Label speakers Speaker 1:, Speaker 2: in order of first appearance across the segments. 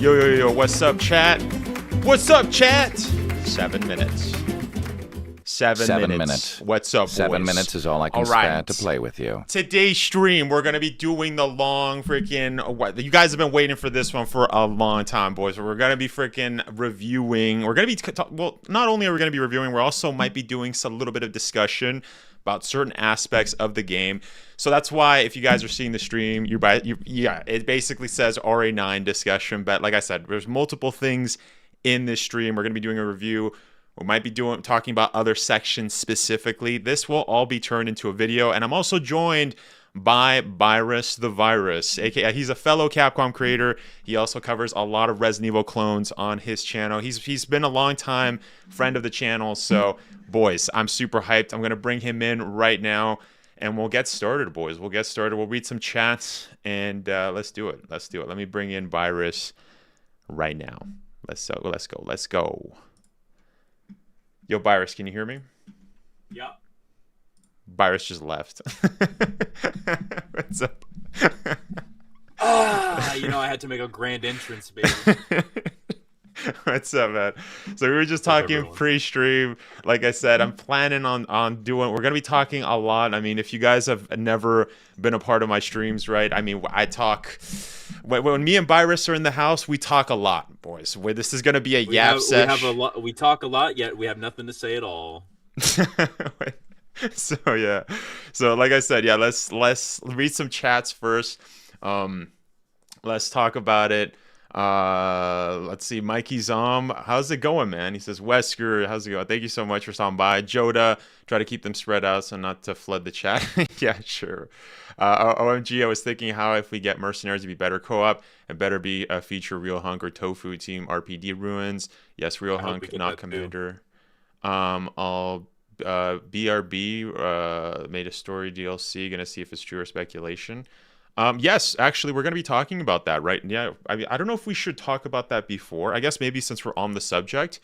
Speaker 1: Yo, what's up, chat? What's up, chat? 7 minutes. 7 minutes. What's up, boys?
Speaker 2: 7 minutes is all I can spare to play with you.
Speaker 1: Today's stream, we're going to be doing the long freaking... You guys have been waiting for this one for a long time, boys. We're going to be freaking reviewing. We're going to be... Well, not only are we going to be reviewing, we also might be doing a little bit of discussion about certain aspects of the game. So that's why if you guys are seeing the stream, it basically says RA9 discussion. But like I said, there's multiple things in this stream. We're going to be doing a review. We might be talking about other sections specifically. This will all be turned into a video. And I'm also joined by Virus the Virus, aka he's a fellow Capcom creator. He also covers a lot of Resident Evil clones on his channel. He's been a long time friend of the channel. So boys, I'm super hyped. I'm gonna bring him in right now, and we'll get started, boys. We'll get started. We'll read some chats, and let's do it. Let me bring in Virus right now. Let's go. Yo, Virus, can you hear me?
Speaker 3: Yeah.
Speaker 1: Virus just left. What's up?
Speaker 3: I had to make a grand entrance, baby.
Speaker 1: What's up, man? So we were just talking pre-stream. Like I said, I'm planning on doing... We're going to be talking a lot. I mean, if you guys have never been a part of my streams, right? I mean, I talk... When me and Virus are in the house, we talk a lot, boys. This is going to be a yap session.
Speaker 3: We talk a lot, yet we have nothing to say at all.
Speaker 1: So yeah, so like I said, yeah, let's read some chats first. Let's talk about it. Let's see, Mikey Zom, how's it going, man? He says, Wesker, how's it going? Thank you so much for stopping by. Joda, try to keep them spread out so not to flood the chat. Yeah, sure. OMG, I was thinking how if we get Mercenaries to be better co-op and better be a feature Real Hunk or Tofu team R.P.D. ruins. Yes, Real Hunk, not Commander. BRB made a story DLC. Gonna see if it's true or speculation. Yes, actually, we're gonna be talking about that, right? Yeah, I don't know if we should talk about that before. I guess maybe since we're on the subject,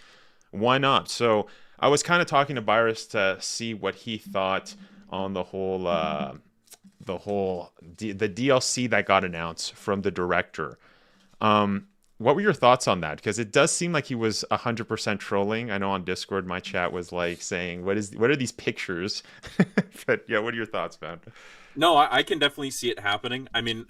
Speaker 1: why not? So I was kind of talking to Virus to see what he thought on the DLC that got announced from the director. What were your thoughts on that? Because it does seem like he was 100% trolling. I know on Discord my chat was like saying, "What are these pictures?" But yeah, what are your thoughts, man?
Speaker 3: No, I can definitely see it happening. I mean,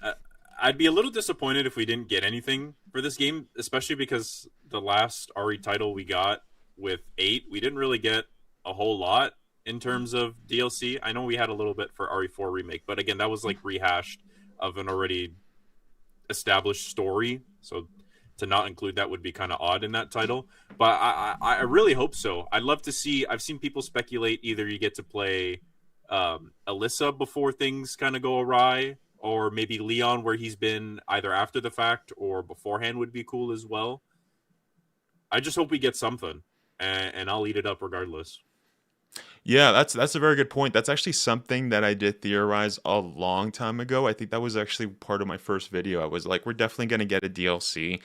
Speaker 3: I'd be a little disappointed if we didn't get anything for this game, especially because the last RE title we got with 8, we didn't really get a whole lot in terms of DLC. I know we had a little bit for RE4 remake, but again, that was like rehashed of an already established story. So to not include that would be kind of odd in that title, but I really hope so. I'd love to see. I've seen people speculate either you get to play Alyssa before things kind of go awry, or maybe Leon where he's been either after the fact or beforehand would be cool as well. I just hope we get something, and I'll eat it up regardless.
Speaker 1: Yeah, that's a very good point. That's actually something that I did theorize a long time ago. I think that was actually part of my first video. I was like, we're definitely going to get a DLC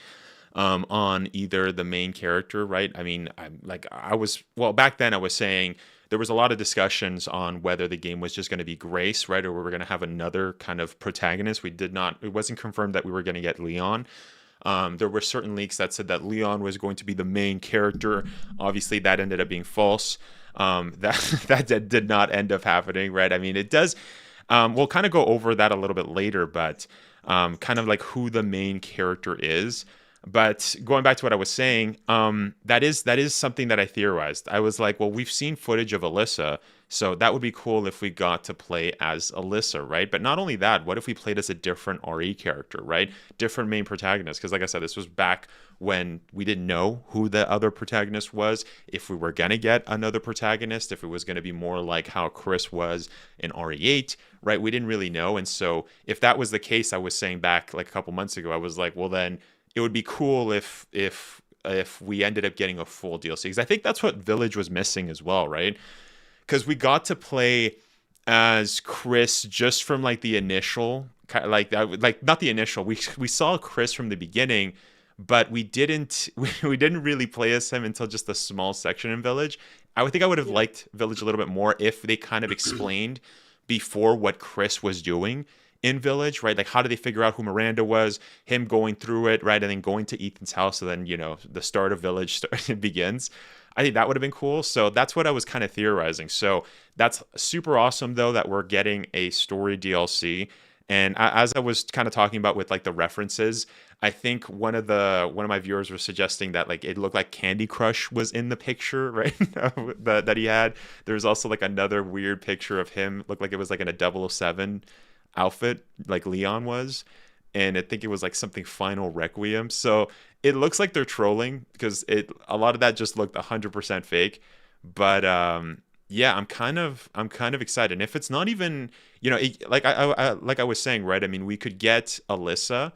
Speaker 1: on either the main character, right? I mean, back then I was saying there was a lot of discussions on whether the game was just going to be Grace, right? Or we were going to have another kind of protagonist. It wasn't confirmed that we were going to get Leon. There were certain leaks that said that Leon was going to be the main character. Obviously, that ended up being false. That did not end up happening, right? I mean, it does. We'll kind of go over that a little bit later, but kind of like who the main character is. But going back to what I was saying, that is something that I theorized. I was like, well, we've seen footage of Alyssa, so that would be cool if we got to play as Alyssa, right? But not only that, what if we played as a different RE character, right? Different main protagonist, because like I said, this was back when we didn't know who the other protagonist was, if we were going to get another protagonist, if it was going to be more like how Chris was in RE8, right? We didn't really know. And so if that was the case, I was saying back like a couple months ago, I was like, well, then it would be cool if we ended up getting a full DLC, because I think that's what Village was missing as well, right? Because we got to play as Chris just from like the initial, like not the initial. We saw Chris from the beginning, but we didn't really play as him until just a small section in Village. I think I would have liked Village a little bit more if they kind of explained before what Chris was doing in Village, right? Like, how do they figure out who Miranda was? Him going through it, right, and then going to Ethan's house, and then the start of Village begins. I think that would have been cool. So that's what I was kind of theorizing. So that's super awesome, though, that we're getting a story DLC. And as I was kind of talking about with like the references, I think one of my viewers was suggesting that like it looked like Candy Crush was in the picture, right? that he had. There's also like another weird picture of him, looked like it was like in a 007 outfit, like Leon was. And I think it was like something Final Requiem. So it looks like they're trolling because a lot of that just looked 100% fake. But yeah, I'm kind of excited. And if it's not even, like I was saying, right? I mean, we could get Alyssa.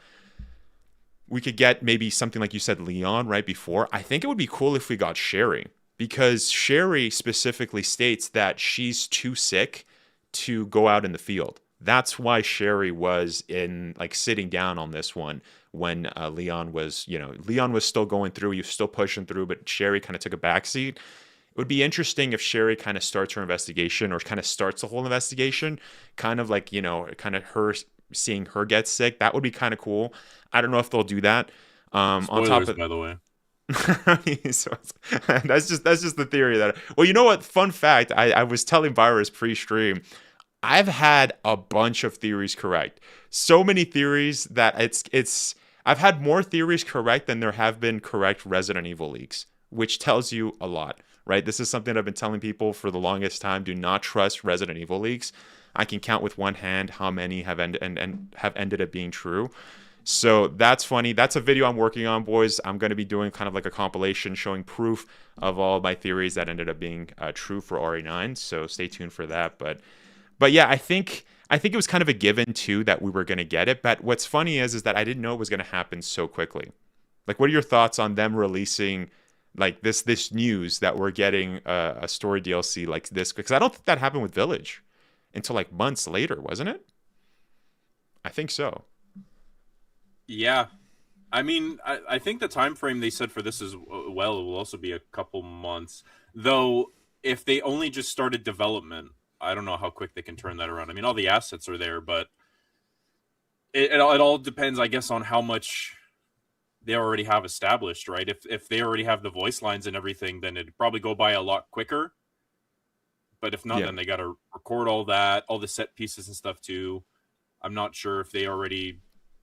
Speaker 1: We could get maybe something like you said, Leon, right before. I think it would be cool if we got Sherry, because Sherry specifically states that she's too sick to go out in the field. That's why Sherry was in like sitting down on this one when Leon was still going through, he was still pushing through, but Sherry kind of took a backseat. It would be interesting if Sherry kind of starts her investigation or kind of starts the whole investigation, kind of like, kind of her seeing her get sick. That would be kind of cool. I don't know if they'll do that.
Speaker 3: Spoilers, on top of, by the way.
Speaker 1: So that's just the theory that. Well, you know what? Fun fact. I was telling Virus pre-stream. I've had a bunch of theories correct. So many theories that I've had more theories correct than there have been correct Resident Evil leaks, which tells you a lot, right? This is something I've been telling people for the longest time. Do not trust Resident Evil leaks. I can count with one hand how many have ended up being true. So that's funny. That's a video I'm working on, boys. I'm going to be doing kind of like a compilation showing proof of all my theories that ended up being true for RE9. So stay tuned for that. But yeah, I think it was kind of a given too that we were going to get it. But what's funny is that I didn't know it was going to happen so quickly. Like, what are your thoughts on them releasing like this news that we're getting a story DLC like this? Because I don't think that happened with Village until like months later, wasn't it? I think so.
Speaker 3: Yeah. I mean, I think the time frame they said for this as well will also be a couple months. Though, if they only just started development, I don't know how quick they can turn that around. I mean, all the assets are there, but it all depends, I guess, on how much they already have established, right? If they already have the voice lines and everything, then it'd probably go by a lot quicker. But if not, then they got to record all that, all the set pieces and stuff too. I'm not sure if they already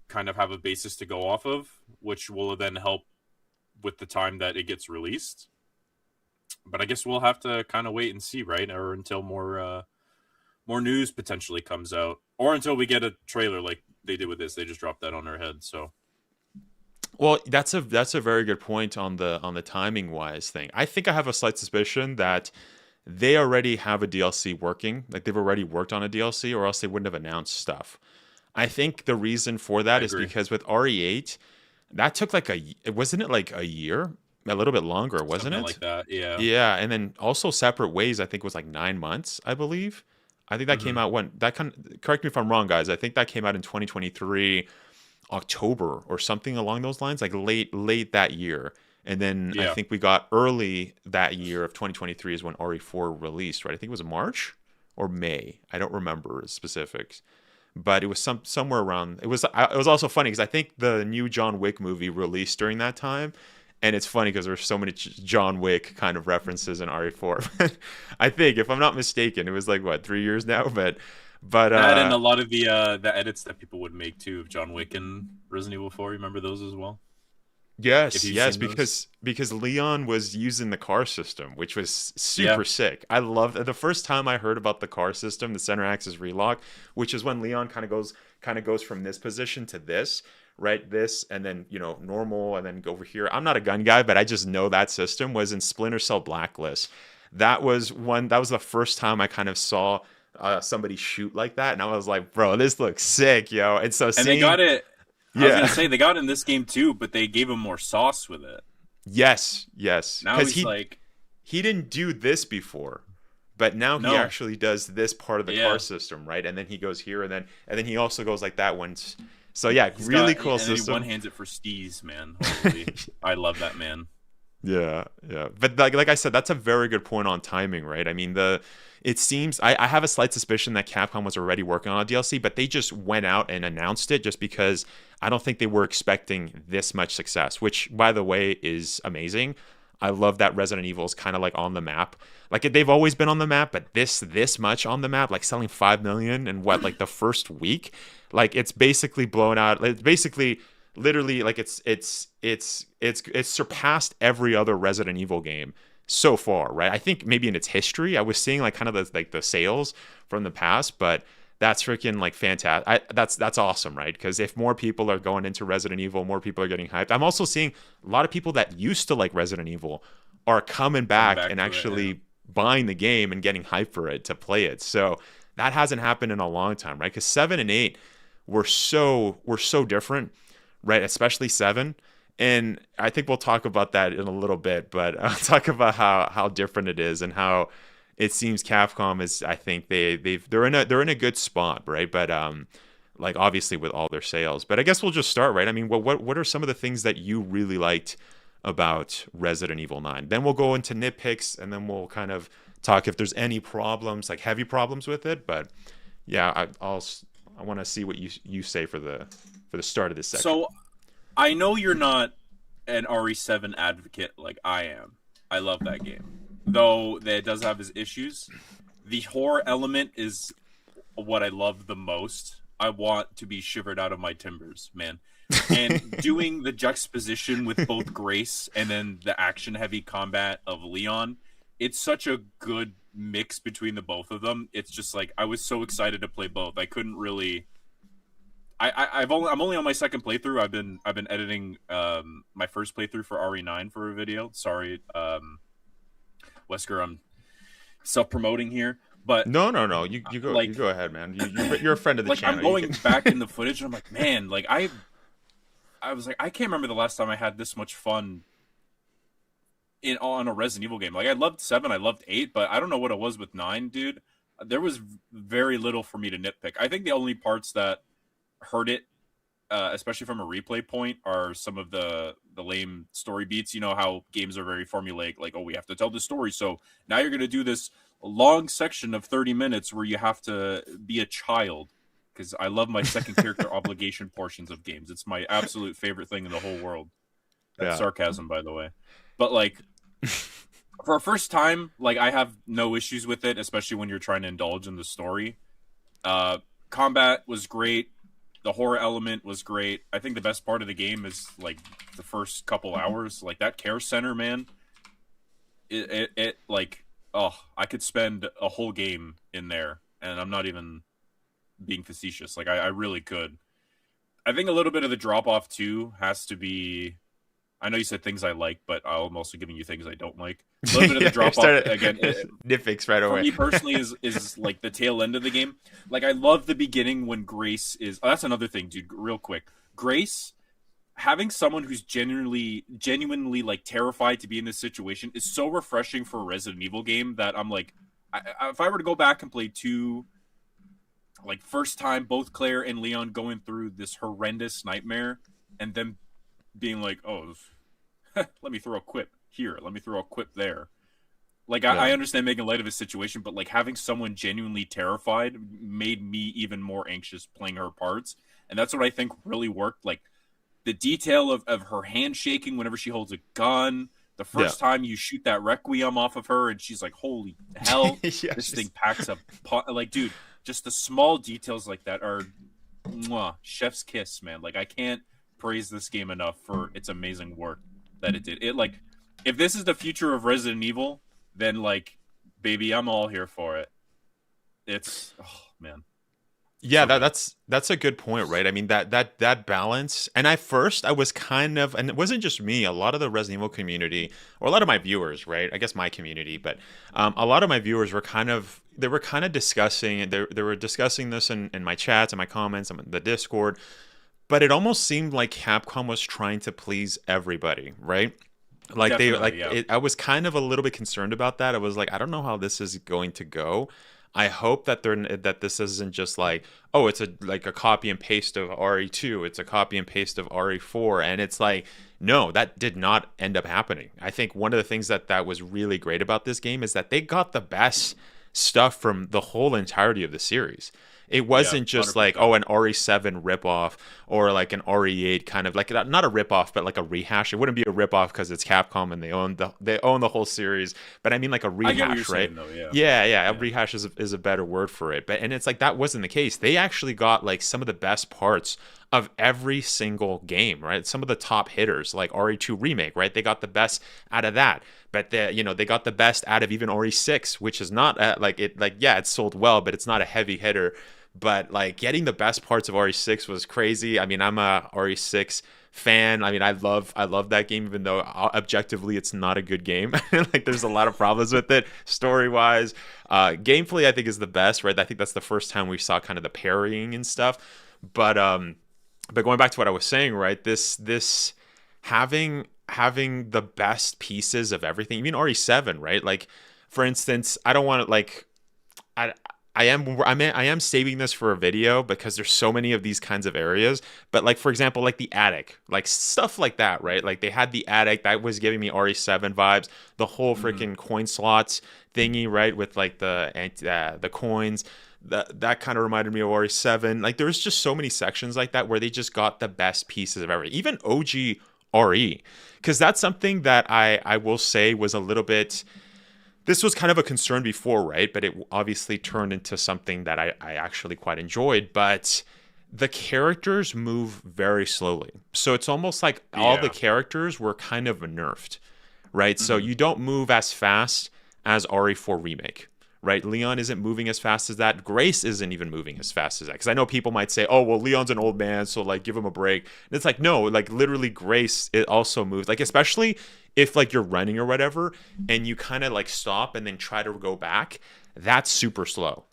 Speaker 3: kind of have a basis to go off of, which will then help with the time that it gets released. But I guess we'll have to kind of wait and see, right? Or until more news potentially comes out, or until we get a trailer like they did with this. They just dropped that on our head. So,
Speaker 1: well, that's a very good point on the timing wise thing. I think I have a slight suspicion that they already have a DLC working, like they've already worked on a DLC, or else they wouldn't have announced stuff. I think the reason for that is because with RE8, that took wasn't it like a year? A little bit longer, wasn't
Speaker 3: something
Speaker 1: it?
Speaker 3: Like that, yeah.
Speaker 1: Yeah, and then also Separate Ways, I think was like 9 months, I believe. I think that came out correct me if I'm wrong, guys. I think that came out in 2023, October or something along those lines, like late that year. And then I think we got early that year of 2023 is when RE4 released, right? I think it was March or May. I don't remember specifics. But it was somewhere around. It was also funny because I think the new John Wick movie released during that time. And it's funny because there's so many John Wick kind of references in RE4. I think, if I'm not mistaken, it was like, what, 3 years now? But
Speaker 3: that and a lot of the edits that people would make too of John Wick and Resident Evil 4. Remember those as well?
Speaker 1: Yes, because Leon was using the car system, which was super sick. I love the first time I heard about the car system, the center axis relock, which is when Leon kind of goes from this position to this. Right, this, and then, normal, and then go over here. I'm not a gun guy, but I just know that system was in Splinter Cell Blacklist. That was the first time I kind of saw somebody shoot like that, and I was like, bro, this looks sick, yo. And so
Speaker 3: they got it. I was gonna say they got it in this game too, but they gave him more sauce with it.
Speaker 1: Yes.
Speaker 3: Now he's
Speaker 1: he didn't do this before, but now he actually does this part of the car system, right? And then he goes here, and then he also goes like that once. So yeah, cool system.
Speaker 3: He one-hands it for steez, man. Holy, I love that man.
Speaker 1: Yeah, yeah. But like I said, that's a very good point on timing, right? I mean, it seems I have a slight suspicion that Capcom was already working on a DLC, but they just went out and announced it just because I don't think they were expecting this much success, which by the way is amazing. I love that Resident Evil is kind of like on the map. Like they've always been on the map, but this much on the map, like selling 5 million in what, like the first week, like it's basically blown out. It's basically literally like it's surpassed every other Resident Evil game so far, right? I think maybe in its history. I was seeing like kind of the sales from the past, but that's freaking like fantastic. That's awesome, right? Because if more people are going into Resident Evil, more people are getting hyped. I'm also seeing a lot of people that used to like Resident Evil are coming back and actually buying the game and getting hyped for it to play it. So that hasn't happened in a long time, right? Because 7 and 8 were so different, right? Especially 7. And I think we'll talk about that in a little bit, but I'll talk about how different it is and how it seems Capcom is. I think they're in a good spot, right? But like obviously with all their sales. But I guess we'll just start, right? I mean, what are some of the things that you really liked about Resident Evil 9? Then we'll go into nitpicks, and then we'll kind of talk if there's any problems, like heavy problems with it. But yeah, I want to see what you say for the start of this section.
Speaker 3: So I know you're not an RE7 advocate like I am. I love that game, though it does have its issues. The horror element is what I love the most. I want to be shivered out of my timbers, man. And doing the juxtaposition with both Grace and then the action-heavy combat of Leon, it's such a good mix between the both of them. It's just like I was so excited to play both. I couldn't really. I'm only on my second playthrough. I've been editing my first playthrough for RE9 for a video. Sorry, Wesker, I'm self-promoting here. But
Speaker 1: no, you go, like, you go ahead, man. You're a friend of the
Speaker 3: like,
Speaker 1: channel.
Speaker 3: I'm going back in the footage, and I'm like, man, like I was like, I can't remember the last time I had this much fun on a Resident Evil game. Like I loved 7, I loved 8, but I don't know what it was with 9, dude. There was very little for me to nitpick. I think the only parts that hurt it, especially from a replay point, are some of the lame story beats. You know how games are very formulaic, like, oh, we have to tell the story, so now you're going to do this long section of 30 minutes where you have to be a child, because I love my second character obligation portions of games. It's my absolute favorite thing in the whole world. That's sarcasm, by the way. But like for a first time, like I have no issues with it, especially when you're trying to indulge in the story. Combat was great. The horror element was great. I think the best part of the game is like the first couple hours, like that care center, man. It like, oh, I could spend a whole game in there, and I'm not even being facetious. Like I really could. I think a little bit of the drop off too has to be. I know you said things I like, but I'm also giving you things I don't like. A little bit of the drop off again.
Speaker 1: Nitpicks right away.
Speaker 3: For me personally, is like the tail end of the game. Like I love the beginning when Grace is. Oh, that's another thing, dude. Real quick, Grace having someone who's genuinely like terrified to be in this situation is so refreshing for a Resident Evil game that I'm like, if I were to go back and play 2, like first time, both Claire and Leon going through this horrendous nightmare, and then being like, oh, let me throw a quip here, let me throw a quip there. Like, yeah. I understand making light of his situation, but like having someone genuinely terrified made me even more anxious playing her parts. And that's what I think really worked. Like the detail of her hand shaking whenever she holds a gun, the first time you shoot that Requiem off of her and she's like, holy hell, this thing packs up. Like, dude, just the small details like that are chef's kiss, man. Like I can't praise this game enough for its amazing work that it did. It like, if this is the future of Resident Evil, then like, baby, I'm all here for it. It's, oh man.
Speaker 1: Yeah, that's a good point, right? I mean, that balance. And I was kind of, and it wasn't just me, a lot of the Resident Evil community, or a lot of my viewers, right? I guess my community, but a lot of my viewers were kind of discussing, they were discussing this in my chats and my comments and the Discord. But it almost seemed like Capcom was trying to please everybody, right? Like I was kind of a little bit concerned about that. I was like, I don't know how this is going to go. I hope that this isn't just like, oh, it's a copy and paste of RE2, it's a copy and paste of RE4, and it's like, no, that did not end up happening. I think one of the things that was really great about this game is that they got the best stuff from the whole entirety of the series. It wasn't just
Speaker 3: 100%.
Speaker 1: like, oh, an RE7 ripoff or like an RE8 kind of like, not a ripoff, but like a rehash. It wouldn't be a ripoff because it's Capcom and they own the whole series. But I mean like a rehash,
Speaker 3: I get what you're
Speaker 1: right?
Speaker 3: saying, though,
Speaker 1: Yeah. A rehash is a better word for it. And it's like that wasn't the case. They actually got like some of the best parts of every single game, right? Some of the top hitters, like RE2 Remake, right? They got the best out of that. But they got the best out of even RE6, which is not it sold well, but it's not a heavy hitter. But like getting the best parts of RE6 was crazy. I mean, I'm a RE6 fan. I mean, I love that game, even though objectively it's not a good game. Like there's a lot of problems with it story wise. Gameplay I think is the best, right? I think that's the first time we saw kind of the parrying and stuff. But going back to what I was saying, right? This having the best pieces of everything. You mean RE7, right? Like for instance, I don't want to like I am saving this for a video because there's so many of these kinds of areas. But like for example, like the attic, like stuff like that, right? Like they had the attic that was giving me RE7 vibes. The whole freaking coin slots thingy, right, with like the coins. That kind of reminded me of RE7. Like there's just so many sections like that where they just got the best pieces of everything. Even OG RE, because that's something that I will say was a little bit. This was kind of a concern before, right? But it obviously turned into something that I actually quite enjoyed. But the characters move very slowly. So it's almost like all the characters were kind of nerfed, right? So you don't move as fast as RE4 Remake, right? Leon isn't moving as fast as that. Grace isn't even moving as fast as that. Because I know people might say, oh, well, Leon's an old man, so like give him a break. And it's like, no, like literally Grace, it also moves. Like especially if like you're running or whatever and you kind of like stop and then try to go back, that's super slow.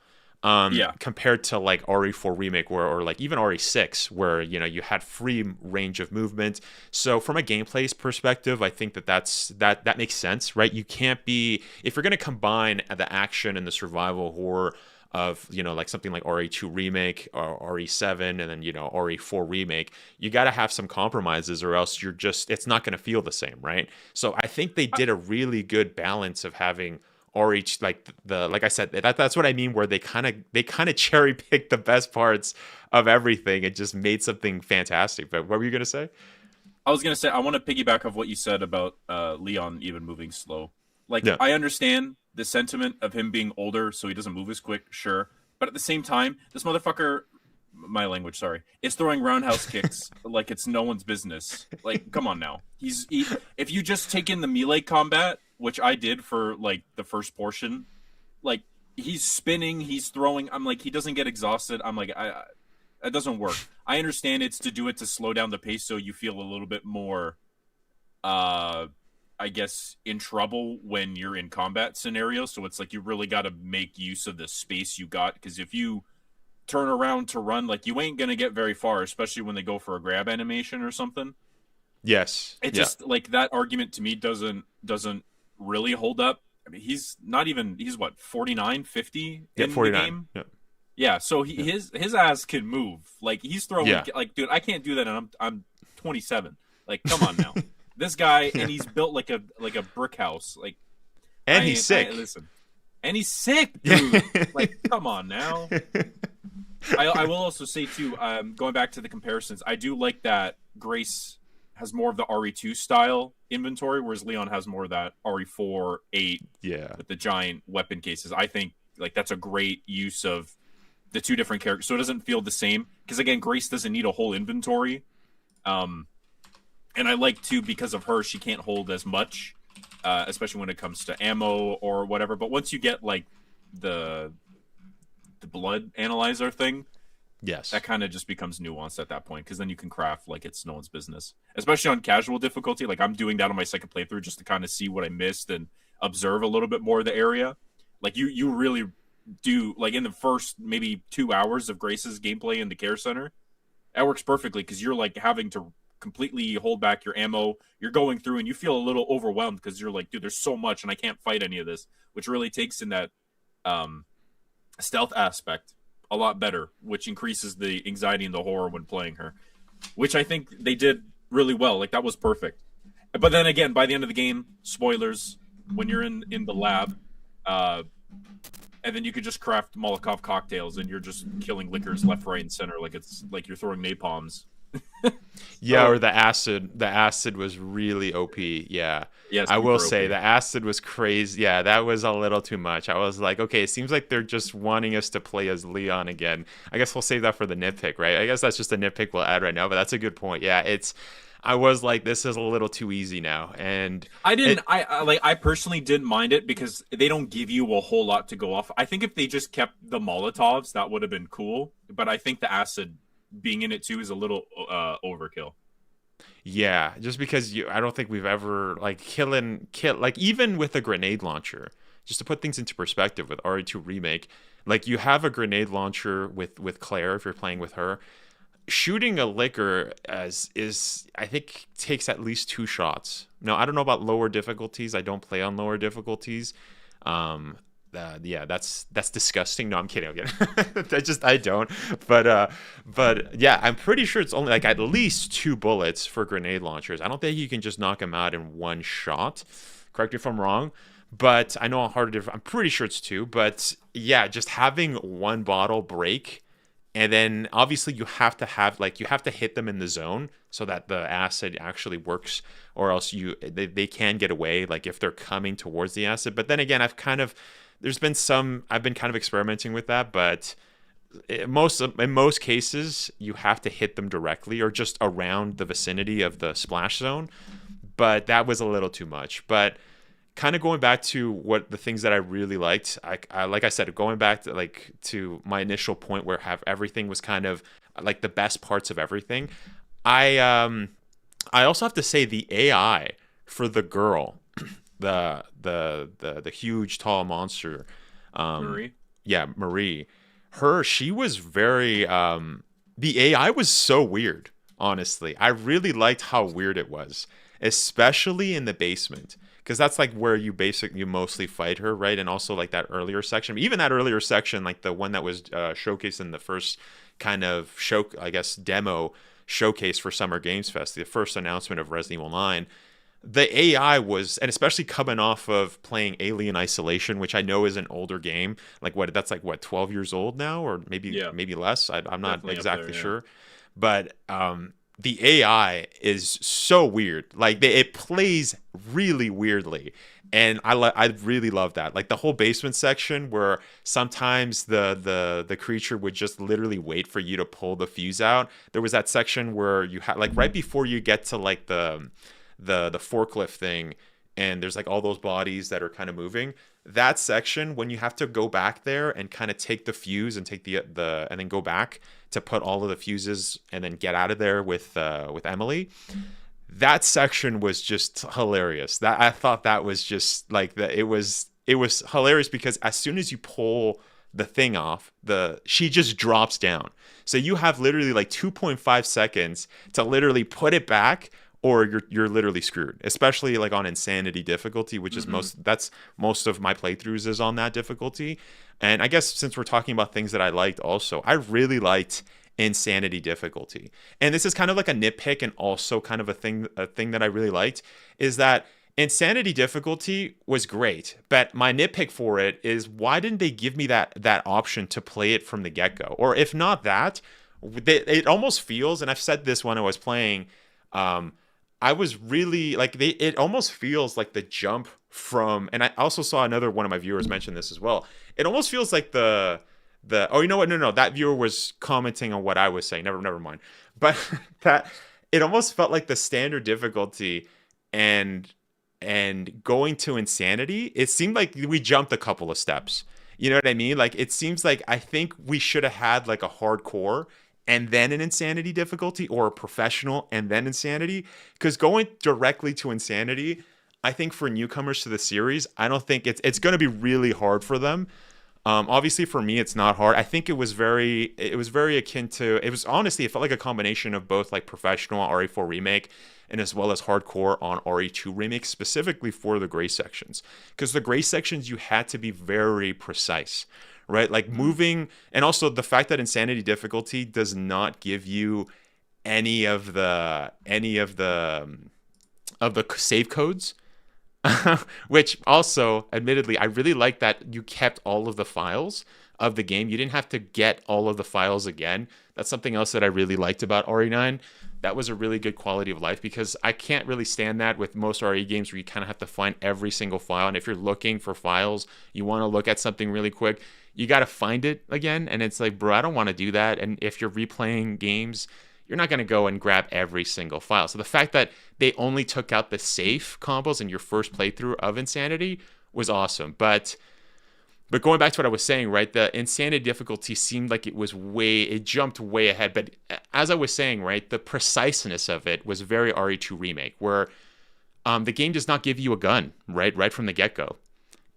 Speaker 1: Compared to like RE4 Remake or like even RE6 where, you know, you had free range of movement. So from a gameplay perspective, I think that makes sense, right? You can't be, if you're going to combine the action and the survival horror of, you know, like something like RE2 Remake or RE7 and then, you know, RE4 Remake, you got to have some compromises or else it's not going to feel the same, right? So I think they did a really good balance of having RH, like I said, that's what I mean, where they kind of cherry picked the best parts of everything and just made something fantastic. But what were you gonna say?
Speaker 3: I was gonna say I want to piggyback off what you said about Leon even moving slow. Like I understand the sentiment of him being older, so he doesn't move as quick, sure. But at the same time, this motherfucker, my language, sorry, is throwing roundhouse kicks like it's no one's business. Like, come on now. If you just take in the melee combat, which I did for like the first portion, like he's spinning, he's throwing. I'm like, he doesn't get exhausted. I'm like, it doesn't work. I understand it's to do it to slow down the pace so you feel a little bit more, I guess, in trouble when you're in combat scenarios. So it's like you really got to make use of the space you got, because if you turn around to run, like you ain't gonna get very far, especially when they go for a grab animation or something.
Speaker 1: Yes,
Speaker 3: it just like that argument to me doesn't really hold up. I mean, he's what, 49, 50 in 49. The game. Yeah, so his ass can move. Like he's throwing like, dude, I can't do that, and I'm 27. Like, come on now. This guy, and he's built like a brick house. Like,
Speaker 1: and he's sick.
Speaker 3: And he's sick, dude. Like, come on now. I will also say too, going back to the comparisons, I do like that Grace has more of the RE2 style inventory, whereas Leon has more of that RE4, 8 with the giant weapon cases. I think like that's a great use of the two different characters, so it doesn't feel the same. Because again, Grace doesn't need a whole inventory, and I like too, because of her, she can't hold as much, especially when it comes to ammo or whatever. But once you get like the blood analyzer thing, that kind of just becomes nuanced at that point, because then you can craft like it's no one's business, especially on casual difficulty. Like I'm doing that on my second playthrough just to kind of see what I missed and observe a little bit more of the area. Like you really do, like in the first maybe 2 hours of Grace's gameplay in the care center, that works perfectly, because you're like having to completely hold back your ammo. You're going through and you feel a little overwhelmed because you're like, dude, there's so much and I can't fight any of this, which really takes in that
Speaker 4: stealth aspect a lot better, which increases the anxiety and the horror when playing her, which I think they did really well. Like, that was perfect. But then again, by the end of the game, spoilers, when you're in the lab, and then you could just craft Molotov cocktails, and you're just killing liquors left, right, and center, like it's like you're throwing napalms.
Speaker 1: Yeah, or the acid. The acid was really OP. Yeah.
Speaker 4: Yes,
Speaker 1: I will
Speaker 4: super
Speaker 1: say
Speaker 4: OP.
Speaker 1: the acid was crazy. Yeah, that was a little too much. I was like, okay, it seems like they're just wanting us to play as Leon again. I guess we'll save that for the nitpick, right? I guess that's just a nitpick we'll add right now, but that's a good point. Yeah, I was like, this is a little too easy now, and
Speaker 4: I personally didn't mind it because they don't give you a whole lot to go off. I think if they just kept the Molotovs, that would have been cool. But I think the acid being in it too is a little overkill.
Speaker 1: yeah, just because I don't think we've ever like kill like even with a grenade launcher. Just to put things into perspective with RE2 Remake, like you have a grenade launcher with Claire if you're playing with her. Shooting a liquor is I think takes at least 2 shots. No, I don't know about lower difficulties. I don't play on lower difficulties. Yeah, that's disgusting. No, I'm kidding. I don't. But yeah, I'm pretty sure it's only like at least 2 bullets for grenade launchers. I don't think you can just knock them out in 1 shot. Correct me if I'm wrong. But I know how hard it is. I'm pretty sure it's 2. But yeah, just having 1 bottle break. And then obviously you have to hit them in the zone so that the acid actually works, or else they can get away like if they're coming towards the acid. But then again, I've been kind of experimenting with that, but in most cases you have to hit them directly or just around the vicinity of the splash zone. But that was a little too much. But kind of going back to what the things that I really liked, I like I said, going back to my initial point where everything was kind of like the best parts of everything. I also have to say the AI for the girl, the huge tall monster,
Speaker 4: Marie.
Speaker 1: Yeah, Marie. She was very the AI was so weird, honestly. I really liked how weird it was, especially in the basement. Because that's like where you mostly fight her, right? And also like that earlier section, even that earlier section, like the one that was showcased in the first kind of demo showcase for Summer Games Fest, the first announcement of Resident Evil 9. The AI was, and especially coming off of playing Alien Isolation, which I know is an older game, like 12 years old now, or maybe less. I'm not
Speaker 4: Definitely
Speaker 1: exactly
Speaker 4: up there, yeah.
Speaker 1: sure, but the AI is so weird. Like it plays really weirdly, and I really love that. Like the whole basement section where sometimes the creature would just literally wait for you to pull the fuse out. There was that section where you had like right before you get to like the forklift thing, and there's like all those bodies that are kind of moving. That section when you have to go back there and kind of take the fuse and take the and then go back to put all of the fuses and then get out of there with Emily. That section was just hilarious. That I thought that was just like it was hilarious because as soon as you pull the thing off, she just drops down. So you have literally like 2.5 seconds to literally put it back, or you're literally screwed, especially like on insanity difficulty, which is most of my playthroughs is on that difficulty. And I guess since we're talking about things that I liked also, I really liked insanity difficulty. And this is kind of like a nitpick and also kind of a thing that I really liked is that insanity difficulty was great, but my nitpick for it is why didn't they give me that option to play it from the get-go? Or if not that, it almost feels, and I've said this when I was playing, I was really like it almost feels like the jump from, and I also saw another one of my viewers mention this as well. It almost feels like oh, you know what? No, that viewer was commenting on what I was saying. Never mind. But that it almost felt like the standard difficulty and going to insanity. It seemed like we jumped a couple of steps. You know what I mean? Like it seems like I think we should have had like a hardcore and then an insanity difficulty, or a professional and then insanity. Because going directly to insanity, I think for newcomers to the series, I don't think it's going to be really hard for them. Obviously for me, it's not hard. I think it was very akin to, it felt like a combination of both like professional on RE4 Remake and as well as hardcore on RE2 Remake, specifically for the gray sections. Because the gray sections, you had to be very precise, right? Like moving, and also the fact that insanity difficulty does not give you any of the save codes. Which also, admittedly, I really like that you kept all of the files of the game. You didn't have to get all of the files again. That's something else that I really liked about RE9. That was a really good quality of life, because I can't really stand that with most RE games where you kind of have to find every single file. And if you're looking for files, you want to look at something really quick, you got to find it again. And it's like, bro, I don't want to do that. And if you're replaying games, you're not going to go and grab every single file. So the fact that they only took out the safe combos in your first playthrough of Insanity was awesome. But going back to what I was saying, right, the Insanity difficulty seemed like it jumped way ahead. But as I was saying, right, the preciseness of it was very RE2 Remake, where the game does not give you a gun, right from the get-go.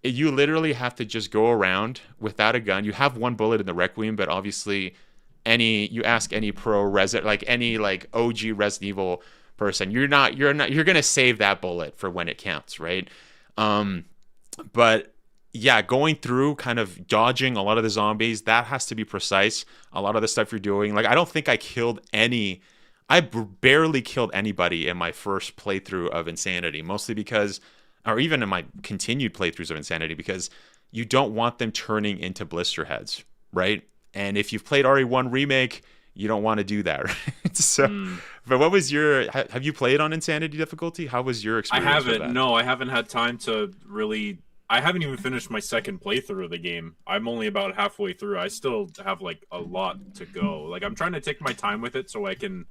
Speaker 1: You literally have to just go around without a gun. You have one bullet in the Requiem, but obviously you ask any pro Resident, like any like OG Resident Evil person, you're gonna save that bullet for when it counts, right? But yeah, going through kind of dodging a lot of the zombies, that has to be precise. A lot of the stuff you're doing, like I don't think I barely killed anybody in my first playthrough of Insanity, mostly because, or even in my continued playthroughs of Insanity, because you don't want them turning into blister heads, right? And if you've played RE1 Remake, you don't want to do that, right? So, but what was have you played on Insanity difficulty? How was your experience?
Speaker 4: I haven't.
Speaker 1: With that?
Speaker 4: No, I haven't had time to really. I haven't even finished my second playthrough of the game. I'm only about halfway through. I still have like a lot to go. Like I'm trying to take my time with it so I can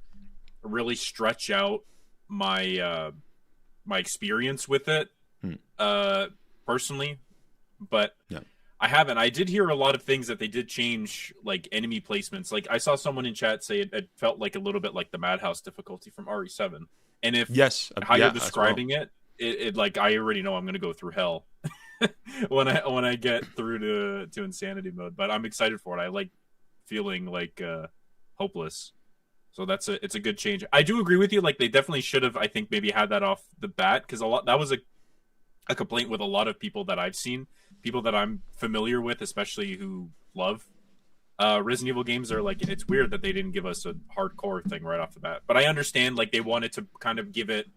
Speaker 4: really stretch out my my experience with it personally. But yeah. I haven't. I did hear a lot of things that they did change, like enemy placements. Like I saw someone in chat say it felt like a little bit like the Madhouse difficulty from RE7. And if how you're describing it like I already know I'm going to go through hell when I get through to Insanity mode. But I'm excited for it. I like feeling like hopeless. So it's a good change. I do agree with you. Like they definitely should have, I think, maybe had that off the bat, because that was a complaint with a lot of people that I've seen. People that I'm familiar with, especially who love Resident Evil games, are like, it's weird that they didn't give us a hardcore thing right off the bat. But I understand, like, they wanted to kind of give it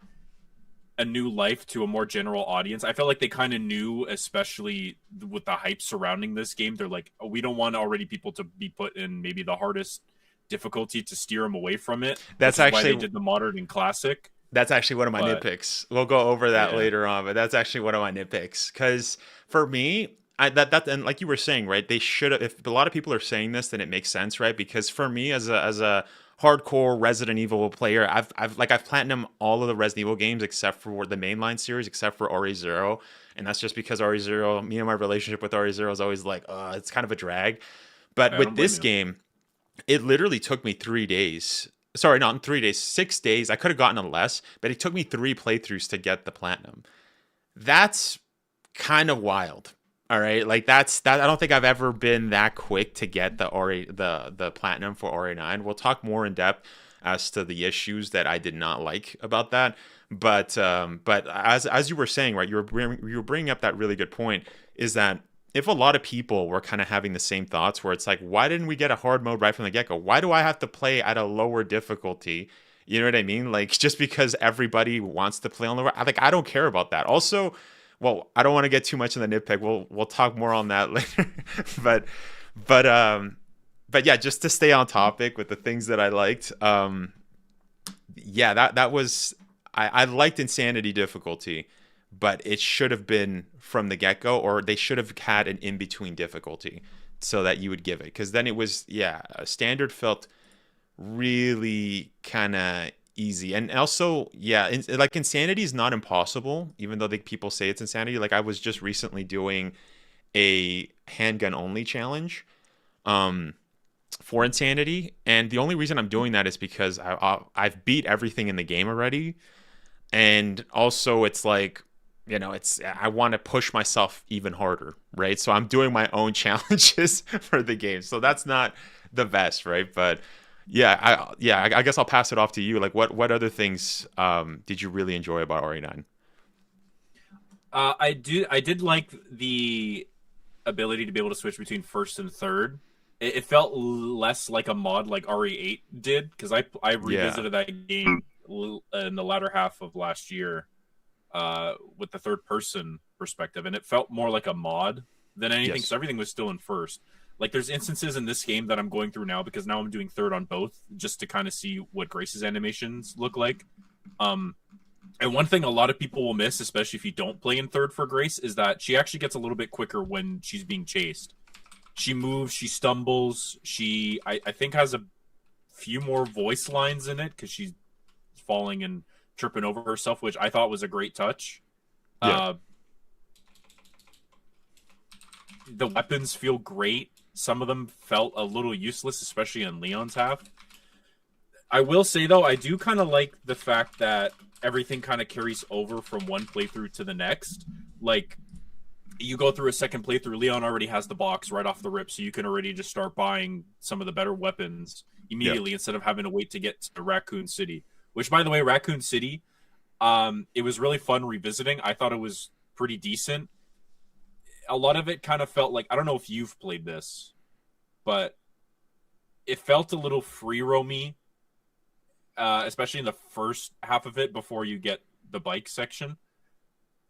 Speaker 4: a new life to a more general audience. I felt like they kind of knew, especially with the hype surrounding this game, they're like, oh, we don't want already people to be put in maybe the hardest difficulty to steer them away from it.
Speaker 1: That's actually
Speaker 4: why they did the modern and classic.
Speaker 1: That's actually one of my nitpicks. We'll go over that later on, but that's actually one of my nitpicks. Because for me, that and like you were saying, right? They should have. If a lot of people are saying this, then it makes sense, right? Because for me, as a hardcore Resident Evil player, I've platinum all of the Resident Evil games except for the mainline series, except for RE0, and that's just because RE0. Me and my relationship with RE0 is always like, it's kind of a drag. But with this game, it literally took me 3 days. Sorry, not in 3 days, 6 days. I could have gotten it less, but it took me 3 playthroughs to get the platinum. That's kind of wild. All right, like that. I don't think I've ever been that quick to get the platinum for RE9. We'll talk more in depth as to the issues that I did not like about that. But as you were saying, right, you were bringing up that really good point, is that if a lot of people were kind of having the same thoughts, where it's like, why didn't we get a hard mode right from the get-go? Why do I have to play at a lower difficulty? You know what I mean? Like, just because everybody wants to play on the like, I don't care about that. Also, well, I don't want to get too much in the nitpick. We'll talk more on that later. but yeah, just to stay on topic with the things that I liked. Yeah, that was I liked Insanity difficulty, but it should have been from the get-go, or they should have had an in-between difficulty so that you would give it. Because then it was, standard felt really kind of easy. And also, like Insanity is not impossible, even though people say it's Insanity. Like I was just recently doing a handgun-only challenge for Insanity. And the only reason I'm doing that is because I've beat everything in the game already. And also it's like, you know, I want to push myself even harder, right? So I'm doing my own challenges for the game. So that's not the best, right? But I guess I'll pass it off to you. Like, what other things did you really enjoy about RE9?
Speaker 4: I did like the ability to be able to switch between first and third, it felt less like a mod like RE8 did, because I revisited that game in the latter half of last year with the third person perspective, and it felt more like a mod than anything, because everything was still in first. Like, there's instances in this game that I'm going through now, because now I'm doing third on both, just to kind of see what Grace's animations look like. And one thing a lot of people will miss, especially if you don't play in third for Grace, is that she actually gets a little bit quicker when she's being chased. She moves, she stumbles, I think has a few more voice lines in it, because she's falling and tripping over herself, which I thought was a great touch. Yeah. The weapons feel great. Some of them felt a little useless, especially in Leon's half. I will say, though, I do kind of like the fact that everything kind of carries over from one playthrough to the next. Like, you go through a second playthrough, Leon already has the box right off the rip, so you can already just start buying some of the better weapons immediately instead of having to wait to get to Raccoon City. Which, by the way, Raccoon City, it was really fun revisiting. I thought it was pretty decent. A lot of it kind of felt like, I don't know if you've played this, but it felt a little free roamy, especially in the first half of it before you get the bike section,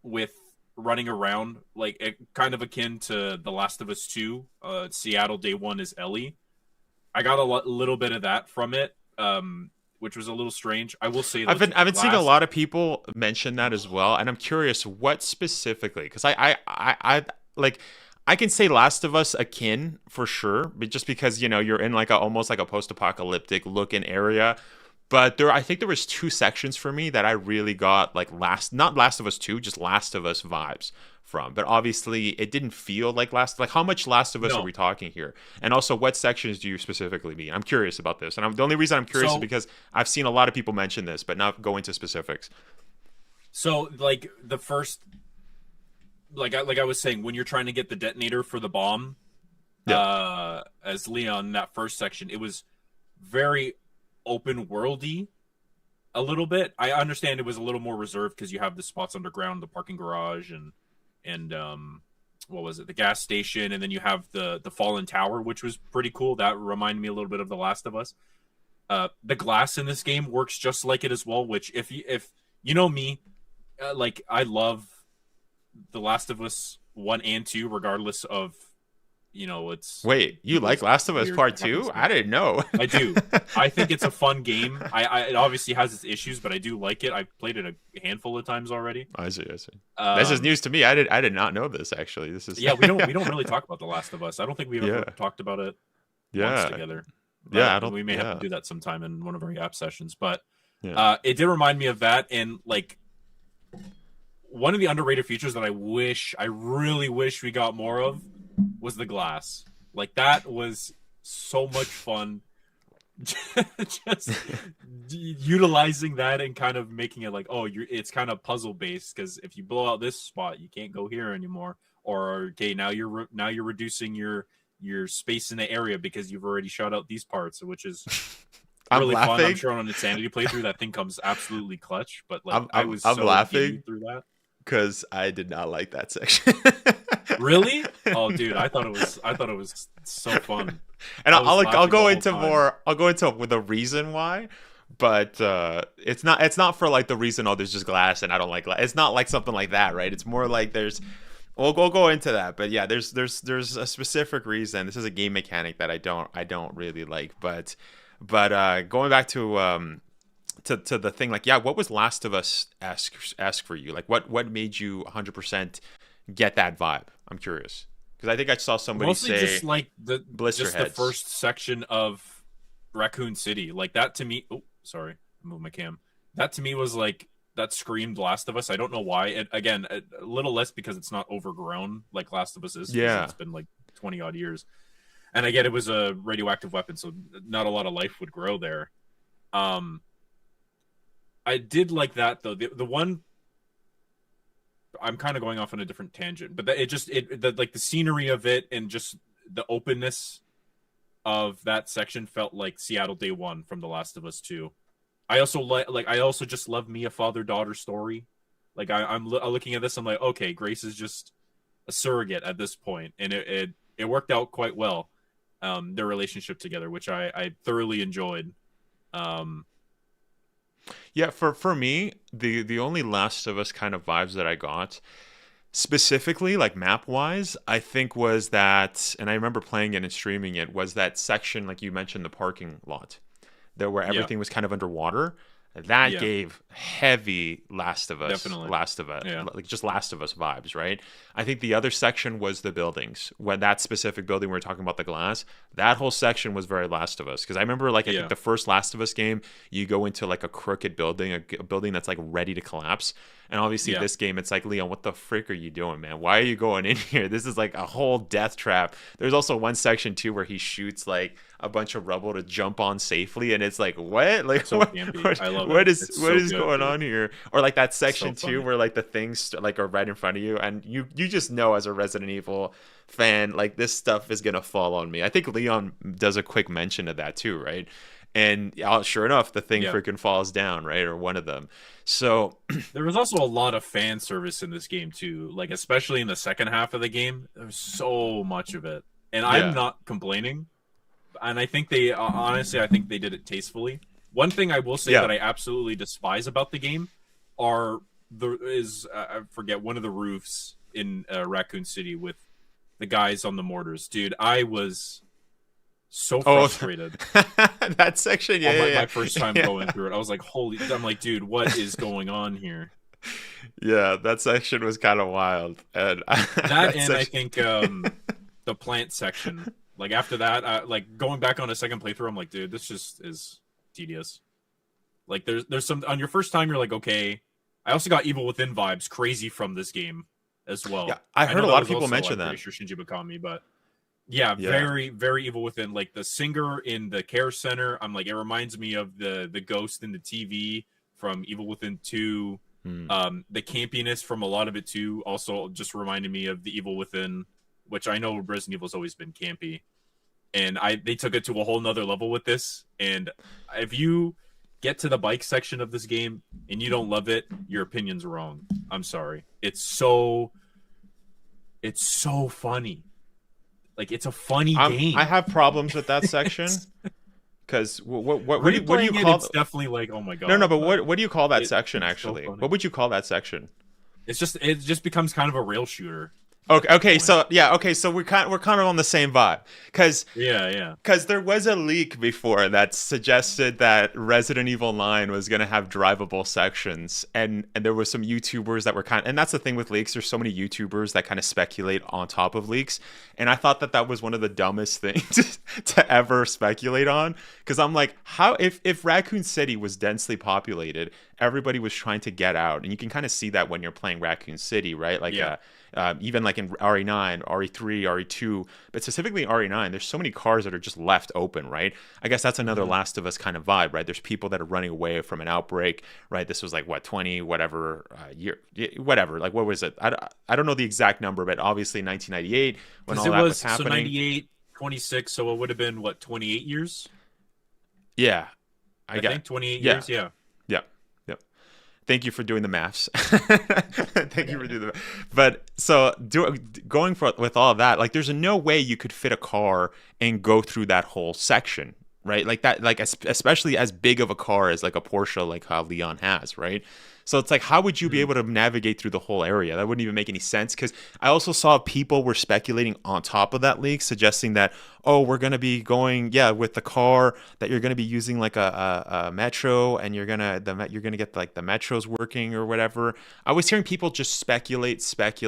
Speaker 4: with running around, like kind of akin to The Last of Us 2. Seattle Day 1 is Ellie. I got a little bit of that from it, which was a little strange. I will say that
Speaker 1: I've been seeing a lot of people mention that as well, and I'm curious what specifically, because I like, I can say Last of Us akin for sure, but just because, you know, you're in like almost like a post-apocalyptic looking area. But I think there was two sections for me that I really got like not Last of Us 2, just Last of Us vibes from. But obviously it didn't feel like how much Last of Us are we talking here? And also, what sections do you specifically mean? I'm curious about this. And the only reason I'm curious is because I've seen a lot of people mention this, but not go into specifics.
Speaker 4: So, like, the first, like I was saying, when you're trying to get the detonator for the bomb, as Leon in that first section, it was very open worldy a little bit. I understand it was a little more reserved because you have the spots underground, the parking garage, and what was it, the gas station, and then you have the fallen tower, which was pretty cool. That reminded me a little bit of The Last of Us. The glass in this game works just like it as well, which if you know me, like, I love The Last of Us 1 and 2 regardless of, you know, it's... Wait,
Speaker 1: you like Last of Us Part 2? I didn't know.
Speaker 4: I do. I think it's a fun game. It obviously has its issues, but I do like it. I've played it a handful of times already.
Speaker 1: I see. This is news to me. I did not know this, actually. This is...
Speaker 4: Yeah, we don't really talk about The Last of Us. I don't think we've ever talked about it once together. We may have to do that sometime in one of our app sessions. But it did remind me of that, and like, one of the underrated features that I really wish we got more of was the glass. Like, that was so much fun. Just utilizing that and kind of making it like, it's kind of puzzle based, because if you blow out this spot, you can't go here anymore. Or, okay, now you're reducing your space in the area because you've already shot out these parts, which is really fun. I'm sure on an Insanity playthrough that thing comes absolutely clutch. But like, I'm laughing
Speaker 1: through that because I did not like that section.
Speaker 4: Really? Oh, dude, I thought it was so fun.
Speaker 1: And I'll go into with a reason why, but it's not for like the reason, there's just glass and I don't like glass. It's not like something like that, right? It's more like we'll go into that, but yeah, there's a specific reason. This is a game mechanic that I don't really like, but going back to the thing, like, what was Last of Us esque for you? Like, what made you 100% get that vibe? I'm curious, because I think I saw somebody
Speaker 4: mostly
Speaker 1: say
Speaker 4: just like the first section of Raccoon City, like that to me. Oh, sorry, I moved my cam. That to me was like, that screamed Last of Us. I don't know why. Again, a little less because it's not overgrown like Last of Us is.
Speaker 1: Yeah,
Speaker 4: it's been like 20 odd years, and I get it was a radioactive weapon, so not a lot of life would grow there. I did like that though. The one, I'm kind of going off on a different tangent, but the scenery of it and just the openness of that section felt like Seattle Day 1 from The Last of Us 2. I also just love me a father-daughter story. Like, I'm looking at this, I'm like, okay, Grace is just a surrogate at this point, and it worked out quite well. Their relationship together, which I thoroughly enjoyed.
Speaker 1: Yeah, for me, the only Last of Us kind of vibes that I got, specifically like map wise, I think was that, and I remember playing it and streaming it, was that section like you mentioned, the parking lot, there where everything was kind of underwater. That gave heavy Last of Us, like just Last of Us vibes, right? I think the other section was the buildings. When that specific building we were talking about, the glass, that whole section was very Last of Us. Because I remember, like, I think the first Last of Us game, you go into like a crooked building, a building that's like ready to collapse. And obviously this game, it's like, Leon, what the frick are you doing, man? Why are you going in here? This is like a whole death trap. There's also one section too where he shoots like a bunch of rubble to jump on safely, and it's like, what? Like,
Speaker 4: so
Speaker 1: what is going on here? Or like that section too where like the things like are right in front of you, and you just know as a Resident Evil fan, like, this stuff is gonna fall on me. I think Leon does a quick mention of that too, right? And sure enough, the thing freaking falls down, right? Or one of them. So
Speaker 4: there was also a lot of fan service in this game too, like especially in the second half of the game. There was so much of it, and I'm not complaining. And I think they honestly, I think they did it tastefully. One thing I will say that I absolutely despise about the game is I forget, one of the roofs in Raccoon City with the guys on the mortars. Dude, I was so frustrated.
Speaker 1: That section,
Speaker 4: my first time going through it, I was like, I'm like, dude, what is going on here?
Speaker 1: Yeah, that section was kind of wild. And
Speaker 4: I think the plant section. Like, after that, like, going back on a second playthrough, I'm like, dude, this just is tedious. Like, there's some, on your first time, you're like, okay. I also got Evil Within vibes crazy from this game as well.
Speaker 1: Yeah, I heard a lot of people mention that.
Speaker 4: I'm pretty sure Shinji Mikami, but very, very Evil Within. Like, the singer in the care center, I'm like, it reminds me of the ghost in the TV from Evil Within 2. The campiness from a lot of it too also just reminded me of the Evil Within, which I know Resident Evil's always been campy, and they took it to a whole nother level with this. And if you get to the bike section of this game and you don't love it, your opinion's wrong. I'm sorry. It's so funny. Like, it's a funny game.
Speaker 1: I have problems with that section because what do you call it?
Speaker 4: It's definitely like, oh my god.
Speaker 1: No, but what do you call that section actually? So what would you call that section?
Speaker 4: It just becomes kind of a rail shooter.
Speaker 1: Okay, so we're kind of on the same vibe, because there was a leak before that suggested that Resident Evil 9 was gonna have drivable sections, and there was some YouTubers that were and that's the thing with leaks. There's so many YouTubers that kind of speculate on top of leaks, and I thought that was one of the dumbest things to ever speculate on, because I'm like, how if Raccoon City was densely populated, everybody was trying to get out, and you can kind of see that when you're playing Raccoon City, right? Like even like in RE9, RE3, RE2, but specifically RE9, there's so many cars that are just left open, right? I guess that's another Last of Us kind of vibe, right? There's people that are running away from an outbreak, right? This was like, what, 20, whatever, year, whatever. Like, what was it? I don't know the exact number, but obviously 1998, when all that was happening.
Speaker 4: So 98, 26, so it would have been, what, 28 years?
Speaker 1: Yeah.
Speaker 4: I think 28 years, yeah.
Speaker 1: Thank you for doing the maths. Thank you for doing the math. But so going with all of that, like, there's no way you could fit a car and go through that whole section, right? Like that, like especially as big of a car as like a Porsche, like how Leon has, right? So it's like, how would you be able to navigate through the whole area? That wouldn't even make any sense, because I also saw people were speculating on top of that leak, suggesting that, oh, we're going to be going, with the car, that you're going to be using like a metro, and you're going to get like the metros working or whatever. I was hearing people just speculate
Speaker 4: that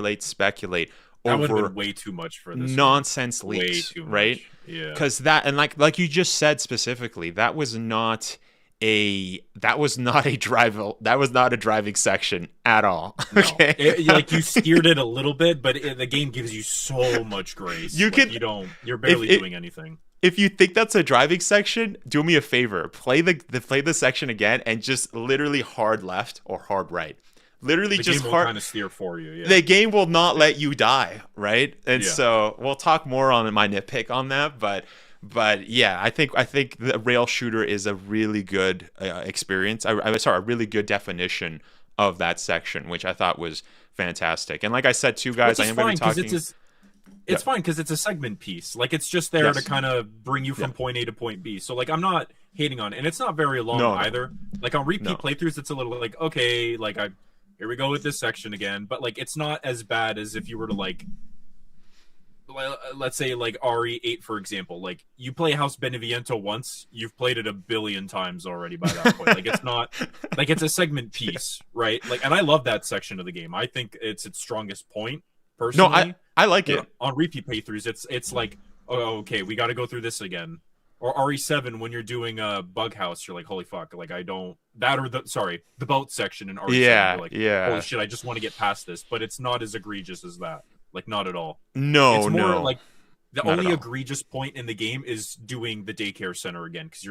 Speaker 4: would have been way too much for this
Speaker 1: nonsense leaks, right?
Speaker 4: Yeah.
Speaker 1: Because that, and like you just said specifically, that was not a driving section at all. Okay,
Speaker 4: like, you steered it a little bit, but the game gives you so much grace. You're barely doing anything.
Speaker 1: If you think that's a driving section, do me a favor, play the section again and just literally hard left or hard right. Literally, just
Speaker 4: game will kind of steer for you. Yeah.
Speaker 1: The game will not let you die, right? And so we'll talk more on my nitpick on that, but yeah, I think the rail shooter is a really good experience. A really good definition of that section, which I thought was fantastic. And like I said too, guys, I am going to be talking.
Speaker 3: It's fine because it's a segment piece. Like, it's just there to kind of bring you from point A to point B. So, like, I'm not hating on it. And it's not very long either. Like, on repeat playthroughs, it's a little like, okay, like, here we go with this section again. But, like, it's not as bad as if you were to, like, let's say, like, RE8, for example. Like, you play House Beneviento once, you've played it a billion times already by that point. Like, it's not, like, it's a segment piece, right? Like, and I love that section of the game. I think it's its strongest point, personally.
Speaker 1: No, I like it.
Speaker 3: On repeat playthroughs, it's like, oh, okay, we got to go through this again. Or RE7, when you're doing a bug house, you're like, holy fuck, like, I don't, that or the boat section in RE7, you're like, holy shit, I just want to get past this. But it's not as egregious as that. Like, not at all.
Speaker 1: No,
Speaker 3: it's more
Speaker 1: no.
Speaker 3: like the only egregious point in the game is doing the daycare center again, because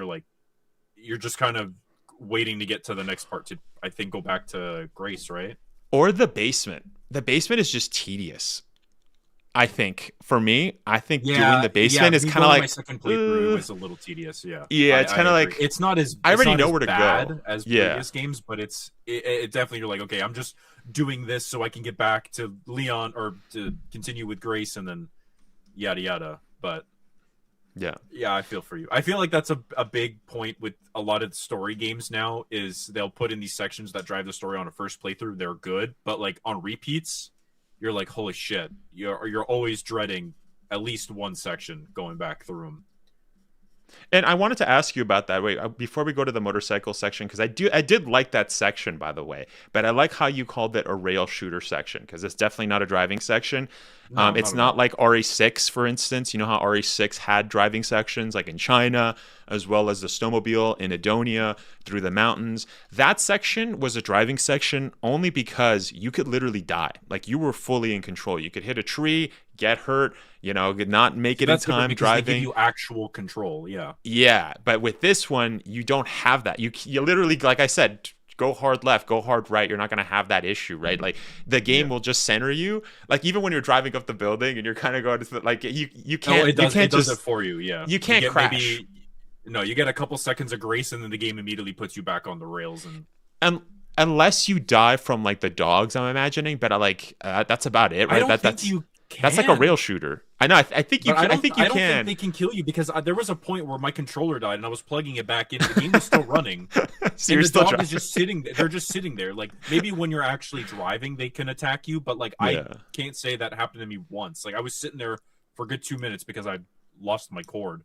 Speaker 3: you're just kind of waiting to get to the next part to, I think, go back to Grace, right?
Speaker 1: Or the basement. The basement is just tedious. I think for me, doing the basement is kind of like
Speaker 3: my second playthrough is a little tedious. Yeah,
Speaker 1: it's kind of like
Speaker 3: it's not as
Speaker 1: I already know where to go
Speaker 3: as previous games, but it definitely, you're like, okay, I'm just doing this so I can get back to Leon or to continue with Grace, and then yada yada. But yeah, I feel for you. I feel like that's a big point with a lot of the story games now, is they'll put in these sections that drive the story on a first playthrough. They're good, but like on repeats, you're like, holy shit, you're always dreading at least one section going back through them.
Speaker 1: And I wanted to ask you about that. Wait, before we go to the motorcycle section, because I did like that section, by the way. But I like how you called it a rail shooter section, because it's definitely not a driving section. No, it's not like RE6, for instance. You know how RE6 had driving sections, like in China, as well as the snowmobile in Edonia through the mountains. That section was a driving section only because you could literally die. Like, you were fully in control. You could hit a tree, get hurt, not make it in time driving.
Speaker 3: They give you actual control, yeah.
Speaker 1: Yeah, but with this one, you don't have that. You literally, like I said, go hard left, go hard right. You're not going to have that issue, right? Like, the game will just center you. Like, even when you're driving up the building and you're kind of going to, like, you can't.
Speaker 3: No, it does,
Speaker 1: you can't
Speaker 3: it does it for you, yeah.
Speaker 1: You can't crash.
Speaker 3: You get a couple seconds of grace, and then the game immediately puts you back on the rails. And
Speaker 1: unless you die from, like, the dogs, I'm imagining, but that's about it, right?
Speaker 3: I don't think you can.
Speaker 1: That's like a rail shooter. I know. I think you can. I think you can.
Speaker 3: I don't think they can kill you, because there was a point where my controller died and I was plugging it back in. The game was still running.
Speaker 1: So
Speaker 3: and
Speaker 1: the dog
Speaker 3: is just sitting. They're just sitting there. Like, maybe when you're actually driving, they can attack you. But like, I can't say that happened to me once. Like, I was sitting there for a good 2 minutes because I lost my cord.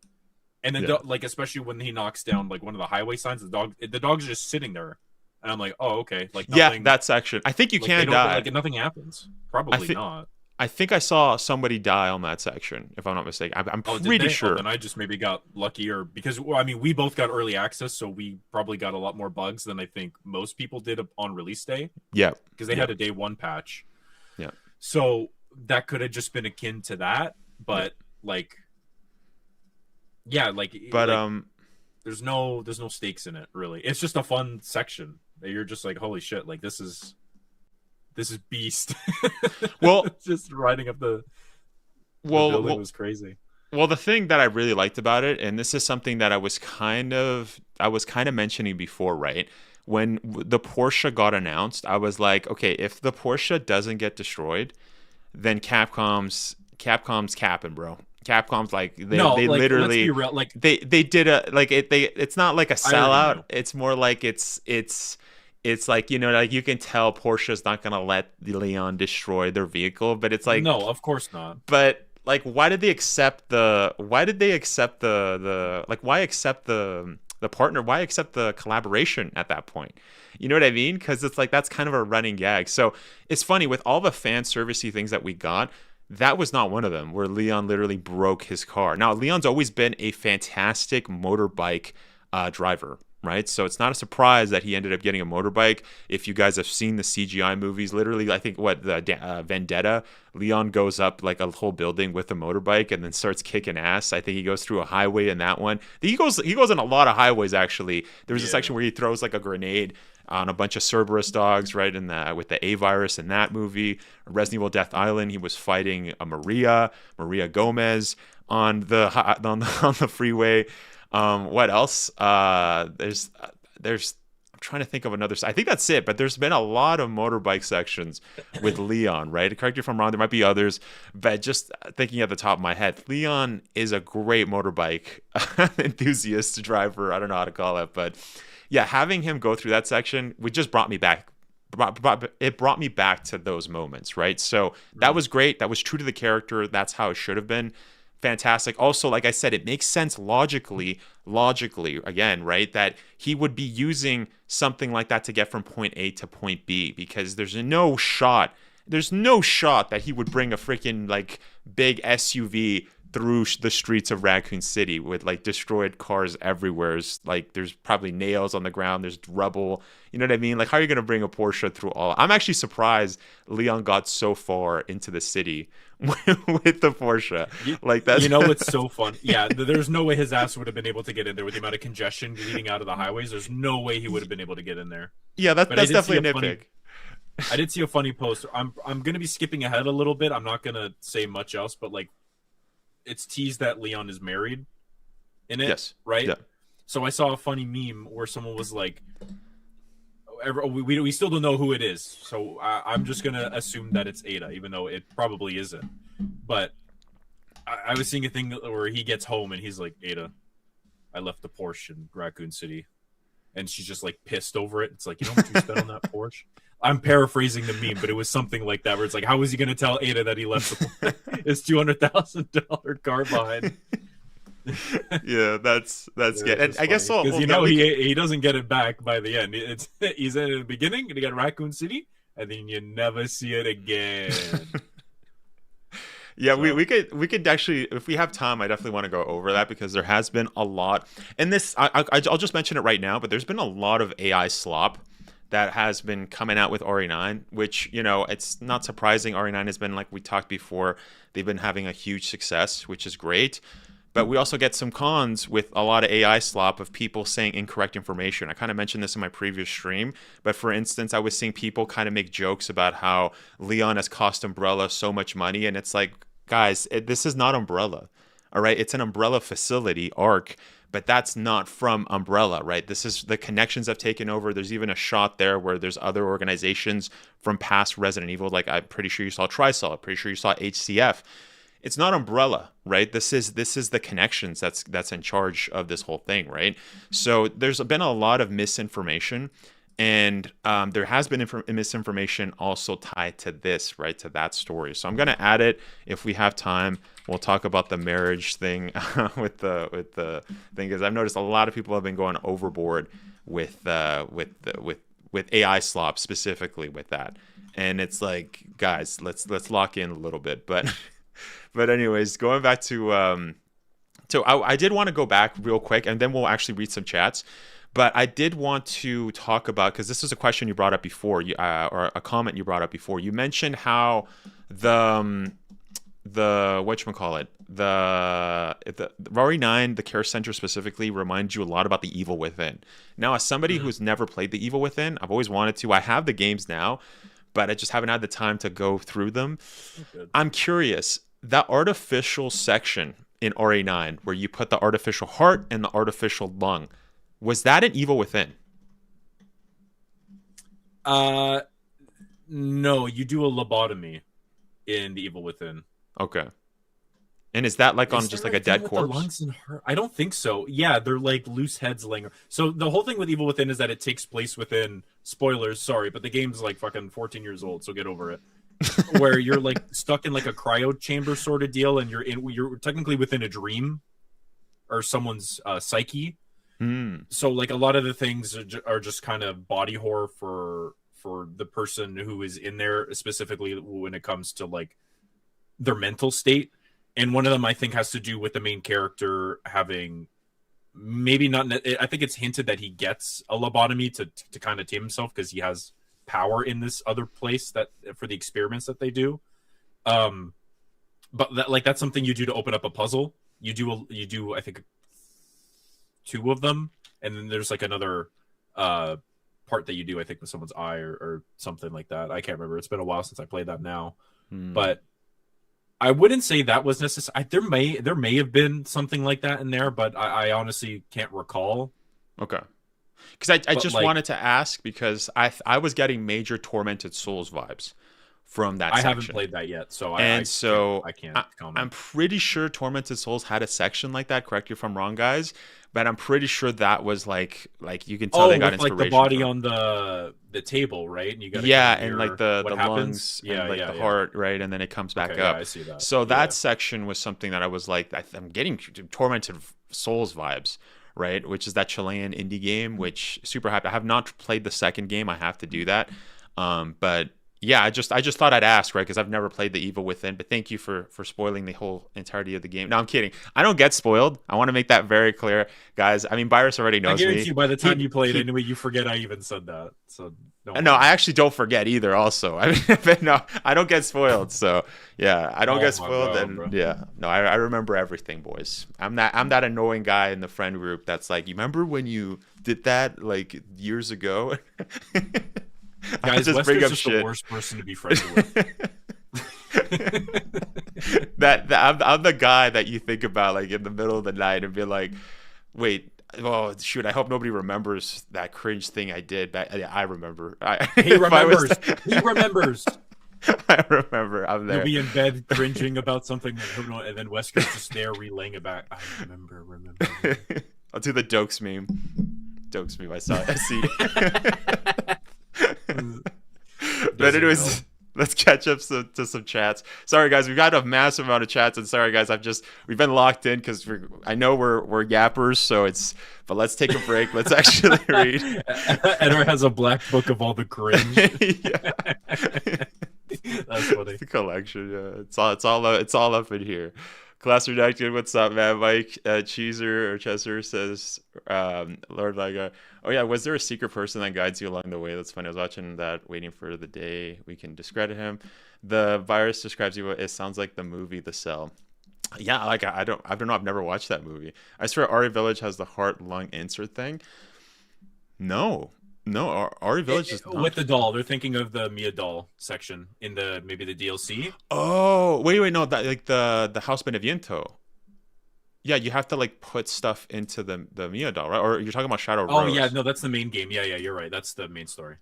Speaker 3: And then, like, especially when he knocks down like one of the highway signs, the dog's just sitting there. And I'm like, oh, okay. Like, nothing,
Speaker 1: that section. I think you can die.
Speaker 3: Like, nothing happens. Probably not.
Speaker 1: I think I saw somebody die on that section, if I'm not mistaken. I'm pretty sure.
Speaker 3: Then I just maybe got lucky, or because we both got early access, so we probably got a lot more bugs than I think most people did on release day.
Speaker 1: Yeah,
Speaker 3: because they had a day one patch.
Speaker 1: Yeah,
Speaker 3: so that could have just been akin to that, but there's no stakes in it really. It's just a fun section that you're just like, holy shit, like this is beast.
Speaker 1: Well,
Speaker 3: just riding up the building was crazy.
Speaker 1: Well, the thing that I really liked about it, and this is something that I was kind of mentioning before, right? When the Porsche got announced, I was like, okay, if the Porsche doesn't get destroyed, then Capcom's capping, bro. Capcom's like they literally, let's be real, like they did it's not like a sellout. It's more like it's like, like you can tell Porsche's not going to let Leon destroy their vehicle, but it's like,
Speaker 3: no, of course not.
Speaker 1: But like, why accept the partner? Why accept the collaboration at that point? You know what I mean? Because it's like, that's kind of a running gag. So it's funny, with all the fan servicey things that we got, that was not one of them where Leon literally broke his car. Now, Leon's always been a fantastic motorbike driver, right? So it's not a surprise that he ended up getting a motorbike. If you guys have seen the CGI movies, literally, I think Vendetta, Leon goes up like a whole building with a motorbike and then starts kicking ass. I think he goes through a highway in that one. He goes on a lot of highways, actually. There was a section where he throws like a grenade on a bunch of Cerberus dogs, right? With the A virus in that movie. Resident Evil Death Island, he was fighting a Maria Gomez on the freeway. What else? There's trying to think of another. I think that's it. But there's been a lot of motorbike sections with Leon, right? Correct me if I'm wrong. There might be others, but just thinking at the top of my head, Leon is a great motorbike enthusiast driver. I don't know how to call it, but yeah, having him go through that section, it just brought me back. It brought me back to those moments, right? So that was great. That was true to the character. That's how it should have been. Fantastic. Also, like I said, it makes sense logically again, right, that he would be using something like that to get from point A to point B, because there's no shot that he would bring a freaking like big SUV through the streets of Raccoon City with like destroyed cars everywhere. Like there's probably nails on the ground, there's rubble, you know what I mean? Like, how are you going to bring a Porsche through all? I'm actually surprised Leon got so far into the city with the Porsche. Like that.
Speaker 4: You know what's so fun? Yeah, there's no way his ass would have been able to get in there with the amount of congestion leading out of the highways. There's no way he would have been able to get in there.
Speaker 1: Yeah, that's definitely a nitpick.
Speaker 4: I did see a funny post. I'm going to be skipping ahead a little bit. I'm not going to say much else, but like, it's teased that Leon is married in it,
Speaker 1: yes,
Speaker 4: right?
Speaker 1: Yeah.
Speaker 4: So I saw a funny meme where someone was like, we still don't know who it is, so I'm just going to assume that it's Eder, even though it probably isn't. But I was seeing a thing where he gets home and he's like, Eder, I left the Porsche in Raccoon City. And she's just like pissed over it. It's like, you know how much you spent on that Porsche? I'm paraphrasing the meme, but it was something like that, where it's like, how was he going to tell Eder that he left his $200,000 car behind?
Speaker 1: Yeah, that's good. And I guess
Speaker 4: because he doesn't get it back by the end. He's in the beginning, and he got Raccoon City, and then you never see it again.
Speaker 1: Yeah, so. we could actually, if we have time, I definitely want to go over that, because there has been a lot. And this, I'll just mention it right now, but there's been a lot of AI slop that has been coming out with RE9, which, you know, it's not surprising. RE9 has been, like we talked before, they've been having a huge success, which is great. But we also get some cons with a lot of AI slop of people saying incorrect information. I kind of mentioned this in my previous stream, but for instance, I was seeing people kind of make jokes about how Leon has cost Umbrella so much money, and it's like, guys, this is not Umbrella, all right? It's an Umbrella facility, ARC, but that's not from Umbrella, right? This is the connections have taken over. There's even a shot there where there's other organizations from past Resident Evil, like I'm pretty sure you saw Trisol, I'm pretty sure you saw HCF. It's not Umbrella, right? This is the connections that's in charge of this whole thing, right? So there's been a lot of misinformation, and there has been misinformation also tied to this, right, to that story. So I'm gonna add it if we have time. We'll talk about the marriage thing with the thing, because I've noticed a lot of people have been going overboard with AI slop, specifically with that, and it's like, guys, let's lock in a little bit, but. But anyways, going back to I did want to go back real quick, and then we'll actually read some chats. But I did want to talk about, because this is a question you brought up before, or a comment you brought up before. You mentioned how the whatchamacallit, the RE9, the Care Center specifically, reminds you a lot about The Evil Within. Now, as somebody who's never played The Evil Within, I've always wanted to. I have the games now, but I just haven't had the time to go through them. I'm curious, that artificial section in RE9 where you put the artificial heart and the artificial lung, was that an Evil Within?
Speaker 4: No, you do a lobotomy in the Evil Within.
Speaker 1: Okay. And is that like on just like a dead corpse?
Speaker 4: The lungs and heart? I don't think so. Yeah, they're like loose heads laying. So the whole thing with Evil Within is that it takes place within, spoilers, sorry, but the game's like fucking 14 years old, so get over it. Where you're like stuck in like a cryo chamber sort of deal, and you're technically within a dream or someone's psyche. So like a lot of the things are just kind of body horror for the person who is in there, specifically when it comes to like their mental state. And one of them I think has to do with the main character having maybe not. I think it's hinted that he gets a lobotomy to kind of tame himself, because he has power in this other place that for the experiments that they do. But that's something you do to open up a puzzle. You do I think 2 of them, and then there's like another part that you do, I think, with someone's eye or something like that. I can't remember. It's been a while since I played that now. But I wouldn't say that was necessary. There may have been something like that in there, but I honestly can't recall.
Speaker 1: Okay. Because I
Speaker 3: But,
Speaker 1: just
Speaker 3: like,
Speaker 1: wanted to ask because I was getting major Tormented Souls vibes from that
Speaker 3: I
Speaker 1: section.
Speaker 3: haven't played that yet, so
Speaker 1: And so
Speaker 3: I can't comment.
Speaker 1: I'm pretty sure Tormented Souls had a section like that. Correct me if I'm wrong, guys. But I'm pretty sure that was like you can tell they got
Speaker 3: with, like,
Speaker 1: inspiration
Speaker 3: the body
Speaker 1: from.
Speaker 3: on the table, right? And you got
Speaker 1: And like the
Speaker 3: what
Speaker 1: lungs
Speaker 3: happens.
Speaker 1: and like the heart, right? And then it comes back
Speaker 3: Okay,
Speaker 1: up.
Speaker 3: yeah, I see that.
Speaker 1: So that
Speaker 3: Yeah.
Speaker 1: section was something that I was like, I'm getting Tormented Souls vibes, right? Which is that Chilean indie game, which super happy. I have not played the second game. I have to do that. But yeah, I just thought I'd ask, right? Because I've never played the Evil Within. But thank you for spoiling the whole entirety of the game. No, I'm kidding. I don't get spoiled. I want to make that very clear, guys. I mean, Virus already knows
Speaker 3: I guarantee
Speaker 1: me.
Speaker 3: you by the time you play it anyway, you forget I even said that. So
Speaker 1: no, I actually don't forget either. Also, I mean, but no, I don't get spoiled. So yeah, I don't get spoiled.
Speaker 3: God,
Speaker 1: and
Speaker 3: bro.
Speaker 1: yeah, no, I remember everything, boys. I'm that annoying guy in the friend group that's like, you remember when you did that like years ago?
Speaker 3: Guys,
Speaker 1: just
Speaker 3: Wesker's
Speaker 1: bring up
Speaker 3: just
Speaker 1: shit.
Speaker 3: the worst person to be friends with.
Speaker 1: I'm the guy that you think about like in the middle of the night and be like, wait, oh shoot, I hope nobody remembers that cringe thing I did. But I remember.
Speaker 3: He remembers. He remembers.
Speaker 1: I remember. I'm there.
Speaker 3: You'll be in bed cringing about something, and then Wesker's just there relaying it back. I remember.
Speaker 1: I'll do the Dokes meme. Dokes meme. I see. But anyways, let's catch up to some chats. Sorry guys, we've got a massive amount of chats, and sorry guys, we've been locked in because I know we're yappers, but let's take a break. Let's actually read.
Speaker 3: Eder has a black book of all the cringe. That's funny.
Speaker 1: The collection, yeah. It's all up in here. Class Redacted, what's up, man? Mike Cheeser or Chesser says, Lord Vega. Oh yeah, was there a secret person that guides you along the way? That's funny. I was watching that, waiting for the day we can discredit him. The Virus describes you. It sounds like the movie The Cell. Yeah, like I don't know. I've never watched that movie. I swear, Ari Village has the heart lung insert thing. No, Ari Village is not.
Speaker 3: With the doll. They're thinking of the Mia doll section in maybe the DLC.
Speaker 1: Oh, wait, no, that like the House Beneviento. Yeah, you have to like put stuff into the Mia doll, right? Or you're talking about Shadow Rose.
Speaker 3: Oh yeah, no, that's the main game. Yeah, you're right. That's the main story.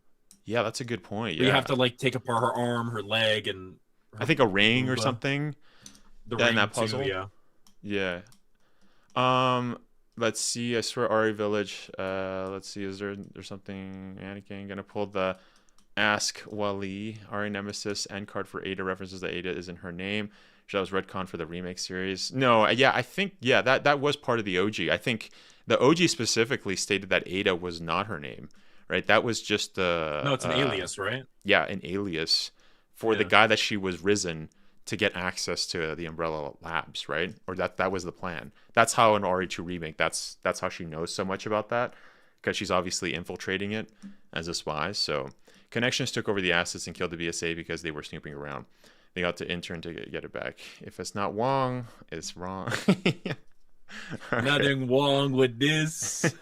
Speaker 1: Yeah, that's a good point. Yeah,
Speaker 3: you have to like take apart her arm, her leg, and
Speaker 1: I think a ring or something.
Speaker 3: The ring
Speaker 1: in that puzzle.
Speaker 3: Too,
Speaker 1: yeah. Let's see. I swear, Ari Village. Let's see. Is there's something? Anakin gonna pull the Ask Wally. Ari Nemesis end card for Ada references that Ada isn't her name. That was retcon for the remake series. No, yeah, I think that was part of the OG. I think the OG specifically stated that Ada was not her name, right? That was just the
Speaker 3: no, it's an alias, right?
Speaker 1: Yeah, an alias for the guy that she was risen to get access to the Umbrella Labs, right? Or that was the plan. That's how in RE2 remake, that's how she knows so much about that, because she's obviously infiltrating it as a spy. So Connections took over the assets and killed the BSA because they were snooping around. They got to intern to get it back. If it's not Wong, it's wrong.
Speaker 3: Nothing wrong with this.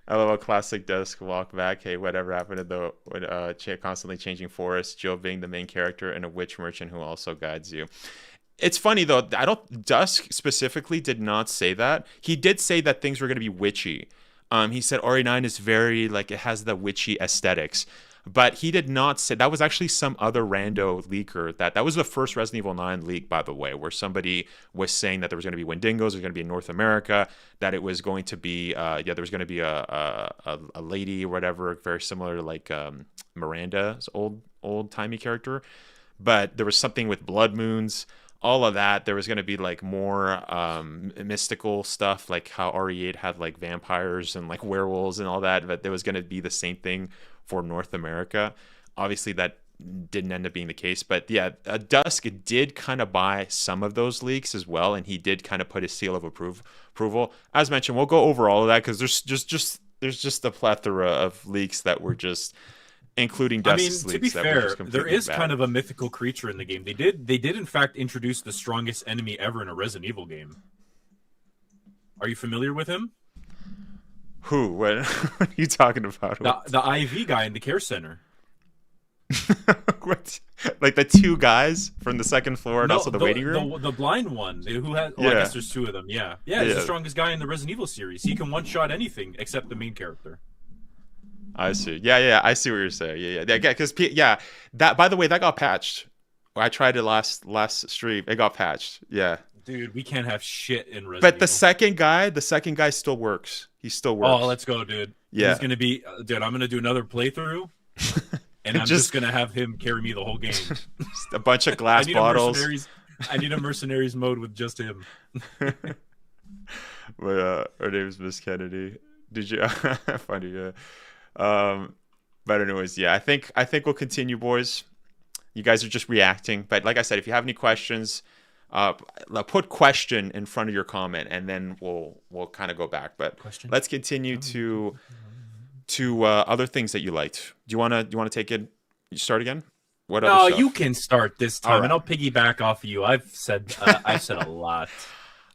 Speaker 1: I love a classic desk walk back. Hey, whatever happened to the constantly changing forest, Jill being the main character, and a witch merchant who also guides you. It's funny though. Dusk specifically did not say that. He did say that things were going to be witchy. He said RE9 is very like it has the witchy aesthetics. But he did not say that was actually some other rando leaker that was the first Resident Evil 9 leak, by the way, where somebody was saying that there was going to be Wendigos, there's going to be in North America, that it was going to be there was going to be a lady or whatever, very similar to like Miranda's old timey character, but there was something with blood moons. All of that, there was going to be like more mystical stuff, like how RE8 had like vampires and like werewolves and all that, but there was going to be the same thing for North America. Obviously that didn't end up being the case, but yeah, Dusk did kind of buy some of those leaks as well, and he did kind of put his seal of approval. As mentioned, we'll go over all of that because there's just a plethora of leaks that were just including Dusk's leaks.
Speaker 3: To be fair, there is
Speaker 1: bad.
Speaker 3: kind of a mythical creature in the game. They did in fact introduce the strongest enemy ever in a Resident Evil game. Are you familiar with him?
Speaker 1: Who? What are you talking about?
Speaker 3: The IV guy in the care center.
Speaker 1: What? Like the two guys from the second floor and
Speaker 3: No,
Speaker 1: also the waiting room.
Speaker 3: the blind one who has. Oh,
Speaker 1: Yeah.
Speaker 3: I guess there's two of them. Yeah, he's
Speaker 1: Yeah.
Speaker 3: the strongest guy in the Resident Evil series. He can one shot anything except the main character.
Speaker 1: I see. Yeah, I see what you're saying. Yeah. Because that, by the way, that got patched. I tried it last stream. It got patched. Yeah.
Speaker 3: Dude, we can't have shit in Resident
Speaker 1: But
Speaker 3: Evil.
Speaker 1: the second guy still works. He still works.
Speaker 3: Oh, let's go, dude.
Speaker 1: Yeah.
Speaker 3: He's gonna be, dude. I'm gonna do another playthrough, and I'm just gonna have him carry me the whole game.
Speaker 1: Just a bunch of glass bottles.
Speaker 3: I need a mercenaries mode with just him.
Speaker 1: But her name is Miss Kennedy. Did you? Funny, yeah. But anyways, yeah. I think we'll continue, boys. You guys are just reacting, but like I said, if you have any questions, put question in front of your comment, and then we'll kind of go back. But let's continue to other things that you liked. Do you wanna take it? You start again. What?
Speaker 3: No,
Speaker 1: stuff?
Speaker 3: you can start this time, and I'll piggyback off of you. I've said a lot.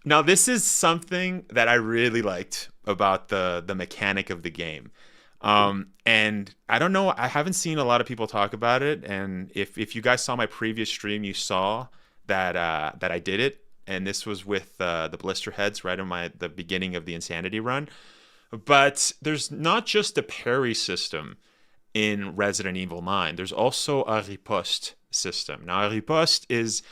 Speaker 1: Now, this is something that I really liked about the mechanic of the game. And I don't know, I haven't seen a lot of people talk about it. And if you guys saw my previous stream, you saw that I did it. And this was with the blister heads right in the beginning of the Insanity run. But there's not just a parry system in Resident Evil 9. There's also a riposte system. Now, a riposte is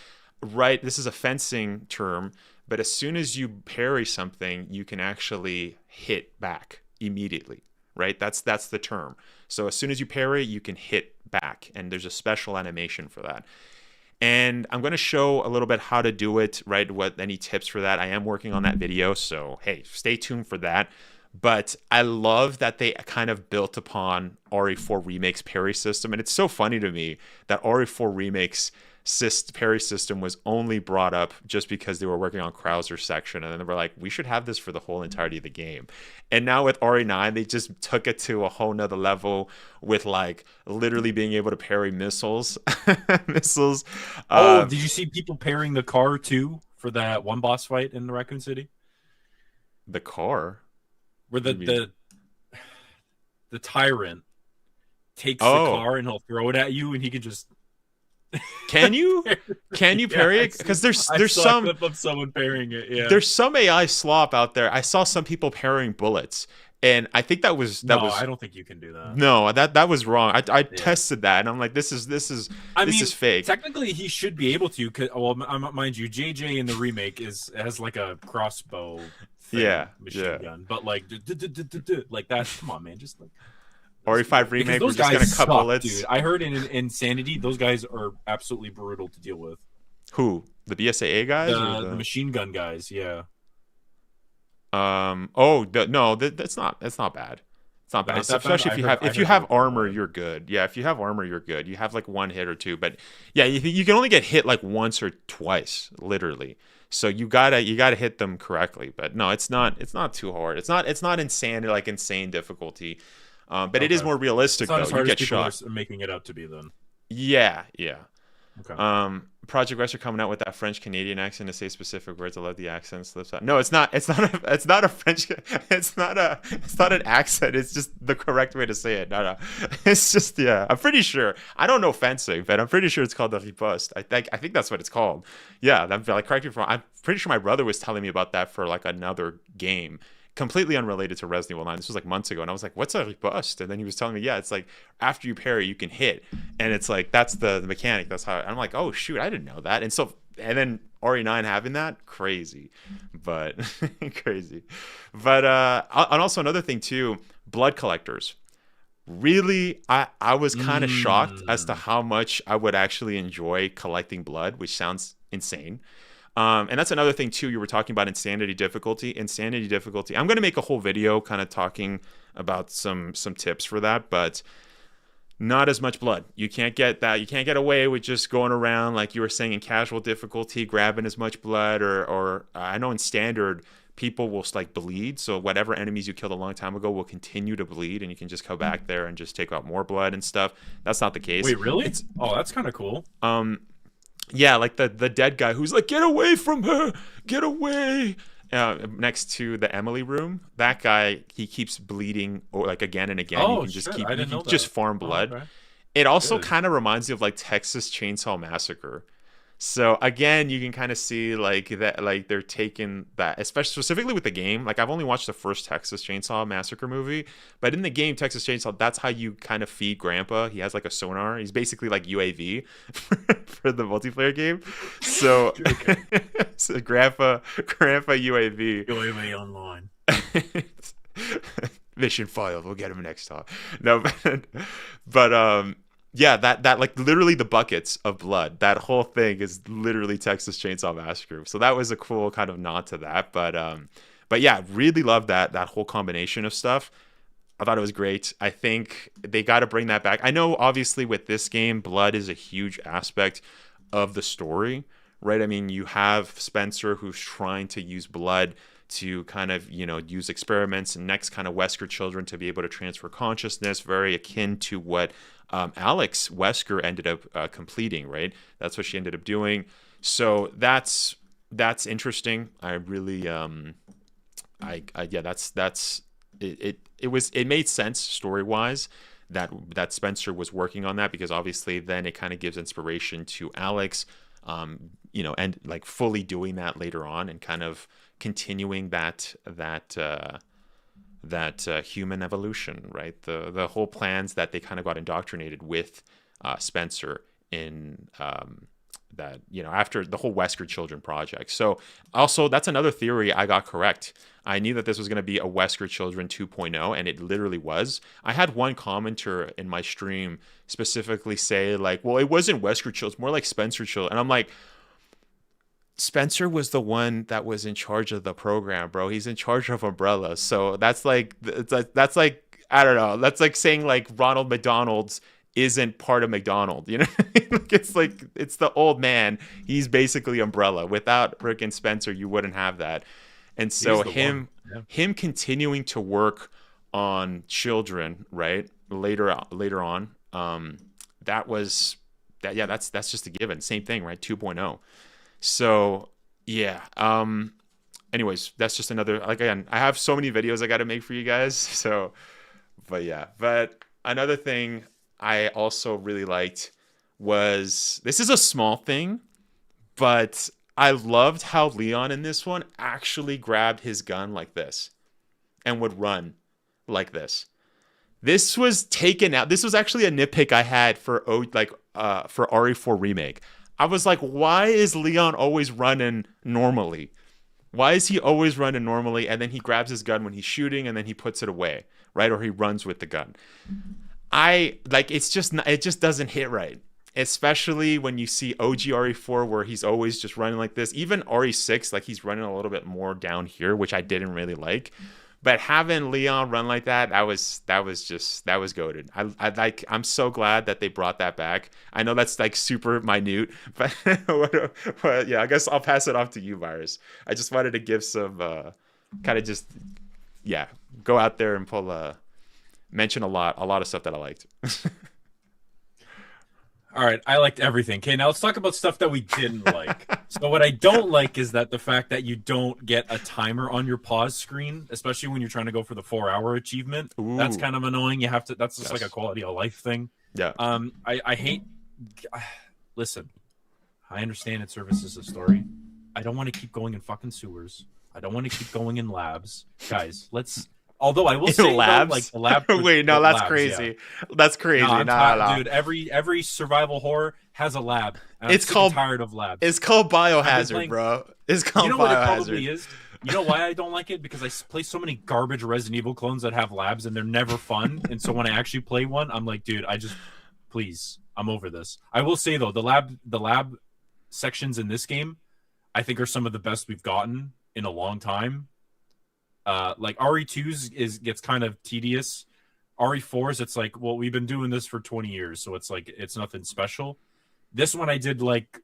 Speaker 1: this is a fencing term, but as soon as you parry something, you can actually hit back immediately, right? That's the term. So as soon as you parry, you can hit back, and there's a special animation for that. And I'm going to show a little bit how to do it, right? What any tips for that. I am working on that video, so hey, stay tuned for that. But I love that they kind of built upon RE4 Remake's parry system, and it's so funny to me that RE4 Remake's parry system was only brought up just because they were working on Krauser's section, and then they were like, we should have this for the whole entirety of the game. And now with RE9, they just took it to a whole nother level with like literally being able to parry missiles.
Speaker 3: Did you see people parrying the car too for that one boss fight in the Raccoon City?
Speaker 1: The car?
Speaker 3: Where the tyrant takes the car and he'll throw it at you, and he can just.
Speaker 1: Can you parry it? Because there's some
Speaker 3: clip of someone parrying it. Yeah,
Speaker 1: there's some AI slop out there. I saw some people parrying bullets, and I think that was.
Speaker 3: I don't think you can do that.
Speaker 1: No, that was wrong. I tested that, and I'm like, this is fake.
Speaker 3: Technically, he should be able to. Well, mind you, JJ in the remake has like a crossbow. Machine gun, but like that. Come on, man, just like.
Speaker 1: RE5 remake, we're just gonna cut bullets.
Speaker 3: Dude, I heard in Insanity, those guys are absolutely brutal to deal with.
Speaker 1: Who? The BSAA guys?
Speaker 3: The machine gun guys, yeah.
Speaker 1: No, that's not bad. It's not bad. Especially if you have armor, you're good. Yeah, if you have armor, you're good. You have like one hit or two, but yeah, you can only get hit like once or twice, literally. So you gotta hit them correctly. But no, it's not too hard. It's not insane difficulty. But it is more realistic, though. You get shot.
Speaker 3: Are making it out to be then.
Speaker 1: Yeah.
Speaker 3: Okay.
Speaker 1: Project Wesker coming out with that French Canadian accent to say specific words. I love the accent. Slips out. No, it's not a French. It's not an accent. It's just the correct way to say it. No. It's just I'm pretty sure. I don't know fencing, but I'm pretty sure it's called the riposte. I think that's what it's called. Yeah. I'm like, correct me if I'm wrong. I'm pretty sure my brother was telling me about that for like another game. Completely unrelated to Resident Evil 9. This was like months ago, and I was like, what's a riposte? And then he was telling me, yeah, it's like after you parry, you can hit. And it's like, that's the mechanic. That's how I'm like, oh, shoot, I didn't know that. And then RE9 having that, crazy. But, crazy. But, and also another thing, too, blood collectors. Really, I was kind of shocked as to how much I would actually enjoy collecting blood, which sounds insane. And that's another thing, too, you were talking about Insanity difficulty. I'm going to make a whole video kind of talking about some tips for that, but not as much blood. You can't get that. You can't get away with just going around, like you were saying, in casual difficulty, grabbing as much blood, or I know in standard, people will like bleed. So whatever enemies you killed a long time ago will continue to bleed, and you can just go back there and just take out more blood and stuff. That's not the case.
Speaker 3: Wait, really? That's kind of cool.
Speaker 1: Yeah, like the dead guy who's like, get away from her, get away. Next to the Emily room, that guy, he keeps bleeding, or like again and again. You can just farm blood.
Speaker 3: Okay.
Speaker 1: It also
Speaker 3: Good.
Speaker 1: kind of reminds me of like Texas Chainsaw Massacre. So again, you can kind of see like that, like they're taking that, especially specifically with the game. Like I've only watched the first Texas Chainsaw Massacre movie, but in the game Texas Chainsaw, that's how you kind of feed Grandpa. He has like a sonar. He's basically like UAV for the multiplayer game. So, so Grandpa UAV.
Speaker 3: UAV online.
Speaker 1: Mission failed. We'll get him next time. No, but yeah, that like literally the buckets of blood. That whole thing is literally Texas Chainsaw Massacre. So that was a cool kind of nod to that. But yeah, really loved that whole combination of stuff. I thought it was great. I think they got to bring that back. I know obviously with this game, blood is a huge aspect of the story, right? I mean, you have Spencer who's trying to use blood to kind of, use experiments, and next kind of Wesker children to be able to transfer consciousness, very akin to what Alex Wesker ended up completing, right? That's what she ended up doing. So that's interesting. I really, that's it made sense story wise that Spencer was working on that, because obviously then it kind of gives inspiration to Alex, and like fully doing that later on and kind of continuing that human evolution, right? The whole plans that they kind of got indoctrinated with Spencer in that, after the whole Wesker Children project. So also that's another theory I got correct. I knew that this was going to be a Wesker Children 2.0, and it literally was. I had one commenter in my stream specifically say like, well, it wasn't Wesker Children, it's more like Spencer Children. And I'm like, Spencer was the one that was in charge of the program, bro. He's in charge of Umbrella. So that's like I don't know. That's like saying like Ronald McDonald's isn't part of McDonald. It's like it's the old man. He's basically Umbrella. Without Rick and Spencer, you wouldn't have that. And so him continuing to work on children, right? Later on, that's just a given. Same thing, right? 2.0. So yeah. Anyways, that's just another, like, again, I have so many videos I got to make for you guys. So, but another thing I also really liked was, this is a small thing, but I loved how Leon in this one actually grabbed his gun like this and would run like this. This was taken out. This was actually a nitpick I had for RE4 Remake. I was like, why is Leon always running normally? Why is he always running normally? And then he grabs his gun when he's shooting and then he puts it away, right? Or he runs with the gun. It just doesn't hit right. Especially when you see OG RE4 where he's always just running like this. Even RE6, like he's running a little bit more down here, which I didn't really like. But having Leon run like that was goated. I'm so glad that they brought that back. I know that's like super minute, but yeah, I guess I'll pass it off to you, Virus. I just wanted to give some kind of just go out there and mention a lot of stuff that I liked.
Speaker 4: All right, I liked everything. Okay, now let's talk about stuff that we didn't like. So what I don't like is that the fact that you don't get a timer on your pause screen, especially when you're trying to go for the 4-hour achievement. Ooh. That's kind of annoying. You have to. That's just like a quality of life thing.
Speaker 1: Yeah.
Speaker 4: I hate. Listen, I understand it services a story. I don't want to keep going in fucking sewers. I don't want to keep going in labs, guys. Let's. Although I will say,
Speaker 1: labs?
Speaker 4: Though, like the lab.
Speaker 1: Wait, no, that's labs, crazy. Yeah. That's crazy. No.
Speaker 4: Dude, every survival horror has a lab.
Speaker 1: It's called
Speaker 4: tired of labs.
Speaker 1: It's called Biohazard, bro. It's called Biohazard.
Speaker 4: You know what it probably is? You know why I don't like it? Because I play so many garbage Resident Evil clones that have labs and they're never fun. And so when I actually play one, I'm like, dude, please, I'm over this. I will say though, the lab sections in this game, I think are some of the best we've gotten in a long time. Like RE2's gets kind of tedious. RE4's, it's like, well, we've been doing this for 20 years, so it's like it's nothing special. This one I did like,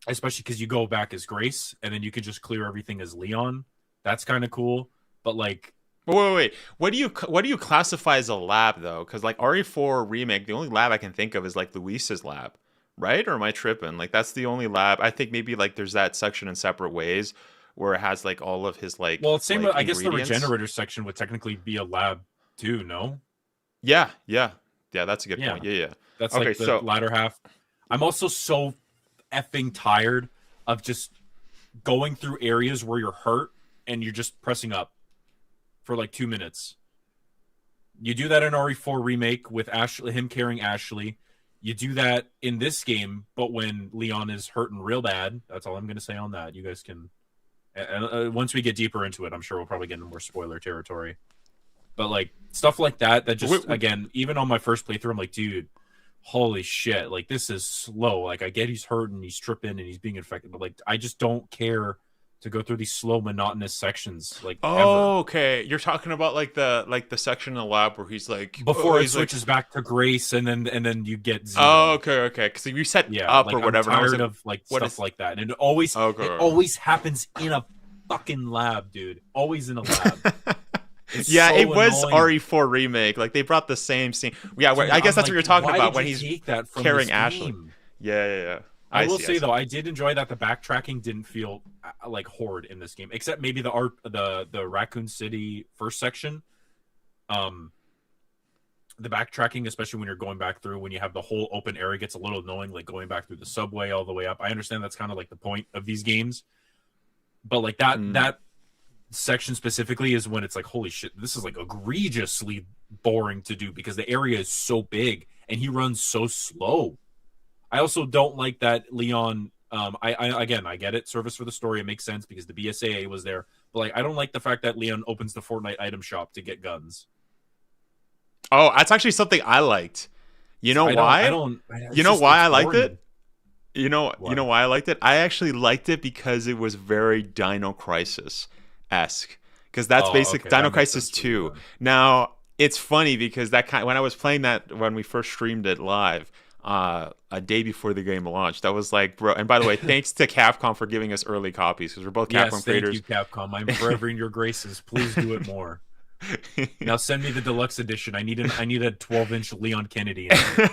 Speaker 4: especially because you go back as Grace, and then you could just clear everything as Leon. That's kind of cool. But like,
Speaker 1: wait, what do you classify as a lab though? Because like RE4 Remake, the only lab I can think of is like Luis's lab, right? Or am I tripping? Like that's the only lab. I think maybe like there's that section in Separate Ways, where it has like all of his like.
Speaker 4: Well, it's same.
Speaker 1: Like,
Speaker 4: I guess the regenerator section would technically be a lab too. No.
Speaker 1: Yeah. Yeah, that's a good point. Yeah.
Speaker 4: That's
Speaker 1: Okay,
Speaker 4: like the latter half. I'm also so effing tired of just going through areas where you're hurt and you're just pressing up for like 2 minutes. You do that in RE4 Remake with Ashley, him carrying Ashley. You do that in this game, but when Leon is hurting real bad. That's all I'm going to say on that. You guys can... once we get deeper into it, I'm sure we'll probably get into more spoiler territory. But like stuff like that just, again, even on my first playthrough, I'm like, dude, holy shit. Like, this is slow. Like, I get he's hurting, he's tripping, and he's being infected. But like, I just don't care to go through these slow, monotonous sections. Like, ever.
Speaker 1: Okay. You're talking about like the section in the lab where he's like
Speaker 4: before it switches back to Grace, and then you get Xeno.
Speaker 1: Oh, okay. Because you set up or whatever.
Speaker 4: I'm tired of like stuff like that, and it always happens in a fucking lab, dude. Always in a lab.
Speaker 1: Yeah, so it was annoying. RE4 Remake. Like, they brought the same scene. Yeah, dude, I guess that's what you're talking about when he's carrying Ashley. Yeah.
Speaker 4: I will say though, I did enjoy that the backtracking didn't feel like horde in this game, except maybe the Raccoon City first section. The backtracking, especially when you're going back through, when you have the whole open area, gets a little annoying. Like going back through the subway all the way up. I understand that's kind of like the point of these games, but like that section specifically is when it's like, holy shit, this is like egregiously boring to do because the area is so big and he runs so slow. I also don't like that Leon. I get it, service for the story, it makes sense because the BSAA was there, but like I don't like the fact that Leon opens the Fortnite item shop to get guns.
Speaker 1: Oh, that's actually something I liked. You know why? You know why I liked it? You know why I liked it? I actually liked it because it was very Dino Crisis-esque. Because that's basically Dino Crisis 2. Now, it's funny because when I was playing that when we first streamed it live, a day before the game launched, I was like, bro. And by the way, thanks to Capcom for giving us early copies because we're both Capcom creators.
Speaker 4: Thank you, Capcom. I'm forever in your graces. Please do it more. Now send me the deluxe edition. I need a 12-inch Leon Kennedy.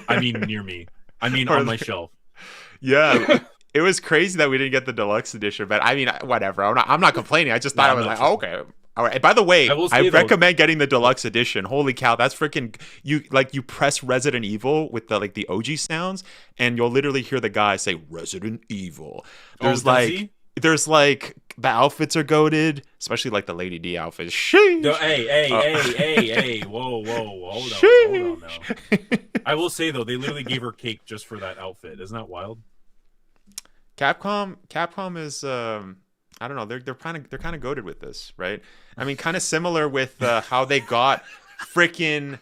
Speaker 4: Near me. On my shelf.
Speaker 1: Yeah, it was crazy that we didn't get the deluxe edition, but I mean, whatever. I'm not complaining. I just thought I was like, okay. All right. By the way, I recommend getting the deluxe edition. Holy cow, that's freaking you press Resident Evil with the OG sounds, and you'll literally hear the guy say Resident Evil. There's there's the outfits are goated, especially like the Lady D outfit. Sheesh.
Speaker 4: Hey, whoa, hold on now. I will say though, they literally gave her cake just for that outfit. Isn't that wild?
Speaker 1: Capcom is I don't know, they're kind of goated with this, right? I mean, kind of similar with how they got freaking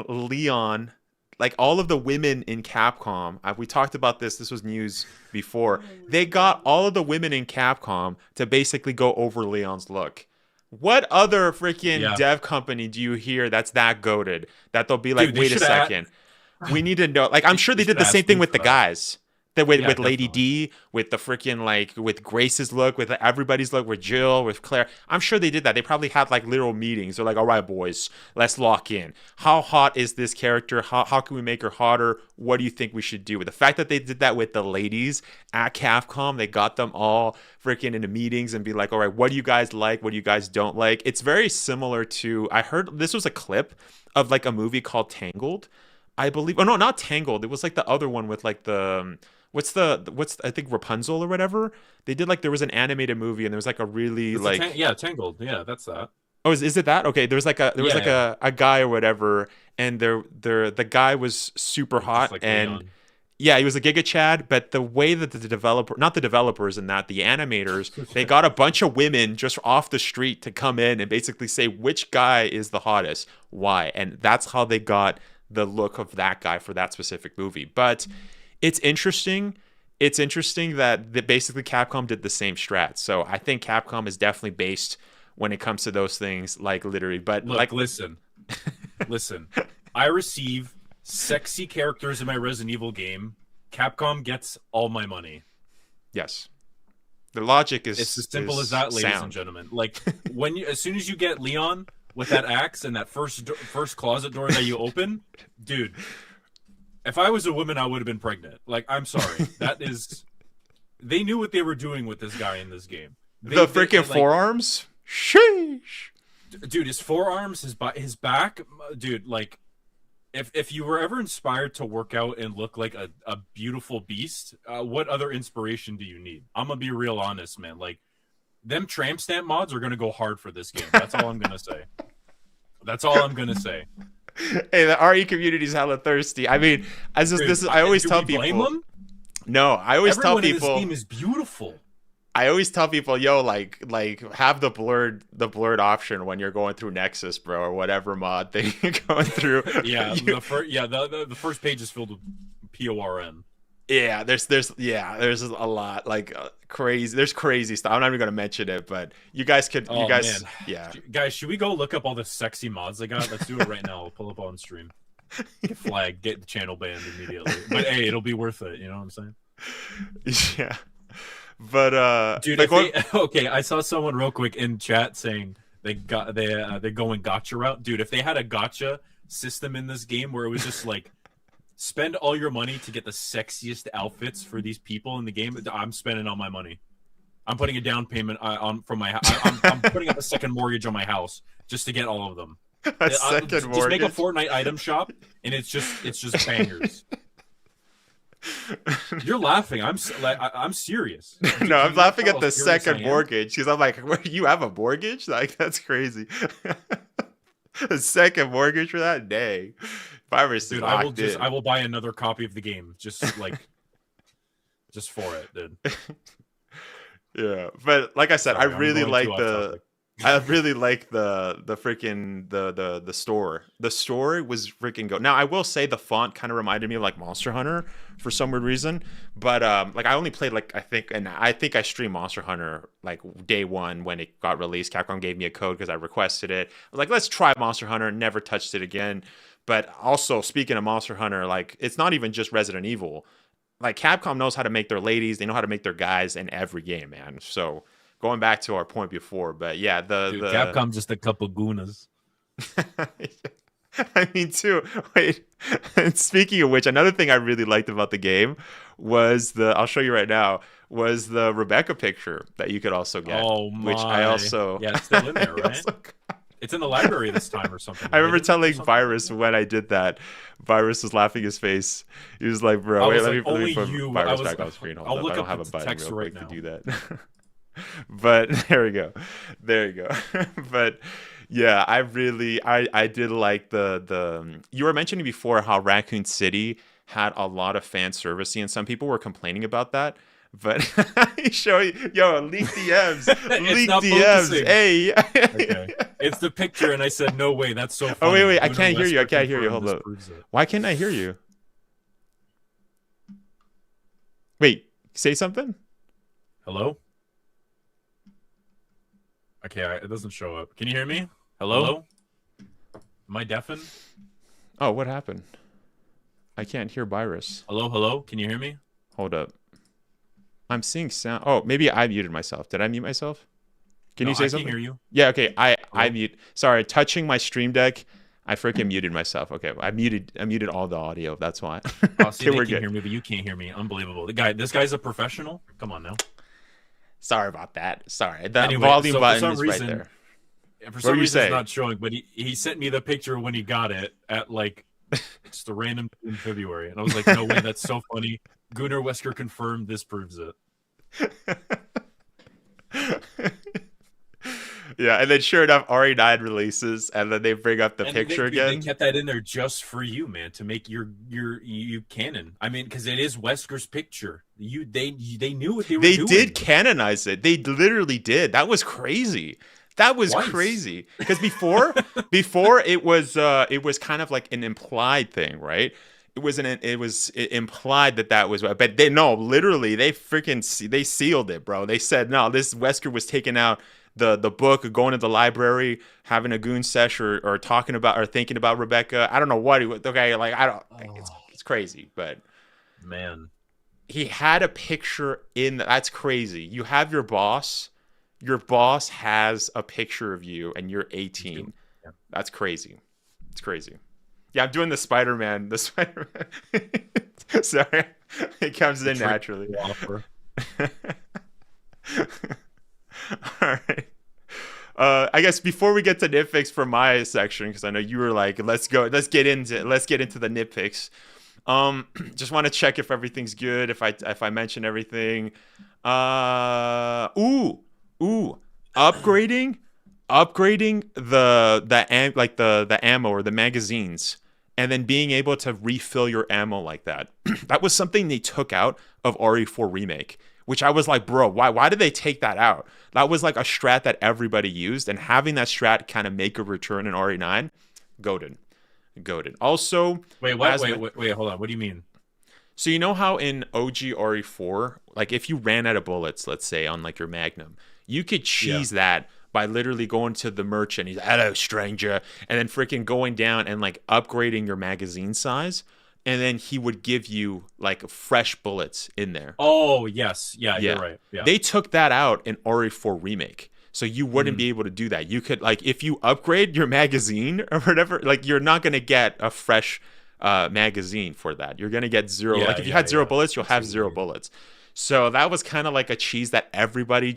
Speaker 1: Leon. Like all of the women in Capcom, we talked about this. This was news before. They got all of the women in Capcom to basically go over Leon's look. What other freaking dev company do you hear that's that goated that they'll be like, dude, wait a second, we need to know? Like, I'm sure they did the same thing with the guys. With Lady D, with the freaking with Grace's look, with everybody's look, with Jill, with Claire. I'm sure they did that. They probably had like literal meetings. They're like, all right, boys, let's lock in. How hot is this character? How can we make her hotter? What do you think we should do? With the fact that they did that with the ladies at Capcom, they got them all freaking into meetings and be like, all right, what do you guys like? What do you guys don't like? It's very similar to, I heard this was a clip of like a movie called Tangled, I believe. Oh no, not Tangled. It was like the other one with like the... What's I think Rapunzel or whatever. They did there was an animated movie and there was like a really
Speaker 4: Tangled. Yeah, that's that.
Speaker 1: Oh, is it that? Okay, there was a guy or whatever, and the guy was super hot and Leon. Yeah, he was a Giga Chad, but the way that the animators, they got a bunch of women just off the street to come in and basically say which guy is the hottest, why, and that's how they got the look of that guy for that specific movie. But it's interesting. It's interesting that basically Capcom did the same strat. So I think Capcom is definitely based when it comes to those things, like literally. But
Speaker 4: look, listen. I receive sexy characters in my Resident Evil game. Capcom gets all my money.
Speaker 1: Yes, the logic is.
Speaker 4: It's as simple as that, ladies and gentlemen. Like as soon as you get Leon with that axe and that first closet door that you open, dude. If I was a woman, I would have been pregnant. Like, I'm sorry. They knew what they were doing with this guy in this game.
Speaker 1: The freaking forearms? Sheesh.
Speaker 4: Dude, his forearms, his back, dude, like, if you were ever inspired to work out and look like a beautiful beast, what other inspiration do you need? I'm gonna be real honest, man. Like, them tramp stamp mods are gonna go hard for this game. That's all I'm gonna say. That's all I'm gonna say.
Speaker 1: Hey, the RE community is hella thirsty. I mean, I always tell people.
Speaker 4: Blame them?
Speaker 1: No, I always tell people.
Speaker 4: Everyone in this game is beautiful.
Speaker 1: I always tell people, yo, like have the blurred option when you're going through Nexus, bro, or whatever mod thing you're going through.
Speaker 4: Yeah, the first page is filled with PORN.
Speaker 1: Yeah, there's a lot like crazy. There's crazy stuff. I'm not even gonna mention it, but you guys,
Speaker 4: man.
Speaker 1: Yeah,
Speaker 4: guys, should we go look up all the sexy mods they got? Let's do it right now. We'll pull up on stream. Get flag, get the channel banned immediately. But hey, it'll be worth it. You know what I'm
Speaker 1: saying? Yeah. But
Speaker 4: dude,
Speaker 1: like
Speaker 4: okay, I saw someone real quick in chat saying they're going gotcha route. Dude, if they had a gotcha system in this game where it was just like spend all your money to get the sexiest outfits for these people in the game, I'm spending all my money. I'm putting a down payment on from my I'm putting up a second mortgage on my house just to get all of them.
Speaker 1: Just
Speaker 4: make a Fortnite item shop and it's just bangers. You're laughing. I'm serious.
Speaker 1: No, I'm laughing at the second mortgage because I'm like, you have a mortgage? Like, that's crazy. A second mortgage for that day. Virus, dude.
Speaker 4: I will buy another copy of the game just for it, dude.
Speaker 1: Yeah, but like I said, I really like the freaking the store. The store was freaking go. Now I will say the font kind of reminded me of like Monster Hunter for some weird reason, but like I only played like I think I streamed Monster Hunter like day one when it got released. Capcom gave me a code because I requested it. I was like, let's try Monster Hunter. Never touched it again. But also speaking of Monster Hunter, like it's not even just Resident Evil. Like Capcom knows how to make their ladies. They know how to make their guys in every game, man. So. Going back to our point before, but yeah, the
Speaker 4: Capcom just a couple goonas.
Speaker 1: I mean, too. Wait, and speaking of which, another thing I really liked about the game was I'll show you right now, was the Rebecca picture that you could also get.
Speaker 4: Oh my!
Speaker 1: Which I also
Speaker 4: it's still in there, right? It's in the library this time or something.
Speaker 1: I remember telling Virus when I did that. Virus was laughing his face. He was like, "Bro, wait, let me put Virus back on screen. Hold up, I don't have a button real quick to do that." But there you go. But yeah, I did like the you were mentioning before how Raccoon City had a lot of fan servicing and some people were complaining about that. But show you, leak DMs, leak DMs. Hey,
Speaker 4: okay. It's the picture, and I said, no way, that's so funny.
Speaker 1: Oh wait, I can't hear you. Hold up. Why can't I hear you? Wait, say something.
Speaker 4: Hello. Okay, it doesn't show up. Can you hear me? Hello? Am I deafened?
Speaker 1: Oh, what happened? I can't hear Virus.
Speaker 4: Hello? Can you hear me?
Speaker 1: Hold up. I'm seeing sound. Oh, maybe I muted myself. Did I mute myself? Can you say something?
Speaker 4: I can hear you.
Speaker 1: Yeah, okay. I mute. Sorry, touching my stream deck, I freaking muted myself. Okay, I muted all the audio. That's why.
Speaker 4: Oh, see, they can hear me, but you can't hear me. Unbelievable. This guy's a professional. Come on now.
Speaker 1: Sorry about that. Sorry. The volume button is right there.
Speaker 4: For some reason, it's not showing, but he sent me the picture when he got it at like just a random in February. And I was like, no way, that's so funny. Gunnar Wesker confirmed, this proves it.
Speaker 1: Yeah, and then sure enough, RE9 releases, and then they bring up the picture again.
Speaker 4: They kept that in there just for you, man, to make you canon. I mean, because it is Wesker's picture. They knew what they were doing.
Speaker 1: They did canonize it. They literally did. That was crazy. That was crazy. Because before it was kind of like an implied thing, right? It implied that was, but literally they sealed it, bro. They said no. This Wesker was taking out the book, going to the library, having a goon sesh, or talking about or thinking about Rebecca. I don't know what he was. Okay, like I don't. It's crazy, but
Speaker 4: man,
Speaker 1: he had a picture in. That's crazy. You have your boss. Your boss has a picture of you, and you're 18. Yeah. That's crazy. It's crazy. Yeah, I'm doing the Spider-Man. Sorry, it comes in naturally. All right. I guess before we get to nitpicks for my section, because I know you were like, let's get into the nitpicks. Just want to check if everything's good. If I mention everything. Upgrading the ammo or the magazines, and then being able to refill your ammo like that. That was something they took out of RE4 Remake, which I was like, bro, why did they take that out? That was like a strat that everybody used, and having that strat kind of make a return in RE9, goated. Also,
Speaker 4: wait, what? Wait, hold on. What do you mean?
Speaker 1: So you know how in OG RE4, like if you ran out of bullets, let's say on like your Magnum, you could cheese that by literally going to the merchant. He's hello, stranger, and then freaking going down and like upgrading your magazine size, and then he would give you like fresh bullets in there.
Speaker 4: Oh yes, yeah. You're right. Yeah.
Speaker 1: They took that out in RE4 Remake, so you wouldn't be able to do that. You could like if you upgrade your magazine or whatever, like you're not gonna get a fresh magazine for that. You're gonna get zero. Like if you had zero bullets, you'll have zero bullets. So that was kind of like a cheese that everybody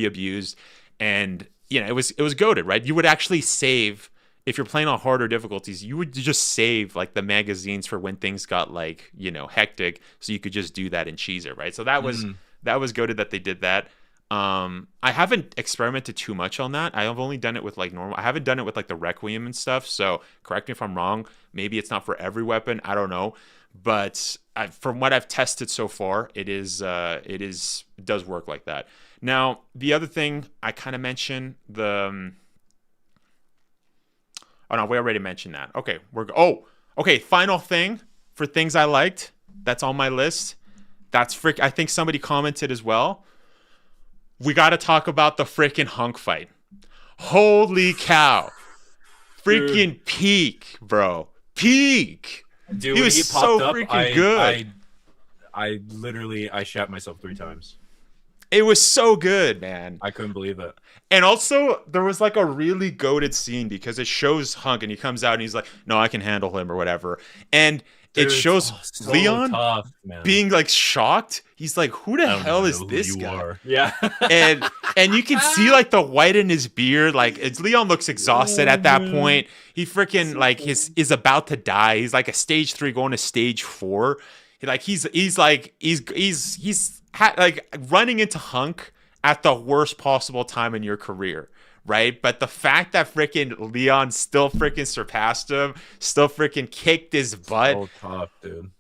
Speaker 1: abused. And it was goated, right? You would actually save if you're playing on harder difficulties. You would just save like the magazines for when things got like hectic, so you could just do that and cheese it, right? So that was goated that they did that. I haven't experimented too much on that. I have only done it with like normal. I haven't done it with like the Requiem and stuff. So correct me if I'm wrong. Maybe it's not for every weapon. I don't know, but from what I've tested so far, it does work like that. Now, the other thing I kind of mentioned, oh no, we already mentioned that. Okay, final thing for things I liked that's on my list. I think somebody commented as well. We got to talk about the freaking hunk fight. Holy cow. Freaking peak, bro. Peak.
Speaker 4: Dude,
Speaker 1: he was so freaking good.
Speaker 4: I literally shat myself 3 times.
Speaker 1: It was so good, man.
Speaker 4: I couldn't believe it.
Speaker 1: And also, there was like a really goated scene because it shows Hunk and he comes out and he's like, no, I can handle him or whatever. And it shows
Speaker 4: so
Speaker 1: Leon
Speaker 4: tough,
Speaker 1: being like shocked. He's like, who the hell is this guy?
Speaker 4: Are. Yeah.
Speaker 1: and you can see like the white in his beard. Like Leon looks exhausted at that point. He freaking like is about to die. He's like a stage 3 going to stage 4. He's running into Hunk at the worst possible time in your career, right? But the fact that freaking Leon still freaking surpassed him, still freaking kicked his butt.
Speaker 4: So tough, dude.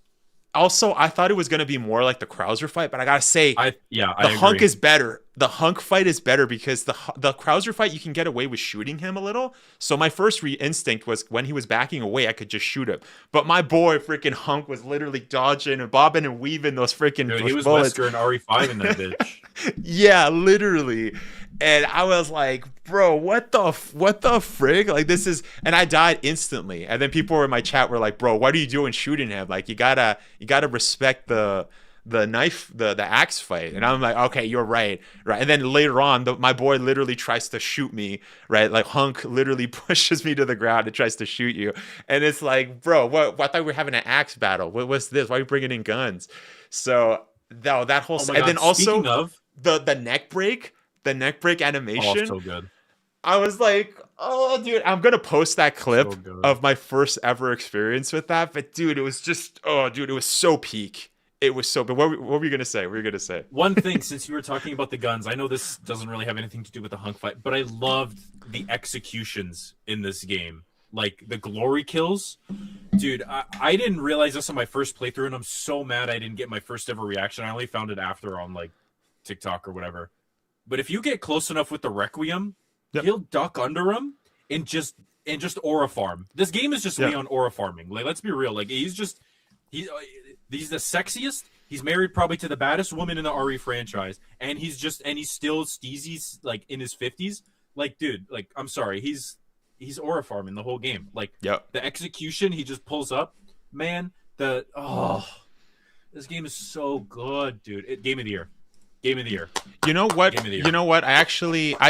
Speaker 1: Also, I thought it was going to be more like the Krauser fight, but I got to say,
Speaker 4: I
Speaker 1: Hunk is better. The Hunk fight is better because the Krauser fight, you can get away with shooting him a little. So my first instinct was when he was backing away, I could just shoot him. But my boy, freaking Hunk, was literally dodging and bobbing and weaving those freaking bullets.
Speaker 4: He was Wesker and RE5 in that bitch.
Speaker 1: Yeah, literally. And I was like, bro, what the frig? Like, this is, and I died instantly. And then people in my chat were like, bro, what are you doing shooting him? Like, you gotta respect the knife, the axe fight. And I'm like, okay, you're right. And then later on, my boy literally tries to shoot me, right? Like Hunk literally pushes me to the ground and tries to shoot you. And it's like, bro, what? I thought we were having an axe battle. What's this? Why are you bringing in guns? So that whole, and then also the neck break. The neck break animation.
Speaker 4: Oh, so good.
Speaker 1: I was like, oh, dude, I'm going to post that clip of my first ever experience with that. But, dude, it was just, it was so peak. It was so, but what were you going to say? What were you going to say?
Speaker 4: One thing, since you were talking about the guns, I know this doesn't really have anything to do with the Hunk fight, but I loved the executions in this game. Like, the glory kills. Dude, I didn't realize this on my first playthrough, and I'm so mad I didn't get my first ever reaction. I only found it after on, like, TikTok or whatever. But if you get close enough with the Requiem, he'll duck under him and just aura farm. This game is just Leon aura farming. Like, let's be real. Like, he's the sexiest. He's married probably to the baddest woman in the RE franchise, and he's still steezy, like in his 50s. Like, dude, like, I'm sorry, he's aura farming the whole game. Like, the execution, he just pulls up, man. This game is so good, dude. Game of the year.
Speaker 3: Game of the year.
Speaker 1: You know what? You know what? I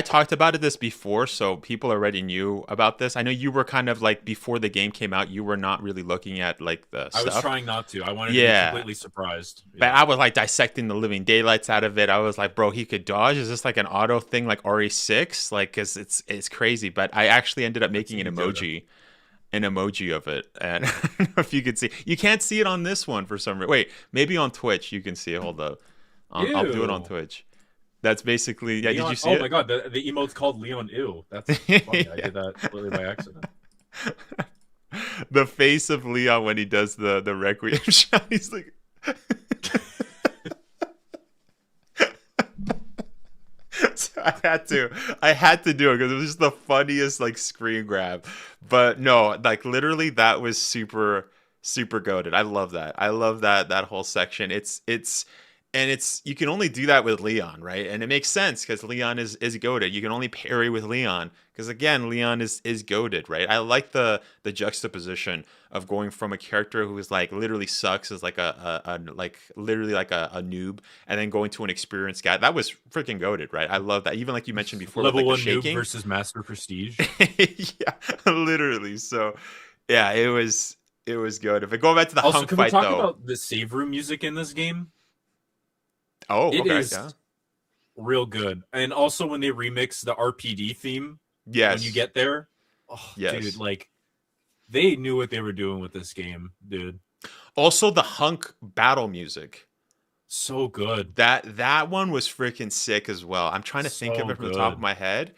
Speaker 1: talked about this before, so people already knew about this. I know you were kind of like before the game came out, you were not really looking at like the stuff.
Speaker 3: I was trying not to. I wanted to be completely surprised.
Speaker 1: But I was like dissecting the living daylights out of it. I was like, bro, he could dodge. Is this like an auto thing like RE6? Like, cause it's crazy. But I actually ended up making an emoji of it, and I don't know if you could see. You can't see it on this one for some reason. Wait, maybe on Twitch you can see it. Hold up. I'll do it on Twitch. That's basically Leon, did you see it?
Speaker 3: Oh my god, the emote's called Leon Ew. That's funny. I did that completely by accident.
Speaker 1: The face of Leon when he does the Requiem shot, he's like so I had to do it because it was just the funniest like screen grab. But no, like literally that was super goated. I love that. I love that whole section. It's you can only do that with Leon, right? And it makes sense because Leon is goated. You can only parry with Leon because again, Leon is goated, right? I like the juxtaposition of going from a character who is like literally sucks as like a literally like a noob, and then going to an experienced guy. That was freaking goated, right? I love that. Even like you mentioned before,
Speaker 3: level
Speaker 1: with, like,
Speaker 3: one
Speaker 1: the shaking
Speaker 3: noob versus master prestige.
Speaker 1: Yeah, literally. So yeah, it was good. If we go back to the
Speaker 3: also,
Speaker 1: hunk
Speaker 3: can
Speaker 1: fight,
Speaker 3: we talk
Speaker 1: though,
Speaker 3: about the save room music in this game?
Speaker 1: Oh,
Speaker 3: it
Speaker 1: okay,
Speaker 3: is real good. And also when they remix the R.P.D. theme,
Speaker 1: yes,
Speaker 3: when you get there, dude, like they knew what they were doing with this game, dude.
Speaker 1: Also, the hunk battle music,
Speaker 3: so good.
Speaker 1: That one was freaking sick as well. I'm trying to think of it from the top of my head,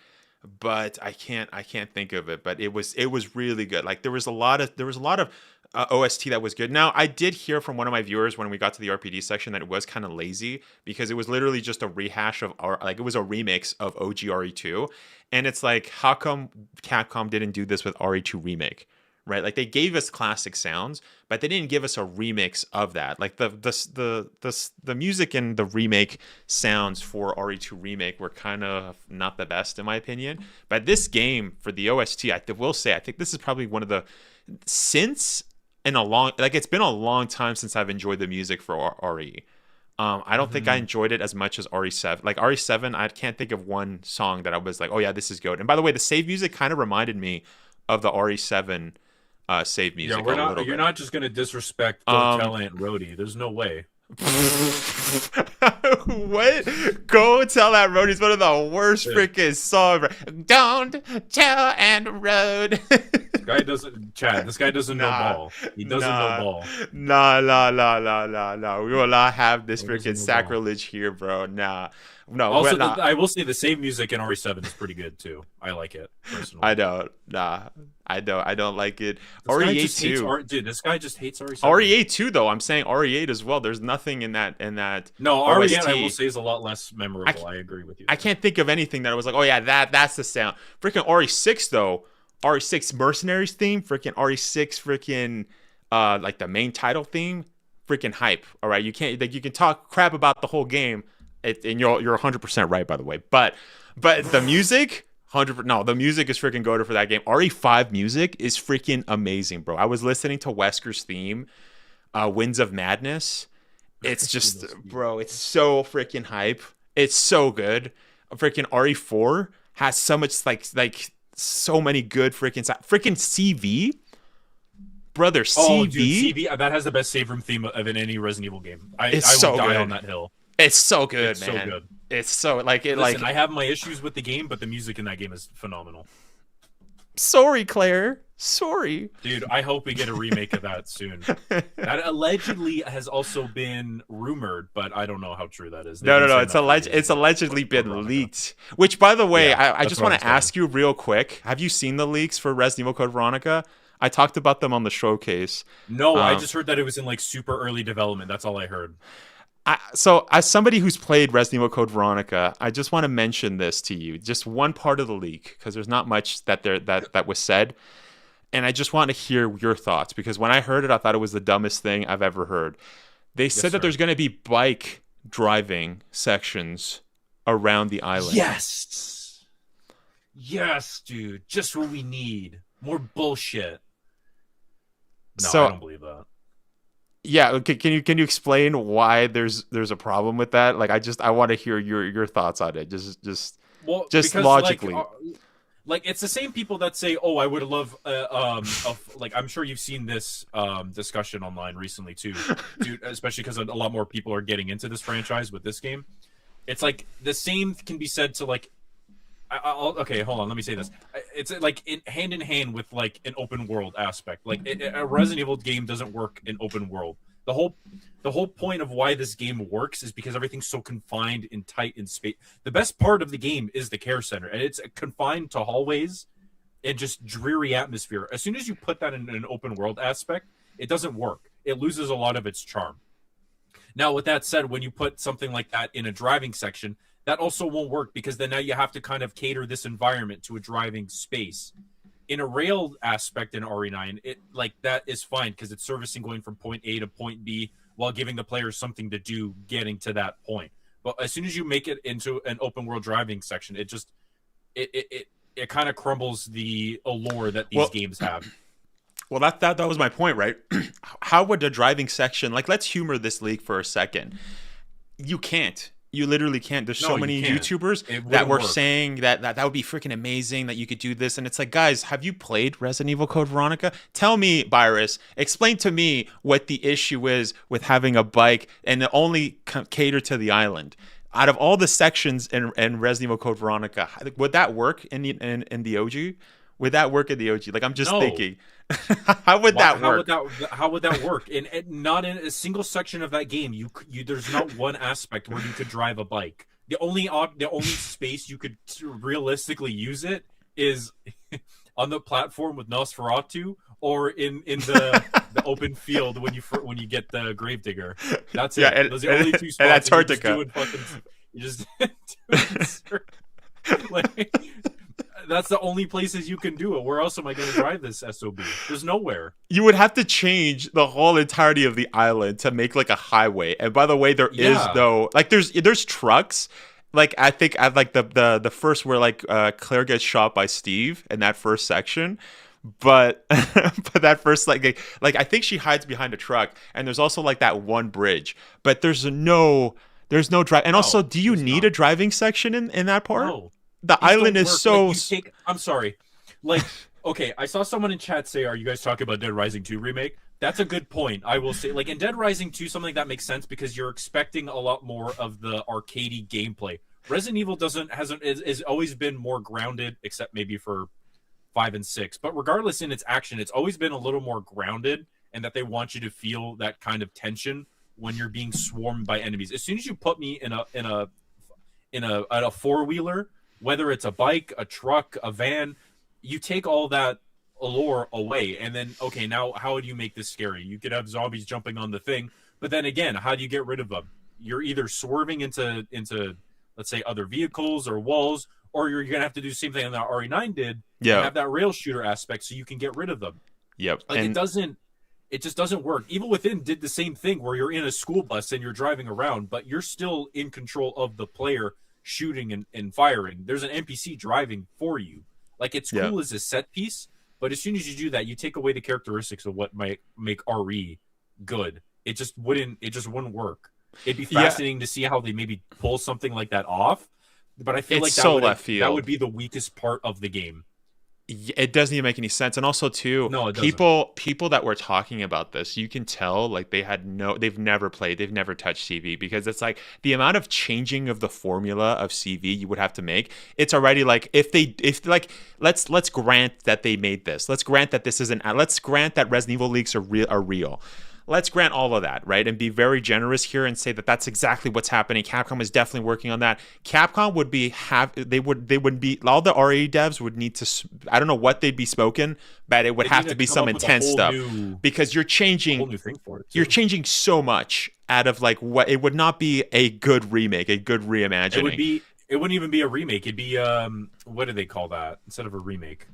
Speaker 1: but I can't think of it. But it was really good. Like there was a lot of OST that was good. Now, I did hear from one of my viewers when we got to the R.P.D. section that it was kind of lazy because it was literally just a rehash of it was a remix of OG RE2, and it's like, how come Capcom didn't do this with RE2 remake, right? Like they gave us classic sounds, but they didn't give us a remix of that. Like the music and the remake sounds for RE2 remake were kind of not the best in my opinion. But this game for the OST, I will say, I think this is probably one of the it's been a long time since I've enjoyed the music for RE. I don't think I enjoyed it as much as RE7. Like RE7, I can't think of one song that I was like, oh yeah, this is good. And by the way, the save music kind of reminded me of the RE7 save music.
Speaker 3: Yeah, you're not just gonna disrespect Go Tell Aunt Rhody. There's no way.
Speaker 1: What? Go Tell Aunt Rhody is one of the worst freaking songs. Don't tell Aunt Rhody.
Speaker 3: This guy doesn't know ball. He doesn't know ball.
Speaker 1: Nah. We will not have this freaking sacrilege here, bro. Nah. No.
Speaker 3: Also, I will say the save music in RE7 is pretty good too. I like it personally.
Speaker 1: I don't. Nah. I don't like it. RE8 too.
Speaker 3: Dude, this guy just hates RE7.
Speaker 1: RE8 too, though. I'm saying RE8 as well. There's nothing in that.
Speaker 3: No, RE8 I will say is a lot less memorable. I agree with you.
Speaker 1: I can't think of anything that I was like, oh yeah, that's the sound. Freaking RE6 though. RE6 Mercenaries theme. Freaking RE6. Freaking like the main title theme. Freaking hype. All right, you can talk crap about the whole game, and you're 100% right, by the way. But the music. The music is freaking goated for that game. RE5 music is freaking amazing, bro. I was listening to Wesker's theme, Winds of Madness. It's just, bro, it's so freaking hype. It's so good. Freaking RE4 has so much like so many good freaking CV. Brother, CV.
Speaker 3: Oh, dude, CV, that has the best save room theme of in any Resident Evil game. I will die on that hill.
Speaker 1: It's so good,
Speaker 3: it's
Speaker 1: man.
Speaker 3: So good.
Speaker 1: It's so Listen,
Speaker 3: I have my issues with the game, but the music in that game is phenomenal.
Speaker 1: Sorry, Claire. Sorry.
Speaker 3: Dude, I hope we get a remake of that soon. That allegedly has also been rumored, but I don't know how true that is.
Speaker 1: No. It's allegedly been leaked. Which, by the way, I just want to ask you real quick. Have you seen the leaks for Resident Evil Code Veronica? I talked about them on the showcase.
Speaker 3: No, I just heard that it was in like super early development. That's all I heard.
Speaker 1: So as somebody who's played Resident Evil Code Veronica, I just want to mention this to you. Just one part of the leak, because there's not much that was said. And I just want to hear your thoughts, because when I heard it, I thought it was the dumbest thing I've ever heard. They said that there's going to be bike driving sections around the island.
Speaker 3: Yes, dude. Just what we need. More bullshit. No, I don't believe that.
Speaker 1: Yeah, okay, can you explain why there's a problem with that? Like, I want to hear your thoughts on it.
Speaker 4: Well,
Speaker 1: Just
Speaker 4: because
Speaker 1: logically.
Speaker 4: like it's the same people that say, "Oh, I would love," like I'm sure you've seen this discussion online recently too, dude. Especially because a lot more people are getting into this franchise with this game. It's like the same can be said to like. Okay, hold on. Let me say this. It's like hand in hand with like an open world aspect. Like a Resident Evil game doesn't work in open world. The whole point of why this game works is because everything's so confined and tight in space. The best part of the game is the care center, and it's confined to hallways and just dreary atmosphere. As soon as you put that in an open world aspect, it doesn't work. It loses a lot of its charm. Now, with that said, when you put something like that in a driving section, that also won't work because then now you have to kind of cater this environment to a driving space. In a rail aspect in RE9, it like that is fine because it's servicing going from point A to point B while giving the player something to do getting to that point. But as soon as you make it into an open world driving section, it just it kind of crumbles the allure that these games have.
Speaker 1: Well, that was my point, right? How would a driving section, like, let's humor this league for a second. You can't. You literally can't. There's so many YouTubers that were saying that would be freaking amazing that you could do this. And it's like, guys, have you played Resident Evil Code Veronica? Tell me, Virus, explain to me what the issue is with having a bike and only cater to the island. Out of all the sections in Resident Evil Code Veronica, would that work in the OG? Would that work in the OG? Like, I'm just thinking. How would that work?
Speaker 4: How would that work? And not in a single section of that game, you there's not one aspect where you could drive a bike. The only space you could realistically use it is on the platform with Nosferatu, or in the open field when you get the Gravedigger. That's it.
Speaker 1: Yeah,
Speaker 4: those are the only two spots.
Speaker 1: And Antarctica.
Speaker 4: You just like. That's the only places you can do it. Where else am I going to drive this SOB? There's nowhere.
Speaker 1: You would have to change the whole entirety of the island to make like a highway. And by the way, there is though, like there's trucks. Like I think at like the first where like Claire gets shot by Steve in that first section. But that first like I think she hides behind a truck, and there's also like that one bridge. But there's no drive. And also, do you need a driving section in that part?
Speaker 4: No.
Speaker 1: The island is so...
Speaker 4: I'm sorry. Like, okay, I saw someone in chat say, are you guys talking about Dead Rising 2 remake? That's a good point. I will say, like, in Dead Rising 2, something like that makes sense because you're expecting a lot more of the arcadey gameplay. Resident Evil has always been more grounded, except maybe for 5 and 6. But regardless in its action, it's always been a little more grounded, and that they want you to feel that kind of tension when you're being swarmed by enemies. As soon as you put me in a four-wheeler, whether it's a bike, a truck, a van, you take all that allure away. And then, okay, now how do you make this scary? You could have zombies jumping on the thing, but then again, how do you get rid of them? You're either swerving into let's say, other vehicles or walls, or you're going to have to do the same thing that RE9 did, and have that rail shooter aspect so you can get rid of them.
Speaker 1: Yep.
Speaker 4: Like, it just doesn't work. Evil Within did the same thing where you're in a school bus and you're driving around, but you're still in control of the player shooting and firing. There's an NPC driving for you. Like, it's cool as a set piece, but as soon as you do that, you take away the characteristics of what might make RE good. It just wouldn't work. It'd be fascinating to see how they maybe pull something like that off, but I feel that would be the weakest part of the game.
Speaker 1: It doesn't even make any sense. And also too, people that were talking about this, you can tell like they've never played, they've never touched CV, because it's like the amount of changing of the formula of CV you would have to make. It's already like let's grant that they made this. Let's grant that this isn't. Let's grant that Resident Evil leaks are real. Let's grant all of that, right? And be very generous here and say that that's exactly what's happening. Capcom is definitely working on that. Capcom would be all the RE devs would need to, I don't know what they'd be smoking, but it would have to be some intense stuff, because you're changing so much out of like what it would not be a good remake, a good reimagining.
Speaker 4: It wouldn't even be a remake. It'd be what do they call that instead of a remake?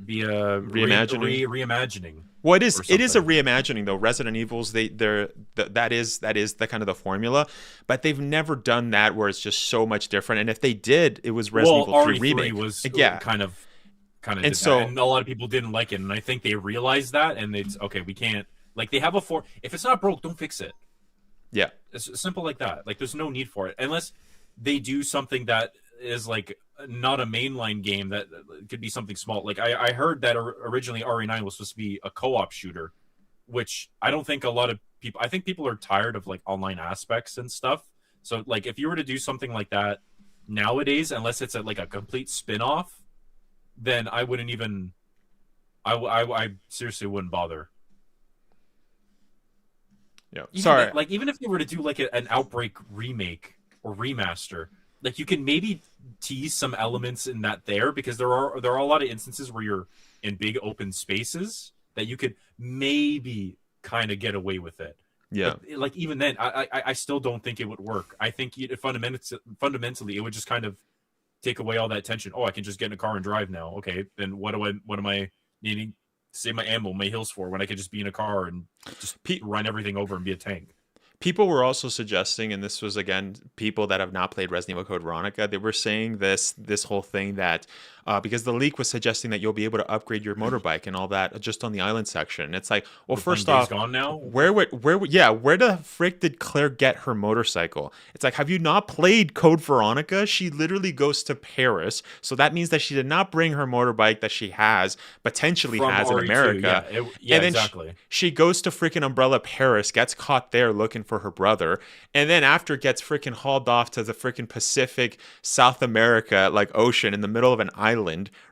Speaker 4: Be a reimagining.
Speaker 1: Well, it is a reimagining though. Resident Evils, that is the kind of the formula, but they've never done that where it's just so much different. And if they did, it was Resident Evil 3 remake.
Speaker 4: Was kind of, and so a lot of people didn't like it, and I think they realized that, and it's okay. We can't Like they have a for. If it's not broke, don't fix it.
Speaker 1: Yeah.
Speaker 4: It's simple like that. Like there's no need for it unless they do something that is like not a mainline game that could be something small. Like I heard that originally RE9 was supposed to be a co-op shooter, which I don't think a lot of people. I think people are tired of like online aspects and stuff. So like if you were to do something like that nowadays, unless it's like a complete spin-off, then I wouldn't even. I seriously wouldn't bother.
Speaker 1: Yeah.
Speaker 4: Sorry. Like even if they were to do like an Outbreak remake or remaster, like you can maybe tease some elements in that there, because there are a lot of instances where you're in big open spaces that you could maybe kind of get away with it.
Speaker 1: Yeah.
Speaker 4: But, like even then, I still don't think it would work. I think fundamentally it would just kind of take away all that tension. Oh, I can just get in a car and drive now. Okay, then what am I needing to save my ammo, my heals for, when I could just be in a car and just run everything over and be a tank?
Speaker 1: People were also suggesting, and this was again people that have not played Resident Evil Code Veronica, they were saying this whole thing that because the leak was suggesting that you'll be able to upgrade your motorbike and all that just on the island section. It's like, well, first off,
Speaker 4: gone now?
Speaker 1: where the frick did Claire get her motorcycle? It's like, have you not played Code Veronica? She literally goes to Paris, so that means that she did not bring her motorbike that she potentially has in America.
Speaker 4: Yeah,
Speaker 1: and then
Speaker 4: exactly.
Speaker 1: She goes to freaking Umbrella Paris, gets caught there looking for her brother, and then after gets freaking hauled off to the freaking Pacific South America like ocean in the middle of an island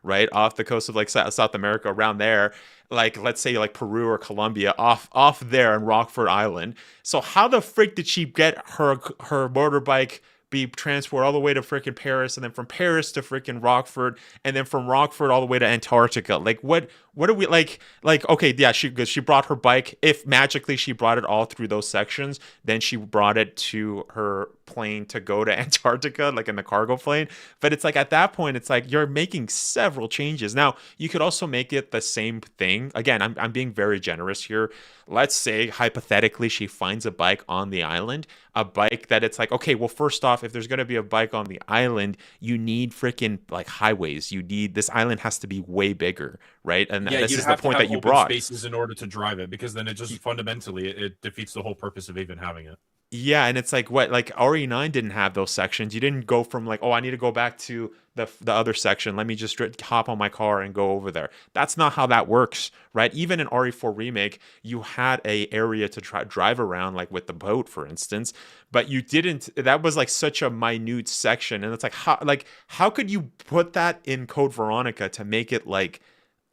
Speaker 1: right off the coast of like South America, around there, like let's say like Peru or Colombia, off there in Rockford Island. So how the frick did she get her motorbike be transported all the way to freaking Paris, and then from Paris to freaking Rockford, and then from Rockford all the way to Antarctica? Like what are we like okay, yeah, she brought her bike. If magically she brought it all through those sections, then she brought it to her plane to go to Antarctica, like in the cargo plane. But it's like at that point, it's like you're making several changes. Now you could also make it the same thing. Again, I'm being very generous here. Let's say hypothetically she finds a bike on the island, a bike that it's like, okay, well, first off, if there's going to be a bike on the island, you need freaking like highways. This island has to be way bigger, right? And this is the point that you brought.
Speaker 4: Spaces in order to drive it, because then it just fundamentally it defeats the whole purpose of even having it.
Speaker 1: Yeah, and it's like what, like RE9 didn't have those sections. You didn't go from like, oh, I need to go back to the other section. Let me just hop on my car and go over there. That's not how that works, right? Even in RE4 Remake, you had a area to drive around, like with the boat, for instance, but you didn't. That was like such a minute section, and it's like how could you put that in Code Veronica to make it like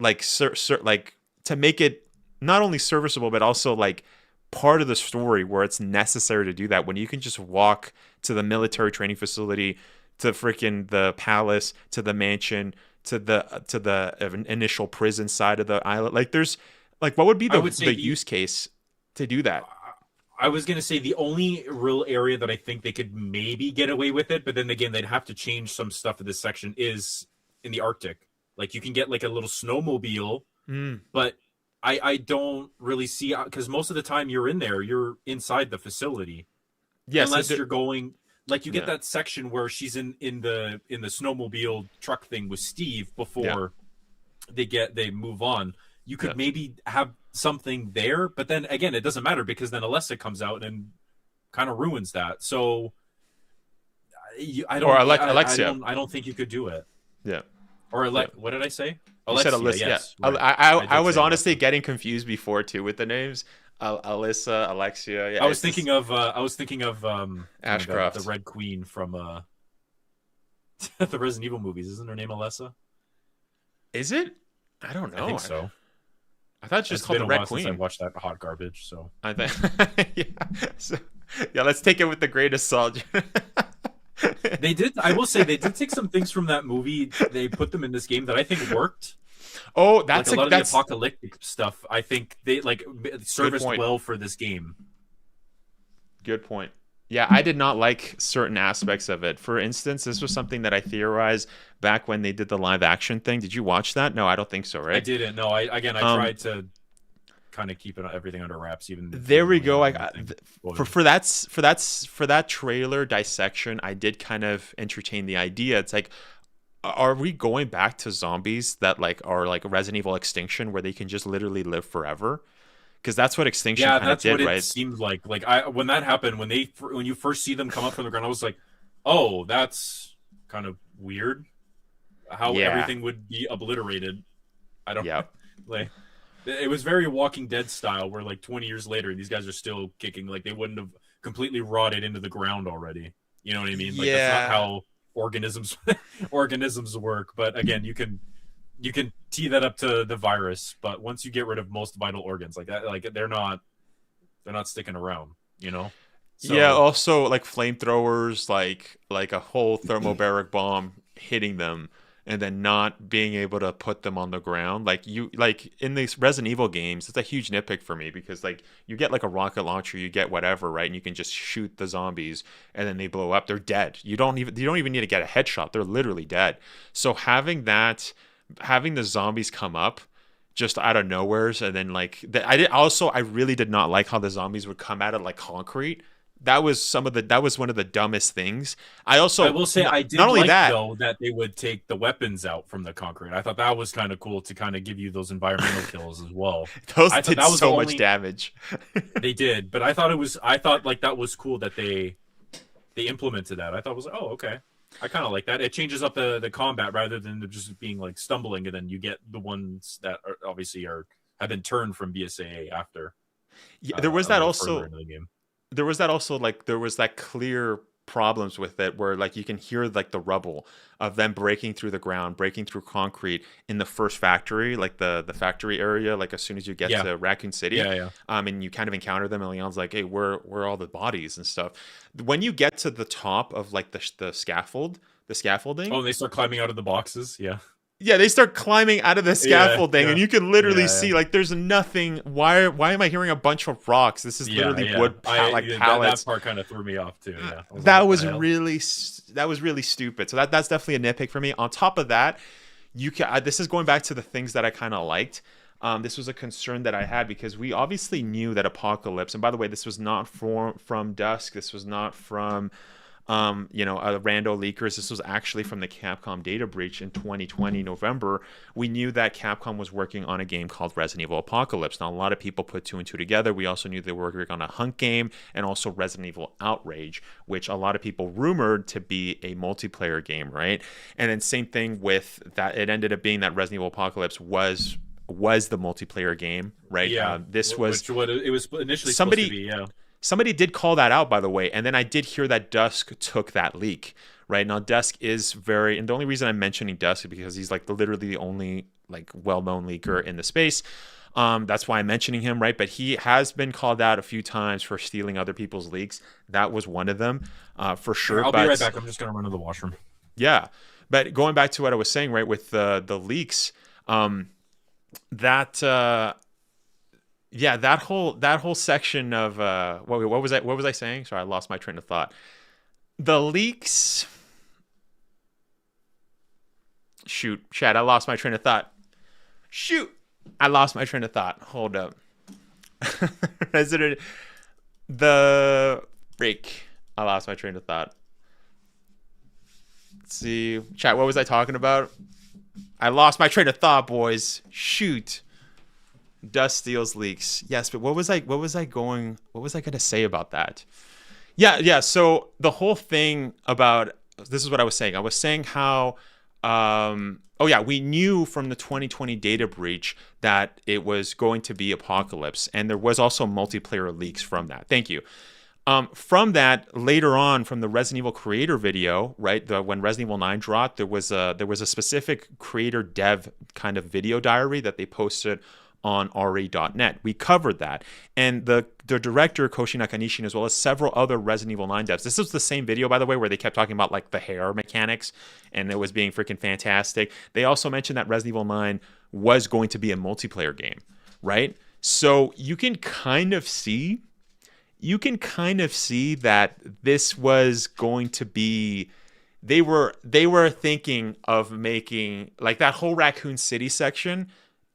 Speaker 1: to make it not only serviceable but also like part of the story where it's necessary to do that, when you can just walk to the military training facility, to freaking the palace, to the mansion, to the initial prison side of the island? Like there's like, what would be the use case to do that?
Speaker 4: I was going to say the only real area that I think they could maybe get away with it, but then again, they'd have to change some stuff in this section, is in the Arctic. Like you can get like a little snowmobile, but I don't really see, because most of the time you're you're inside the facility. Yes, unless you're going, like you get that section where she's in the snowmobile truck thing with Steve before they move on. You could maybe have something there, but then again, it doesn't matter, because then Alessa comes out and kind of ruins that. So
Speaker 1: Alexia.
Speaker 4: I don't think you could do it.
Speaker 1: Yeah.
Speaker 4: Or what did I say?
Speaker 1: Alexia, said Alyssa,
Speaker 4: yes.
Speaker 1: Yeah. Right. I was honestly getting confused before too with the names. Alyssa, Alexia. Yeah,
Speaker 4: I was thinking of
Speaker 1: Ashcroft,
Speaker 4: the Red Queen from the Resident Evil movies. Isn't her name Alessa?
Speaker 1: Is it? I don't know.
Speaker 4: I think so.
Speaker 1: I thought it's just called the Red Queen.
Speaker 4: I watched that hot garbage, so
Speaker 1: I think let's take it with the greatest salt.
Speaker 4: They did. I will say they did take some things from that movie. They put them in this game that I think worked.
Speaker 1: Oh, that's
Speaker 4: like a lot of the apocalyptic stuff. I think they like serviced well for this game.
Speaker 1: Good point. Yeah, I did not like certain aspects of it. For instance, this was something that I theorized back when they did the live action thing. Did you watch that? No, I don't think so. Right?
Speaker 4: I didn't. No, I tried to kind of keep everything under wraps. Even
Speaker 1: there we go. For that trailer dissection, I did kind of entertain the idea. It's like, are we going back to zombies that like are like Resident Evil Extinction, where they can just literally live forever? because that's what Extinction
Speaker 4: Yeah,
Speaker 1: kind of
Speaker 4: that's
Speaker 1: did,
Speaker 4: what it
Speaker 1: right?
Speaker 4: seemed like. Like when that happened, when you first see them come up from the ground, I was like, oh, that's kind of weird. How
Speaker 1: Yeah.
Speaker 4: everything would be obliterated. I don't
Speaker 1: Yep.
Speaker 4: like. It was very Walking Dead style, where like 20 years later, these guys are still kicking. Like they wouldn't have completely rotted into the ground already. You know what I mean? Like that's not
Speaker 1: Yeah.
Speaker 4: how organisms work. But again, you can tee that up to the virus, but once you get rid of most vital organs like that, like they're not sticking around, you know. So
Speaker 1: Yeah, also like flamethrowers, like a whole thermobaric bomb hitting them and then not being able to put them on the ground. Like in these Resident Evil games, it's a huge nitpick for me because like you get like a rocket launcher, you get whatever, right? And you can just shoot the zombies and then they blow up. They're dead. You don't even need to get a headshot. They're literally dead. So having the zombies come up just out of nowheres and then I really did not like how the zombies would come out of like concrete. That was one of the dumbest things. I will say
Speaker 4: I did
Speaker 1: not only
Speaker 4: like
Speaker 1: that,
Speaker 4: though that they would take the weapons out from the concrete. I thought that was kind of cool to kind of give you those environmental kills as well.
Speaker 1: those
Speaker 4: I
Speaker 1: did
Speaker 4: that was
Speaker 1: so much damage.
Speaker 4: They did, but I thought like that was cool that they implemented that. I thought it was like, oh, okay. I kind of like that. It changes up the combat rather than just being like stumbling, and then you get the ones that are obviously have been turned from BSAA after.
Speaker 1: Yeah, there was that also.
Speaker 4: Into the game.
Speaker 1: There was that also like there was that clear problems with it where like you can hear like the rubble of them breaking through the ground, breaking through concrete in the first factory, like the factory area, like as soon as you get to Raccoon City. And you kind of encounter them and Leon's like, hey, where are all the bodies and stuff. When you get to the top of like the scaffolding.
Speaker 4: Oh, and they start climbing out of the boxes.
Speaker 1: Yeah, they start climbing out of the scaffolding, and you can literally see like there's nothing. Why am I hearing a bunch of rocks? This is literally wood pallets.
Speaker 4: That part kind of threw me off too. Yeah,
Speaker 1: that was really stupid. So that's definitely a nitpick for me. On top of that, this is going back to the things that I kind of liked. This was a concern that I had because we obviously knew that Apocalypse, and by the way, this was not from Dusk. This was not from rando leakers. This was actually from the Capcom data breach in 2020 November. We knew that Capcom was working on a game called Resident Evil Apocalypse. Now, a lot of people put two and two together. We also knew they were working on a Hunt game and also Resident Evil Outrage, which a lot of people rumored to be a multiplayer game, right? And then same thing with that. It ended up being that Resident Evil Apocalypse was the multiplayer game, right?
Speaker 4: Yeah,
Speaker 1: this was
Speaker 4: what it was initially supposed to be. Yeah.
Speaker 1: Somebody did call that out, by the way, and then I did hear that Dusk took that leak. Right now, Dusk is and the only reason I'm mentioning Dusk is because he's like literally the only like well-known leaker in the space. That's why I'm mentioning him, right? But he has been called out a few times for stealing other people's leaks. That was one of them, for sure.
Speaker 4: I'll be right back. I'm just gonna run to the washroom.
Speaker 1: Yeah, but going back to what I was saying, right, with the leaks, that whole section of what was I saying? Sorry, I lost my train of thought. The leaks. Shoot, Chad, I lost my train of thought. I lost my train of thought. Hold up. I lost my train of thought. Let's see, chat. What was I talking about? I lost my train of thought, boys. Shoot. Dust steals leaks. Yes, but what was I going to say about that? Yeah. So the whole thing about this is what I was saying. I was saying how we knew from the 2020 data breach that it was going to be Apocalypse, and there was also multiplayer leaks from that. Thank you. From that, later on, from the Resident Evil creator video, right, when Resident Evil 9 dropped, there was a specific creator dev kind of video diary that they posted on RE.net. We covered that. And the director, Koshi Nakanishin, as well as several other Resident Evil 9 devs. This was the same video, by the way, where they kept talking about like the hair mechanics and it was being freaking fantastic. They also mentioned that Resident Evil 9 was going to be a multiplayer game, right? So you can kind of see that this was going to be they were thinking of making like that whole Raccoon City section.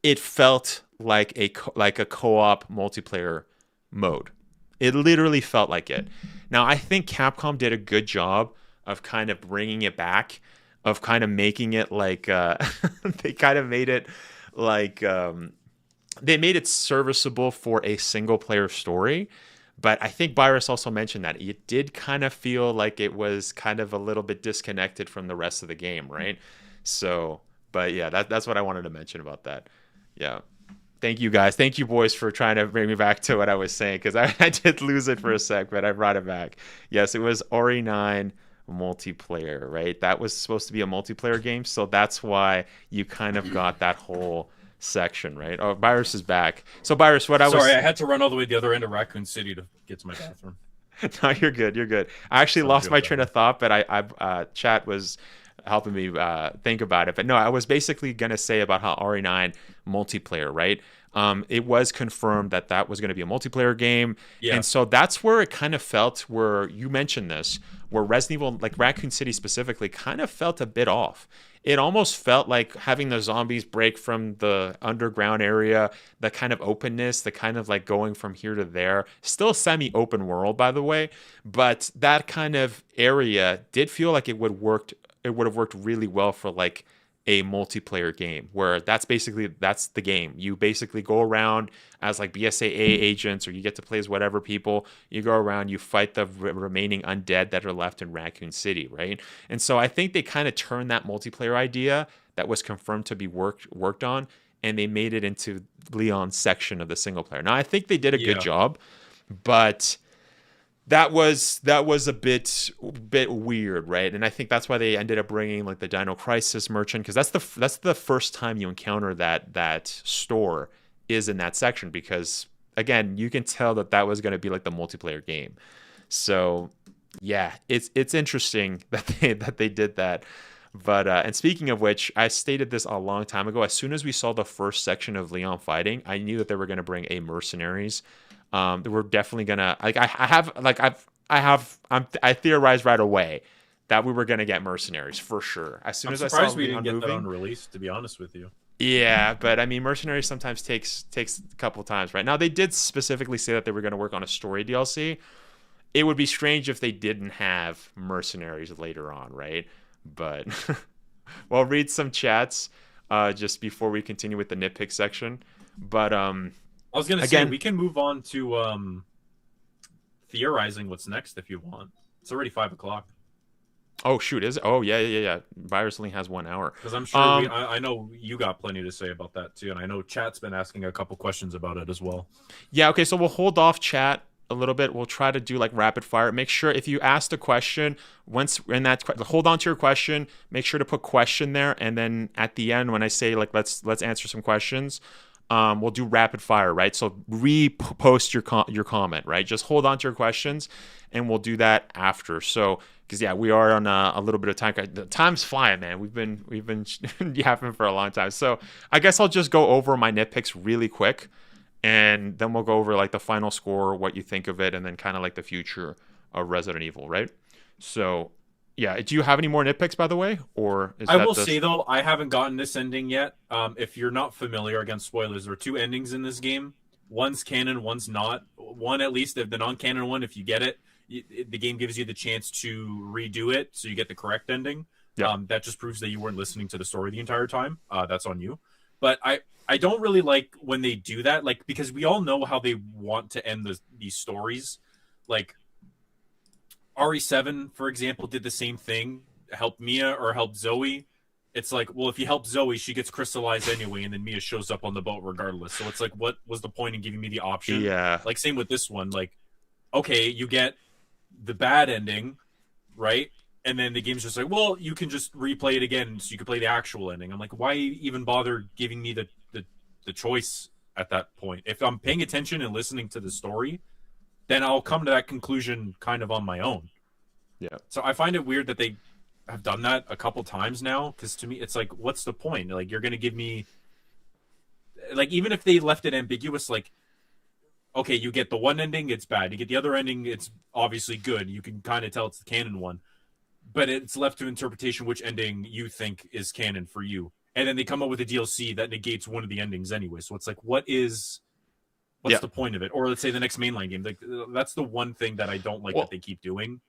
Speaker 1: It felt like a co-op multiplayer mode. It literally felt like it. Now, I think Capcom did a good job of kind of bringing it back, of kind of making it like they kind of made it like they made it serviceable for a single player story. But I think Virus also mentioned that it did kind of feel like it was kind of a little bit disconnected from the rest of the game, right? So, but yeah, that's what I wanted to mention about that. Yeah. Thank you guys. Thank you, boys, for trying to bring me back to what I was saying, because I did lose it for a sec, but I brought it back. Yes, it was Ori 9 multiplayer, right? That was supposed to be a multiplayer game, so that's why you kind of got that whole section, right? Oh, Virus is back. So, Virus, what I was...
Speaker 4: Sorry, I had to run all the way to the other end of Raccoon City to get to my bathroom.
Speaker 1: No, you're good. You're good. I actually lost my train of thought, but I chat was helping me think about it. But no, I was basically going to say about how RE9 multiplayer, right? It was confirmed that that was going to be a multiplayer game. Yeah. And so that's where it kind of felt, where you mentioned this, where Resident Evil, like Raccoon City specifically, kind of felt a bit off. It almost felt like having the zombies break from the underground area, the kind of openness, the kind of like going from here to there. Still semi-open world, by the way, but that kind of area did feel like it would have worked really well for like a multiplayer game, where that's the game. You basically go around as like BSAA agents, or you get to play as whatever people. You go around, you fight the remaining undead that are left in Raccoon City, right? And so I think they kind of turned that multiplayer idea that was confirmed to be worked on, and they made it into Leon's section of the single player. Now I think they did a good job, but that was a bit weird, right? And I think that's why they ended up bringing like the Dino Crisis merchant, because that's the first time you encounter that store is in that section, because again, you can tell that was going to be like the multiplayer game. So yeah, it's interesting that they did that. But and speaking of which, I stated this a long time ago. As soon as we saw the first section of Leon fighting, I knew that they were going to bring a mercenaries. We're definitely gonna I theorized right away that we were gonna get mercenaries for sure. As soon as I saw
Speaker 4: we didn't get that on release, to be honest with you.
Speaker 1: Yeah, but I mean, mercenaries sometimes takes a couple times, right? Now they did specifically say that they were gonna work on a story DLC. It would be strange if they didn't have mercenaries later on, right? But well, read some chats just before we continue with the nitpick section. But
Speaker 4: I was gonna say we can move on to theorizing what's next if you want. It's already 5 o'clock.
Speaker 1: Oh shoot, is it? Oh yeah. Virus only has 1 hour.
Speaker 4: Because I'm sure I know you got plenty to say about that too, and I know chat's been asking a couple questions about it as well.
Speaker 1: Yeah. Okay, so we'll hold off chat a little bit. We'll try to do like rapid fire. Make sure if you asked a question, once in that, hold on to your question. Make sure to put question there, and then at the end when I say like let's answer some questions. We'll do rapid fire, right? So repost your comment, right? Just hold on to your questions, and we'll do that after. So, because yeah, we are on a little bit of time. The time's flying, man. We've been yapping for a long time. So I guess I'll just go over my nitpicks really quick, and then we'll go over like the final score, what you think of it, and then kind of like the future of Resident Evil, right? So. Yeah, do you have any more nitpicks, by the way? Or
Speaker 4: I will say, though, I haven't gotten this ending yet. If you're not familiar, against spoilers, there are two endings in this game. One's canon, one's not. One, at least, the non-canon one, if you get it, the game gives you the chance to redo it, so you get the correct ending. Yeah. That just proves that you weren't listening to the story the entire time. That's on you. But I don't really like when they do that, like, because we all know how they want to end these stories. Like, RE7, for example, did the same thing. Help Mia or help Zoe. It's like, well, if you help Zoe, she gets crystallized anyway, and then Mia shows up on the boat regardless. So it's like, what was the point in giving me the option?
Speaker 1: Yeah.
Speaker 4: Like, same with this one. Like, okay, you get the bad ending, right? And then the game's just like, well, you can just replay it again so you can play the actual ending. I'm like, why even bother giving me the choice at that point? If I'm paying attention and listening to the story, then I'll come to that conclusion kind of on my own.
Speaker 1: Yeah.
Speaker 4: So I find it weird that they have done that a couple times now, because to me, it's like, what's the point? Like, you're going to give me... Like, even if they left it ambiguous, like, okay, you get the one ending, it's bad. You get the other ending, it's obviously good. You can kind of tell it's the canon one. But it's left to interpretation which ending you think is canon for you. And then they come up with a DLC that negates one of the endings anyway. So it's like, what's the point of it? Or let's say the next mainline game. Like, that's the one thing that I don't like that they keep doing,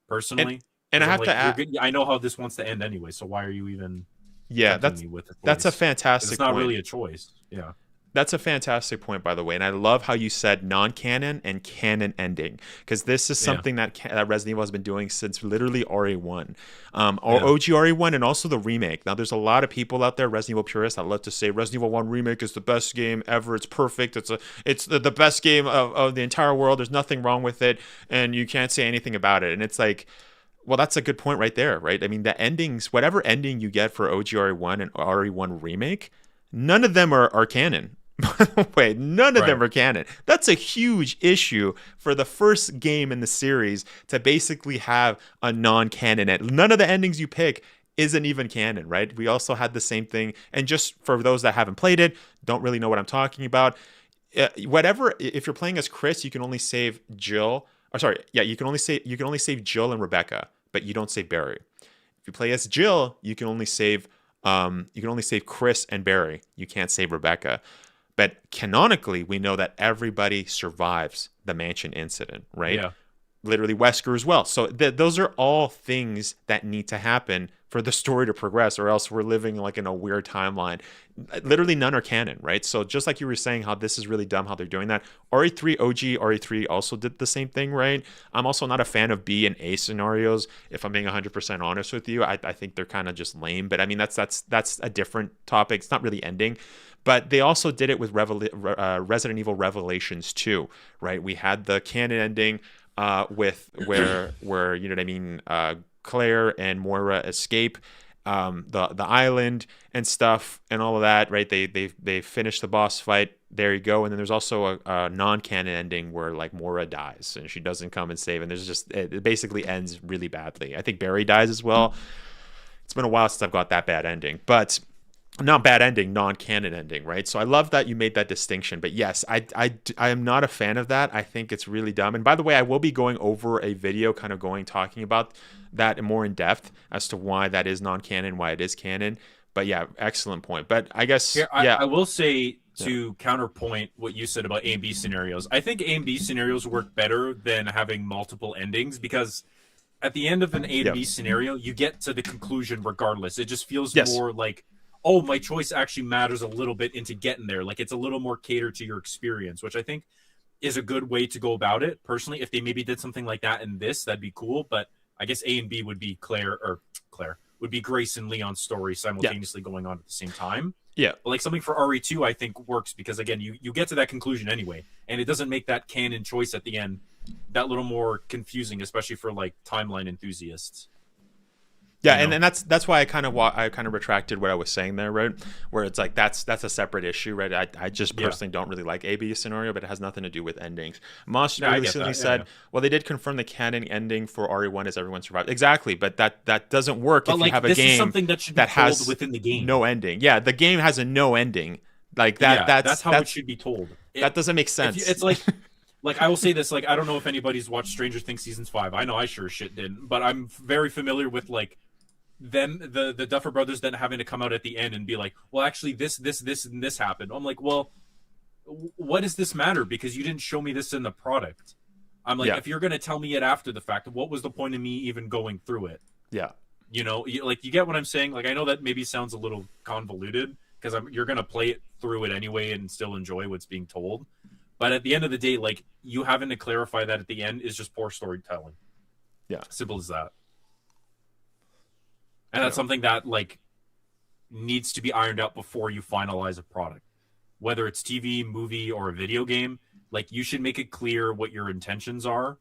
Speaker 4: personally.
Speaker 1: And I have to add,
Speaker 4: I know how this wants to end anyway, so why are you even
Speaker 1: that's a fantastic
Speaker 4: it's not
Speaker 1: point.
Speaker 4: really a choice. Yeah.
Speaker 1: That's a fantastic point, by the way, and I love how you said non-canon and canon ending, because this is something that Resident Evil has been doing since literally RE1, or OG RE1, and also the remake. Now, there's a lot of people out there, Resident Evil purists, that love to say Resident Evil 1 remake is the best game ever. It's perfect. It's the best game of the entire world. There's nothing wrong with it, and you can't say anything about it. And it's like, well, that's a good point right there, right? I mean, the endings, whatever ending you get for OG RE1 and RE1 remake, none of them are canon. By the way, none of them are canon. That's a huge issue for the first game in the series to basically have a non-canon end. None of the endings you pick isn't even canon, right? We also had the same thing. And just for those that haven't played it, don't really know what I'm talking about. If you're playing as Chris, you can only save Jill. Or sorry, yeah, you can only save Jill and Rebecca, but you don't save Barry. If you play as Jill, you can only save Chris and Barry. You can't save Rebecca. But canonically, we know that everybody survives the mansion incident, right? Yeah. Literally Wesker as well. So those are all things that need to happen for the story to progress, or else we're living like in a weird timeline. Literally none are canon, right? So just like you were saying how this is really dumb how they're doing that, RE3, OG RE3 also did the same thing, right? I'm also not a fan of B and A scenarios, if I'm being 100% honest with you. I think they're kind of just lame, but I mean, that's a different topic. It's not really ending. But they also did it with Resident Evil Revelations 2, right? We had the canon ending with where you know what I mean, Claire and Moira escape the island and stuff and all of that, right? They finish the boss fight. There you go. And then there's also a non-canon ending where like Moira dies and she doesn't come and save. And it basically ends really badly. I think Barry dies as well. It's been a while since I've got that bad ending, but. Not bad ending, non-canon ending, right? So I love that you made that distinction. But yes, I am not a fan of that. I think it's really dumb. And by the way, I will be going over a video talking about that more in depth as to why that is non-canon, why it is canon. But yeah, excellent point. But I guess,
Speaker 4: I will say to counterpoint what you said about A and B scenarios, I think A and B scenarios work better than having multiple endings, because at the end of an A and B scenario, you get to the conclusion regardless. It just feels more like, oh, my choice actually matters a little bit into getting there. Like, it's a little more catered to your experience, which I think is a good way to go about it. Personally, if they maybe did something like that in this, that'd be cool. But I guess A and B would be would be Grace and Leon's story simultaneously going on at the same time.
Speaker 1: Yeah.
Speaker 4: But like something for RE2, I think works because, again, you get to that conclusion anyway. And it doesn't make that canon choice at the end that little more confusing, especially for like timeline enthusiasts.
Speaker 1: Yeah, and that's why I kind of retracted what I was saying there, right? Where it's like that's a separate issue, right? I just personally don't really like A/B scenario, but it has nothing to do with endings. Moss recently said, well, they did confirm the canon ending for RE1 is everyone survived. Exactly, but that doesn't work if you have a game that has
Speaker 4: within the game
Speaker 1: no ending. Yeah, the game has a no ending. Like that. Yeah,
Speaker 4: that's how it should be told.
Speaker 1: That doesn't make sense.
Speaker 4: It's like. Like, I will say this, like, I don't know if anybody's watched Stranger Things Seasons 5. I know I sure shit didn't, but I'm very familiar with, like, them, the Duffer Brothers then having to come out at the end and be like, well, actually, this, and this happened. I'm like, well, what does this matter? Because you didn't show me this in the product. I'm like, if you're going to tell me it after the fact, what was the point of me even going through it?
Speaker 1: Yeah.
Speaker 4: You know, you get what I'm saying? Like, I know that maybe sounds a little convoluted, because you're going to play it through it anyway and still enjoy what's being told. But at the end of the day, like, you having to clarify that at the end is just poor storytelling.
Speaker 1: Yeah.
Speaker 4: Simple as that. And that's something that, like, needs to be ironed out before you finalize a product. Whether it's TV, movie, or a video game, like, you should make it clear what your intentions are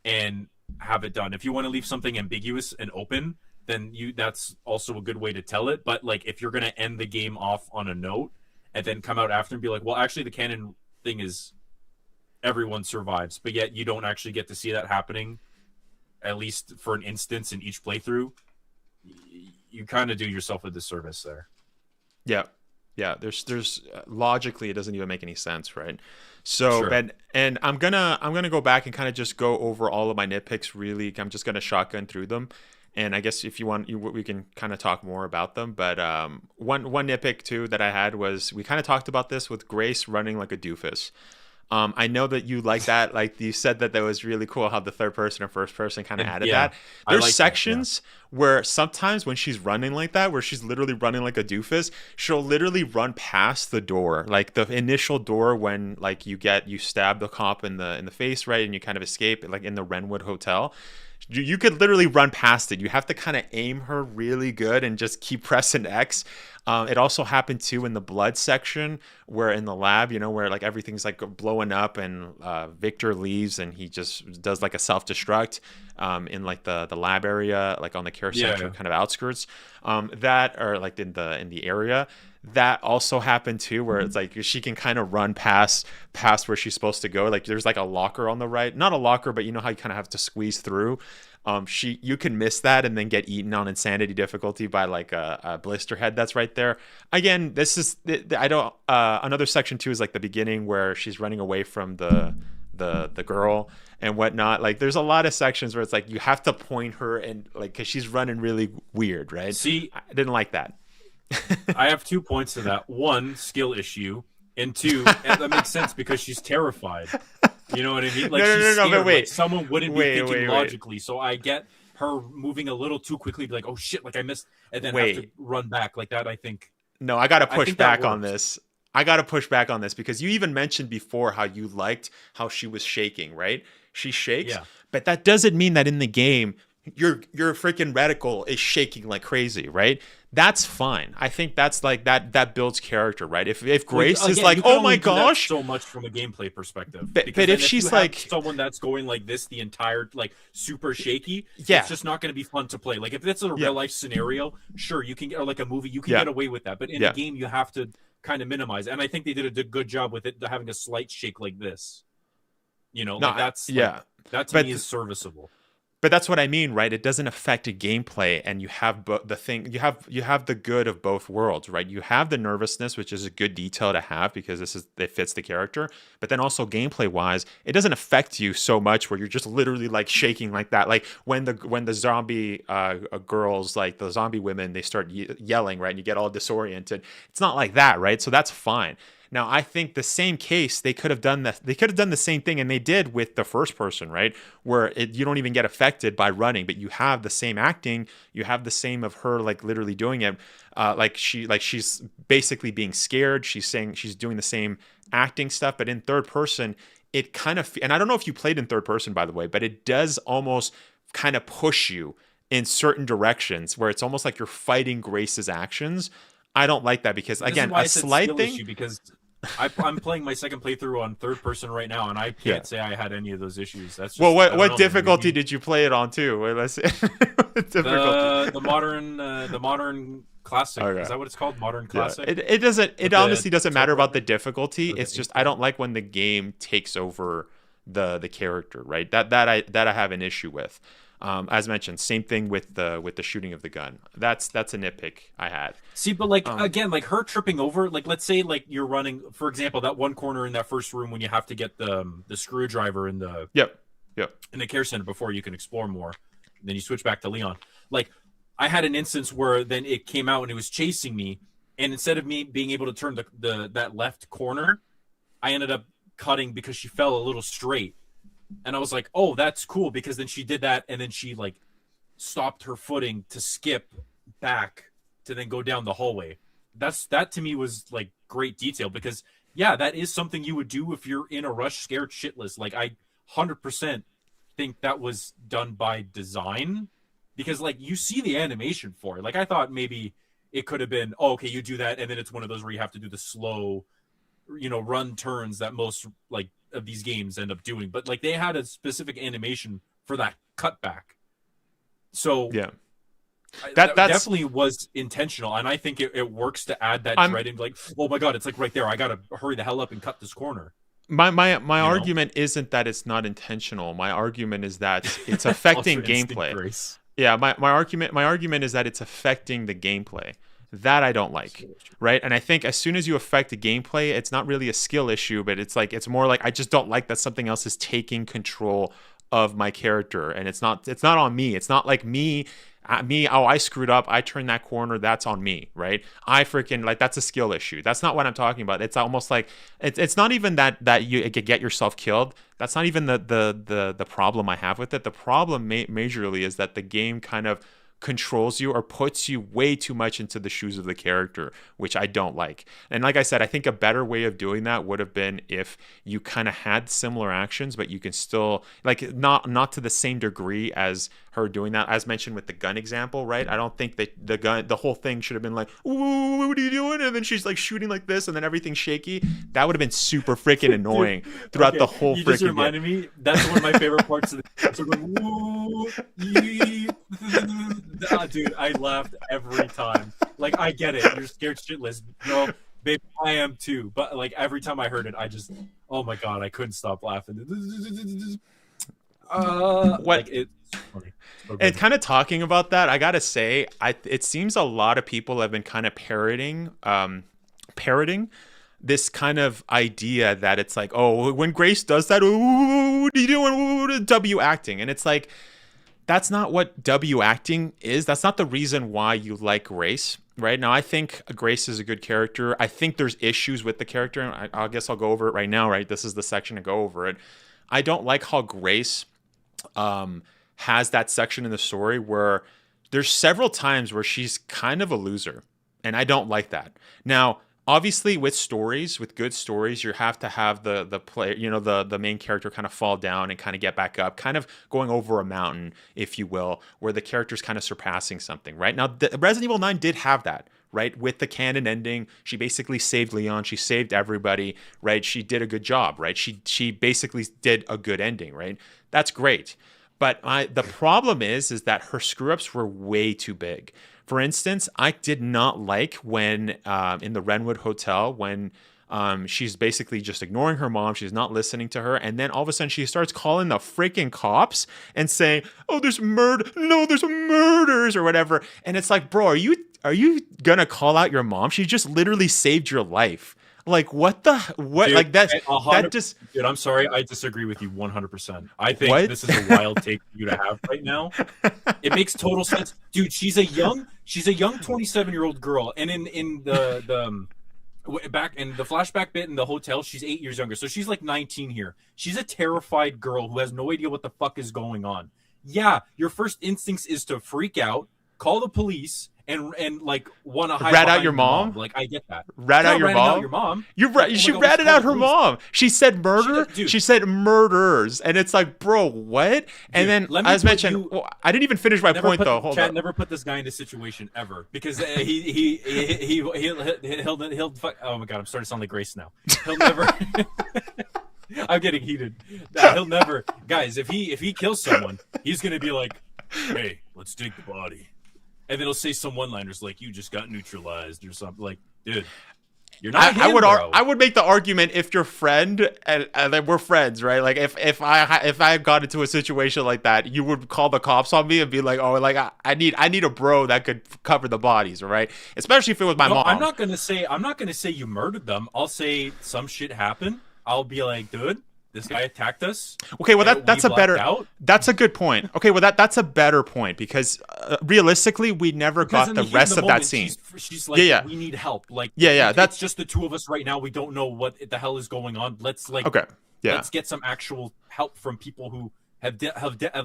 Speaker 4: and have it done. If you want to leave something ambiguous and open, then that's also a good way to tell it. But, like, if you're going to end the game off on a note and then come out after and be like, well, actually, the canon thing is everyone survives, but yet you don't actually get to see that happening, at least for an instance in each playthrough, you kind of do yourself a disservice there.
Speaker 1: Yeah. There's logically it doesn't even make any sense, right? So, sure. And I'm gonna go back and kind of just go over all of my nitpicks. Really, I'm just gonna shotgun through them, and I guess if you want, we can kind of talk more about them. But one nitpick too that I had was we kind of talked about this with Grace running like a doofus. I know that you like that. Like you said that was really cool how the third person or first person kind of added that. There's sections where sometimes when she's running like that, where she's literally running like a doofus, she'll literally run past the door, like the initial door when like you stab the cop in the face, right, and you kind of escape, like in the Renwood Hotel. You could literally run past it. You have to kind of aim her really good and just keep pressing X. It also happened too in the blood section, where in the lab, where like everything's like blowing up and Victor leaves and he just does like a self-destruct in like the lab area, like on the care center kind of outskirts. That or like in the area. That also happened too, where it's like she can kind of run past where she's supposed to go. Like there's like a locker on the right, not a locker, but you know how you kind of have to squeeze through. You can miss that and then get eaten on insanity difficulty by like a blister head that's right there. Again, this is another section too is like the beginning where she's running away from the girl and whatnot. Like there's a lot of sections where it's like you have to point her and like because she's running really weird, right?
Speaker 4: See,
Speaker 1: I didn't like that.
Speaker 4: I have 2 points to that. One, skill issue, and two, and that makes sense because she's terrified. You know what I mean? Like she's scared.
Speaker 1: But wait,
Speaker 4: like someone wouldn't be thinking logically. So I get her moving a little too quickly, be like, "Oh shit!" Like I missed, and then have to run back like that. I think.
Speaker 1: No, I got to push back on this. I got to push back on this because you even mentioned before how you liked how she was shaking, right? She shakes, but that doesn't mean that in the game your freaking reticle is shaking like crazy, right? That's fine. I think that's like that builds character, right? If Grace is like, oh my gosh,
Speaker 4: so much from a gameplay perspective.
Speaker 1: But if she's like
Speaker 4: someone that's going like this the entire like super shaky,
Speaker 1: it's
Speaker 4: just not going to be fun to play. Like if it's a real life scenario, sure you can, or like a movie, you can get away with that. But in a game, you have to kind of minimize. And I think they did a good job with it having a slight shake like this. That to me is serviceable.
Speaker 1: But that's what I mean, right? It doesn't affect a gameplay, and you have you have the good of both worlds, right? You have the nervousness, which is a good detail to have because it fits the character. But then also gameplay wise, it doesn't affect you so much where you're just literally like shaking like that. Like when the zombie girls, like the zombie women, they start yelling, right? And you get all disoriented. It's not like that, right? So that's fine. Now, I think the same case, they could have done the same thing, and they did with the first person, right? Where you don't even get affected by running, but you have the same acting, you have the same of her like literally doing it, she's basically being scared. She's saying she's doing the same acting stuff, but in third person, it kind of, and I don't know if you played in third person, by the way, but it does almost kind of push you in certain directions where it's almost like you're fighting Grace's actions. I don't like that because again, a slight thing.
Speaker 4: Because I'm playing my second playthrough on third person right now, and I can't say I had any of those issues. That's just,
Speaker 1: what difficulty did you play it on too? Let's see.
Speaker 4: The modern classic. Okay. Is that what it's called? Modern classic.
Speaker 1: Yeah. It honestly doesn't matter about the difficulty. It's just I don't like when the game takes over the character, right? That I have an issue with. As mentioned, same thing with the shooting of the gun. That's a nitpick I had.
Speaker 4: See, but like again, like her tripping over, like let's say like you're running, for example, that one corner in that first room when you have to get the screwdriver in the in the care center before you can explore more. Then you switch back to Leon. Like I had an instance where then it came out and it was chasing me, and instead of me being able to turn that left corner, I ended up cutting because she fell a little straight. And I was like, oh, that's cool, because then she did that, and then she like stopped her footing to skip back to then go down the hallway. That to me was like great detail, because that is something you would do if you're in a rush, scared shitless. Like I 100% think that was done by design, because like you see the animation for it. Like I thought maybe it could have been, oh, okay, you do that, and then it's one of those where you have to do the slow, run turns that most like of these games end up doing, but like they had a specific animation for that cutback. So that definitely was intentional, and I think it works to add that dread in. Like, oh my god, it's like right there. I gotta hurry the hell up and cut this corner.
Speaker 1: My argument isn't that it's not intentional. My argument is that it's affecting gameplay. Yeah, my argument is that it's affecting the gameplay. That I don't like, right? And I think as soon as you affect the gameplay, it's not really a skill issue, but it's more like I just don't like that something else is taking control of my character, and it's not on me. It's not like me I screwed up, I turned that corner, that's on me, right? I freaking, like, that's a skill issue. That's not what I'm talking about. It's almost like it's not even that you could get yourself killed. That's not even the problem I have with it. The problem majorly is that the game kind of controls you or puts you way too much into the shoes of the character, which I don't like. And like I said, I think a better way of doing that would have been if you kind of had similar actions, but you can still, like, not to the same degree as her doing that, as mentioned with the gun example, right? I don't think that the whole thing should have been like, ooh, what are you doing? And then she's like shooting like this, and then everything's shaky. That would have been super freaking annoying throughout the whole freaking game. You just
Speaker 4: reminded me, that's one of my favorite parts of the so going, ooh, dude, I laughed every time. Like, I get it, you're scared shitless. No, baby, I am too. But like every time I heard it, I just, oh my god, I couldn't stop laughing. Like, it's funny.
Speaker 1: And kind of talking about that, I gotta say, it seems a lot of people have been kind of parroting this kind of idea that it's like, oh, when Grace does that, ooh, what are you doing? Ooh, W acting. And it's like, that's not what W acting is. That's not the reason why you like Grace, right? Now, I think Grace is a good character. I think there's issues with the character. I guess I'll go over it right now, right? This is the section to go over it. I don't like how Grace has that section in the story where there's several times where she's kind of a loser, and I don't like that. Now, obviously, with good stories, you have to have the player, the main character kind of fall down and kind of get back up, kind of going over a mountain, if you will, where the character's kind of surpassing something, right? Now, Resident Evil 9 did have that, right? With the canon ending, she basically saved Leon, she saved everybody, right? She did a good job, right? She basically did a good ending, right? That's great. But the problem is that her screw-ups were way too big. For instance, I did not like when in the Renwood Hotel, when she's basically just ignoring her mom, she's not listening to her, and then all of a sudden she starts calling the freaking cops and saying, oh, there's murders or whatever. And it's like, bro, are you gonna call out your mom? She just literally saved your life. Like, what?
Speaker 3: Dude,
Speaker 1: like, that just...
Speaker 3: Dude, I'm sorry, I disagree with you 100%. I think this is a wild take for you to have right now. It makes total sense. Dude, she's a young 27-year-old girl, and in the back in the flashback bit in the hotel, she's 8 years younger. So she's like 19 here. She's a terrified girl who has no idea what the fuck is going on. Yeah, your first instinct is to freak out, call the police, and like want to hide
Speaker 1: rat out your mom?
Speaker 3: Like, I get that.
Speaker 1: Rat out your mom? She ratted out her mom. She said murder. She said murders, and it's like, bro, what? And then, as mentioned, I didn't even finish my point though. Hold on.
Speaker 3: Never put this guy in this situation ever, because he'll fuck. Oh my god, I'm starting to sound like Grace now. He'll never. I'm getting heated. He'll never, guys. If he kills someone, he's gonna be like, hey, let's dig the body. And then he'll say some one-liners like, you just got neutralized or something. Like, dude, you're not
Speaker 1: I would make the argument, if your friend, and then we're friends, right? Like, if I got into a situation like that, you would call the cops on me and be like, oh, like, I need a bro that could cover the bodies, right? Especially if it was my mom.
Speaker 3: I'm not gonna say you murdered them. I'll say some shit happened. I'll be like, dude, this guy attacked us.
Speaker 1: Okay, well that's a good point. Okay, well that's a better point, because realistically, we never got the rest of that scene.
Speaker 3: She's like, we need help. Like, that's just the two of us right now. We don't know what the hell is going on. Let's let's get some actual help from people who have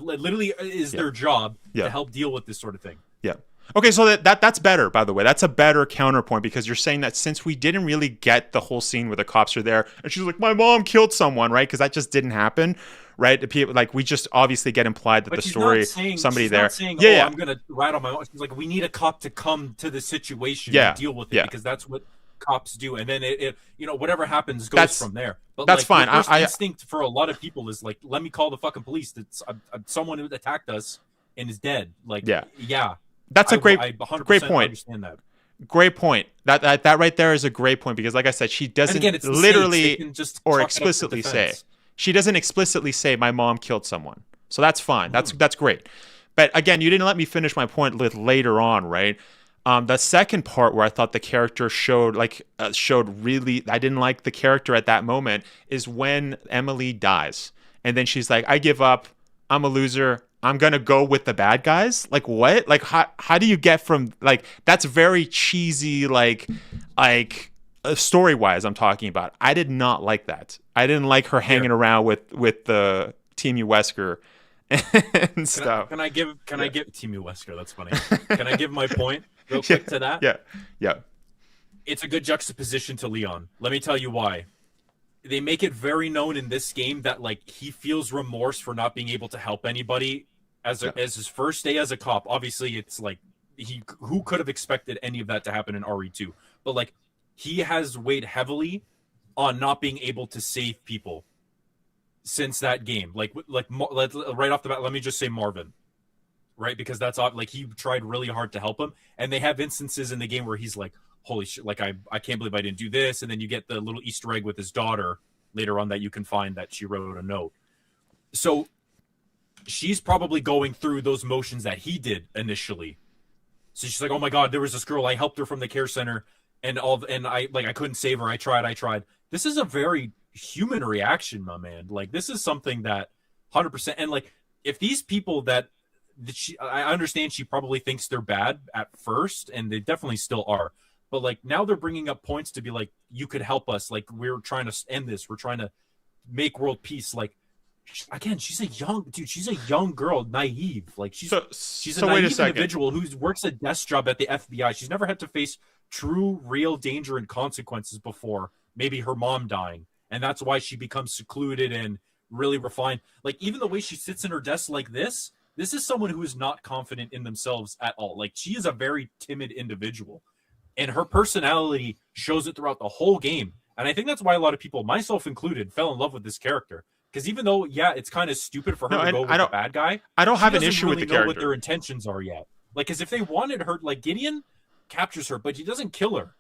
Speaker 3: literally is their job to help deal with this sort of thing.
Speaker 1: Yeah. Okay, so that's better, by the way. That's a better counterpoint, because you're saying that since we didn't really get the whole scene where the cops are there, and she's like, my mom killed someone, right? Because that just didn't happen, right? Like, we just obviously get implied that the story, somebody there.
Speaker 3: Saying, I'm going to rat on my mom. She's like, we need a cop to come to the situation and deal with it, because that's what cops do. And then it whatever happens goes from there. But
Speaker 1: that's fine.
Speaker 3: The first instinct for a lot of people is like, let me call the fucking police. That's someone who attacked us and is dead. Like, yeah.
Speaker 1: That's a great point.
Speaker 3: Understand that.
Speaker 1: Great point. That right there is a great point, because, like I said, she doesn't literally or explicitly say. She doesn't explicitly say my mom killed someone, so that's fine. That's great. But again, you didn't let me finish my point with later on, right? The second part where I thought the character showed really, I didn't like the character at that moment, is when Emily dies, and then she's like, I give up. I'm a loser. I'm gonna go with the bad guys. Like what? Like how do you get from like that's very cheesy like story wise I'm talking about. I did not like that. I didn't like her hanging around with the Team Wesker and stuff.
Speaker 3: Can I give Team Wesker? That's funny. Can I give my point real quick to that?
Speaker 1: Yeah.
Speaker 3: It's a good juxtaposition to Leon. Let me tell you why. They make it very known in this game that like he feels remorse for not being able to help anybody as his first day as a cop. Obviously, it's like who could have expected any of that to happen in RE2? But like he has weighed heavily on not being able to save people since that game. Like right off the bat, let me just say Marvin, right? Because that's like he tried really hard to help him, and they have instances in the game where he's like, holy shit, like I can't believe I didn't do this. And then you get the little Easter egg with his daughter later on that you can find that she wrote a note. So she's probably going through those motions that he did initially. So she's like, oh my God, there was this girl. I helped her from the care center and I couldn't save her. I tried. This is a very human reaction, my man. Like this is something that 100%. And like, if these people that I understand she probably thinks they're bad at first, and they definitely still are. But like now they're bringing up points to be like, you could help us. Like we're trying to end this. We're trying to make world peace. Like again, she's a young girl, naive. Like she's a naive individual who works a desk job at the FBI. She's never had to face true, real danger and consequences before. Maybe her mom dying, and that's why she becomes secluded and really refined. Like even the way she sits in her desk like this is someone who is not confident in themselves at all. Like she is a very timid individual. And her personality shows it throughout the whole game. And I think that's why a lot of people, myself included, fell in love with this character. Because even though, it's kind of stupid for her to go with the bad guy,
Speaker 1: I don't have an issue with the character.
Speaker 3: What their intentions are yet. Like, because if they wanted her, like Gideon captures her, but he doesn't kill her.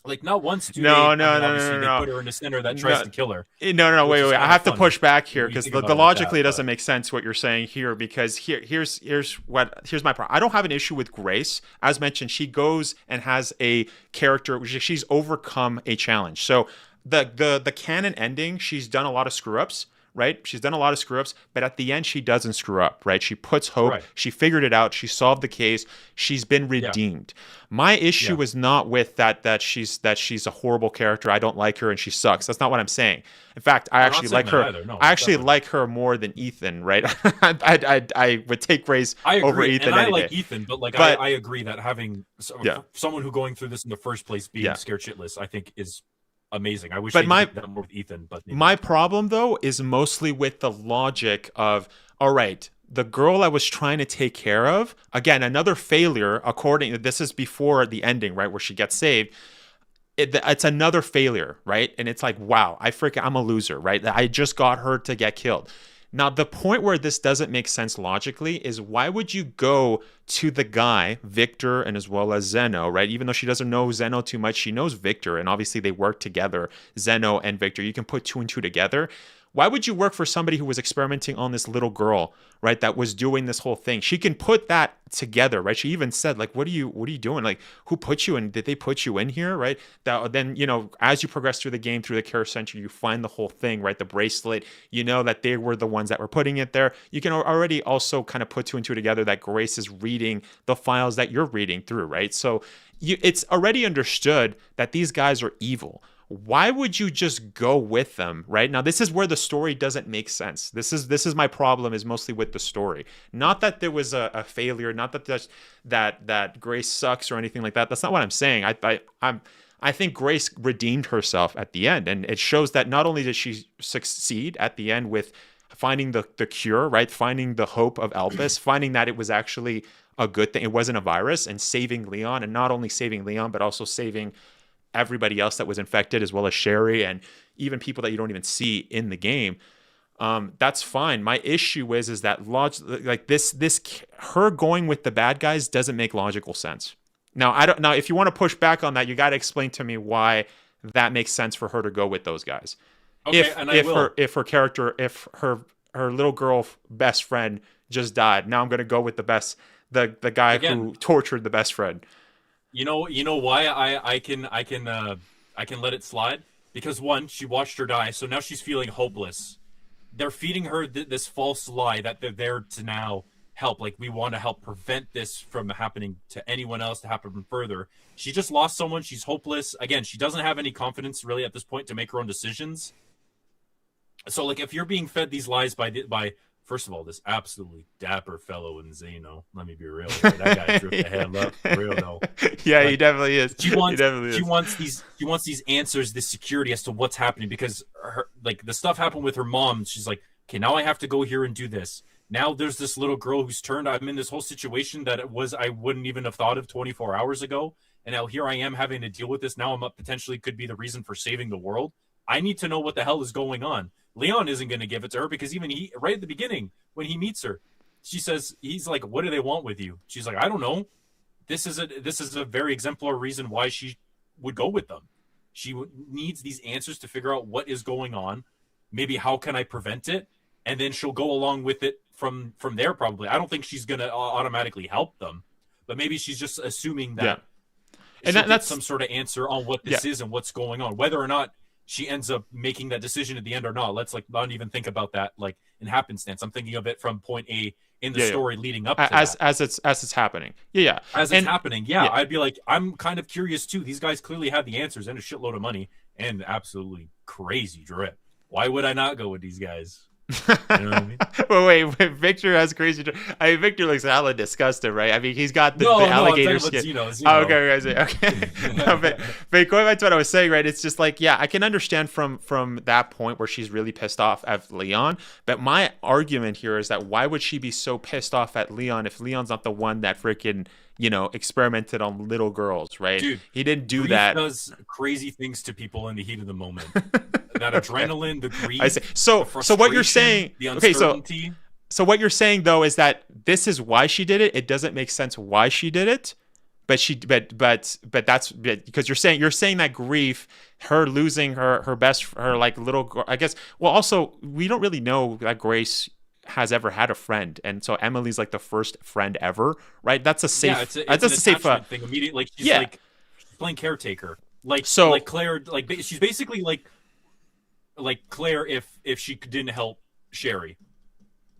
Speaker 3: Like not once do
Speaker 1: no.
Speaker 3: They put her in a center that tries to kill her.
Speaker 1: No, wait. I have to push back here because the logically it doesn't make sense what you're saying here, because here's my problem. I don't have an issue with Grace. As mentioned, she goes and has a character, she's overcome a challenge. So the canon ending, she's done a lot of screw ups. Right? She's done a lot of screw ups, but at the end, she doesn't screw up, right? She puts hope. Right. She figured it out. She solved the case. She's been redeemed. My issue is not with that she's a horrible character. I don't like her and she sucks. That's not what I'm saying. In fact, I actually like her. No, I actually like her more than Ethan, right? I would take Grace over Ethan.
Speaker 3: And I like Ethan, but I agree that having someone who going through this in the first place being scared shitless, I think is amazing. I wish they did that more with Ethan. But
Speaker 1: my problem though is mostly with the logic of, all right, the girl I was trying to take care of, again, another failure. This is before the ending, right, where she gets saved. It's another failure, right? And it's like, wow, I'm a loser, right? I just got her to get killed. Now, the point where this doesn't make sense logically is, why would you go to the guy, Victor, and as well as Zeno, right? Even though she doesn't know Zeno too much, she knows Victor, and obviously they work together, Zeno and Victor. You can put two and two together. Why would you work for somebody who was experimenting on this little girl, right, that was doing this whole thing? She can put that together, right? She even said, like, what are you doing? Like, who put you in? Did they put you in here, right? Then, as you progress through the game, through the care center, you find the whole thing, right? The bracelet, that they were the ones that were putting it there. You can already also kind of put two and two together that Grace is reading the files that you're reading through, right? So it's already understood that these guys are evil. Why would you just go with them, right? Now, this is where the story doesn't make sense. This is my problem, is mostly with the story. Not that there was a failure, not that Grace sucks or anything like that. That's not what I'm saying. I think Grace redeemed herself at the end, and it shows that not only did she succeed at the end with finding the cure, right? Finding the hope of Elpis, finding that it was actually a good thing. It wasn't a virus, and saving Leon, and not only saving Leon, but also saving everybody else that was infected, as well as Sherry and even people that you don't even see in the game. That's fine. My issue is that her going with the bad guys doesn't make logical sense. Now, if you want to push back on that, you got to explain to me why that makes sense for her to go with those guys.
Speaker 3: Okay,
Speaker 1: if her little girl best friend just died, now I'm going to go with the guy who tortured the best friend.
Speaker 3: You know why I can let it slide? Because one, she watched her die, so now she's feeling hopeless.
Speaker 4: they're feeding her this false lie that they're there to now help. Like, we want to help prevent this from happening to anyone else, to happen further. She just lost someone. She's hopeless. Again, she doesn't have any confidence really at this point to make her own decisions. So, like, if you're being fed these lies by first of all, this absolutely dapper fellow in Zeno, let me be real, that guy threw the head up, for real though.
Speaker 1: Yeah,
Speaker 4: like,
Speaker 1: he definitely is.
Speaker 4: She wants these answers, this security as to what's happening, because her, like, the stuff happened with her mom. She's like, okay, now I have to go here and do this. Now there's this little girl who's turned. I'm in this whole situation that I wouldn't even have thought of 24 hours ago, and now here I am having to deal with this. Now I'm up, potentially could be the reason for saving the world. I need to know what the hell is going on. Leon isn't going to give it to her, because even he, right at the beginning when he meets her, he's like, what do they want with you? She's like, I don't know. This is a very exemplary reason why she would go with them. She needs these answers to figure out what is going on. Maybe how can I prevent it? And then she'll go along with it from there, probably. I don't think she's going to automatically help them, but maybe she's just assuming that and that's some sort of answer on what this is and what's going on, whether or not she ends up making that decision at the end or not. Let's not even think about that like in happenstance. I'm thinking of it from point A in the story leading up to
Speaker 1: as it's happening. As
Speaker 4: it's happening. I'd be like, I'm kind of curious too. These guys clearly had the answers and a shitload of money and absolutely crazy drip. Why would I not go with these guys? You know what I mean?
Speaker 1: Well, wait, Victor has crazy. Victor looks hella disgusted, right? I mean, he's got the alligator skin.
Speaker 4: Zeno.
Speaker 1: Oh, okay. No, but going back to what I was saying, right? It's just like, I can understand from that point where she's really pissed off at Leon. But my argument here is that why would she be so pissed off at Leon if Leon's not the one that freaking experimented on little girls, right?
Speaker 4: Dude,
Speaker 1: he didn't do that.
Speaker 4: He does crazy things to people in the heat of the moment. That adrenaline, the greed.
Speaker 1: I see. So what you're saying?
Speaker 4: The uncertainty.
Speaker 1: So what you're saying though is that this is why she did it. It doesn't make sense why she did it, but that's because you're saying that grief, her losing her like little girl. I guess. Well, also we don't really know that Grace has ever had a friend, and so Emily's like the first friend ever, right? That's a safe.
Speaker 4: It's a safe thing. Immediately, like she's she's playing caretaker, like Claire, like she's basically like Claire if she didn't help Sherry.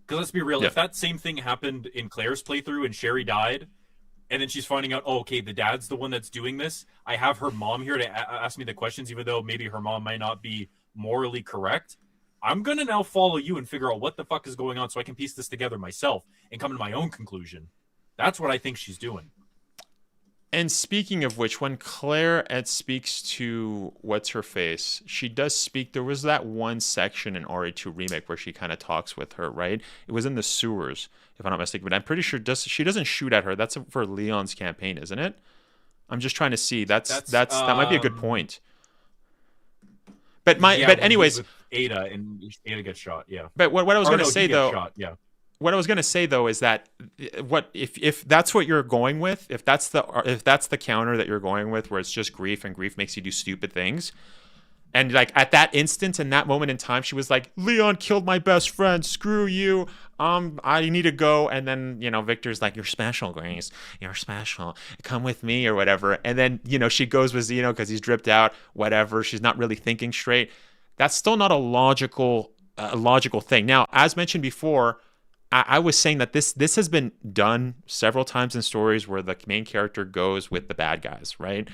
Speaker 4: Because let's be real, if that same thing happened in Claire's playthrough and Sherry died, and then she's finding out, okay, the dad's the one that's doing this. I have her mom here to ask me the questions, even though maybe her mom might not be morally correct. I'm going to now follow you and figure out what the fuck is going on so I can piece this together myself and come to my own conclusion. That's what I think she's doing.
Speaker 1: And speaking of which, when Claire speaks to what's-her-face, she does speak. There was that one section in RE2 Remake where she kind of talks with her, right? It was in the sewers, if I'm not mistaken. But I'm pretty sure she doesn't shoot at her. That's for Leon's campaign, isn't it? I'm just trying to see. That might be a good point. But anyways,
Speaker 4: with Eder and Eder gets shot. Yeah.
Speaker 1: But what I was going to say though. What I was going to say though is that if that's what you're going with, if that's the counter that you're going with, where it's just grief and grief makes you do stupid things, and like at that instant, in that moment in time, she was like, "Leon killed my best friend. Screw you. I need to go." And then Victor's like, "You're special, Grace. You're special. Come with me," or whatever. And then she goes with Zeno because he's dripped out. Whatever. She's not really thinking straight. That's still not a logical thing. Now, as mentioned before, I was saying that this has been done several times in stories where the main character goes with the bad guys, right?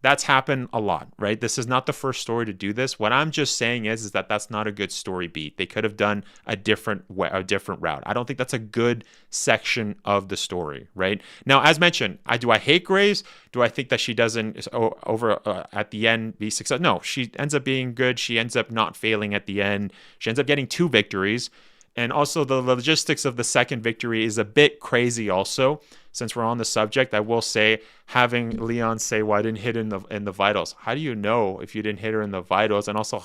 Speaker 1: That's happened a lot, right? This is not the first story to do this. What I'm just saying is that that's not a good story beat. They could have done a different route. I don't think that's a good section of the story, right? Now, as mentioned, do I hate Grace? Do I think that she doesn't at the end be successful? No, she ends up being good. She ends up not failing at the end. She ends up getting 2 victories. And also the logistics of the second victory is a bit crazy also. Since we're on the subject, I will say having Leon say, "Well, I didn't hit in the vitals." How do you know if you didn't hit her in the vitals? And also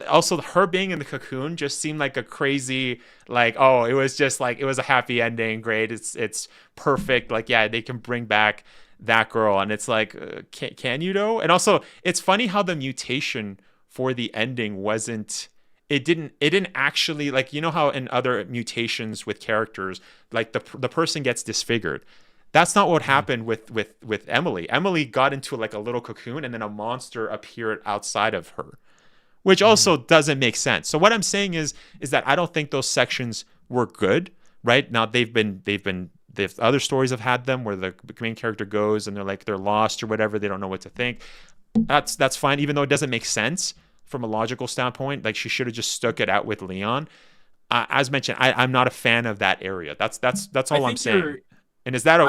Speaker 1: also her being in the cocoon just seemed like a crazy, like, oh, it was just like, it was a happy ending. Great. It's perfect. Like, yeah, they can bring back that girl. And it's like, can you though? And also it's funny how the mutation for the ending wasn't, it didn't actually, like, how in other mutations with characters, like the person gets disfigured. That's not what happened with Emily. Emily got into like a little cocoon and then a monster appeared outside of her, which also doesn't make sense. So what I'm saying is that I don't think those sections were good. Right now, they've other stories have had them where the main character goes and they're lost or whatever. They don't know what to think. That's fine, even though it doesn't make sense from a logical standpoint. Like, she should have just stuck it out with Leon. As mentioned, I'm not a fan of that area. That's all I'm saying. And is that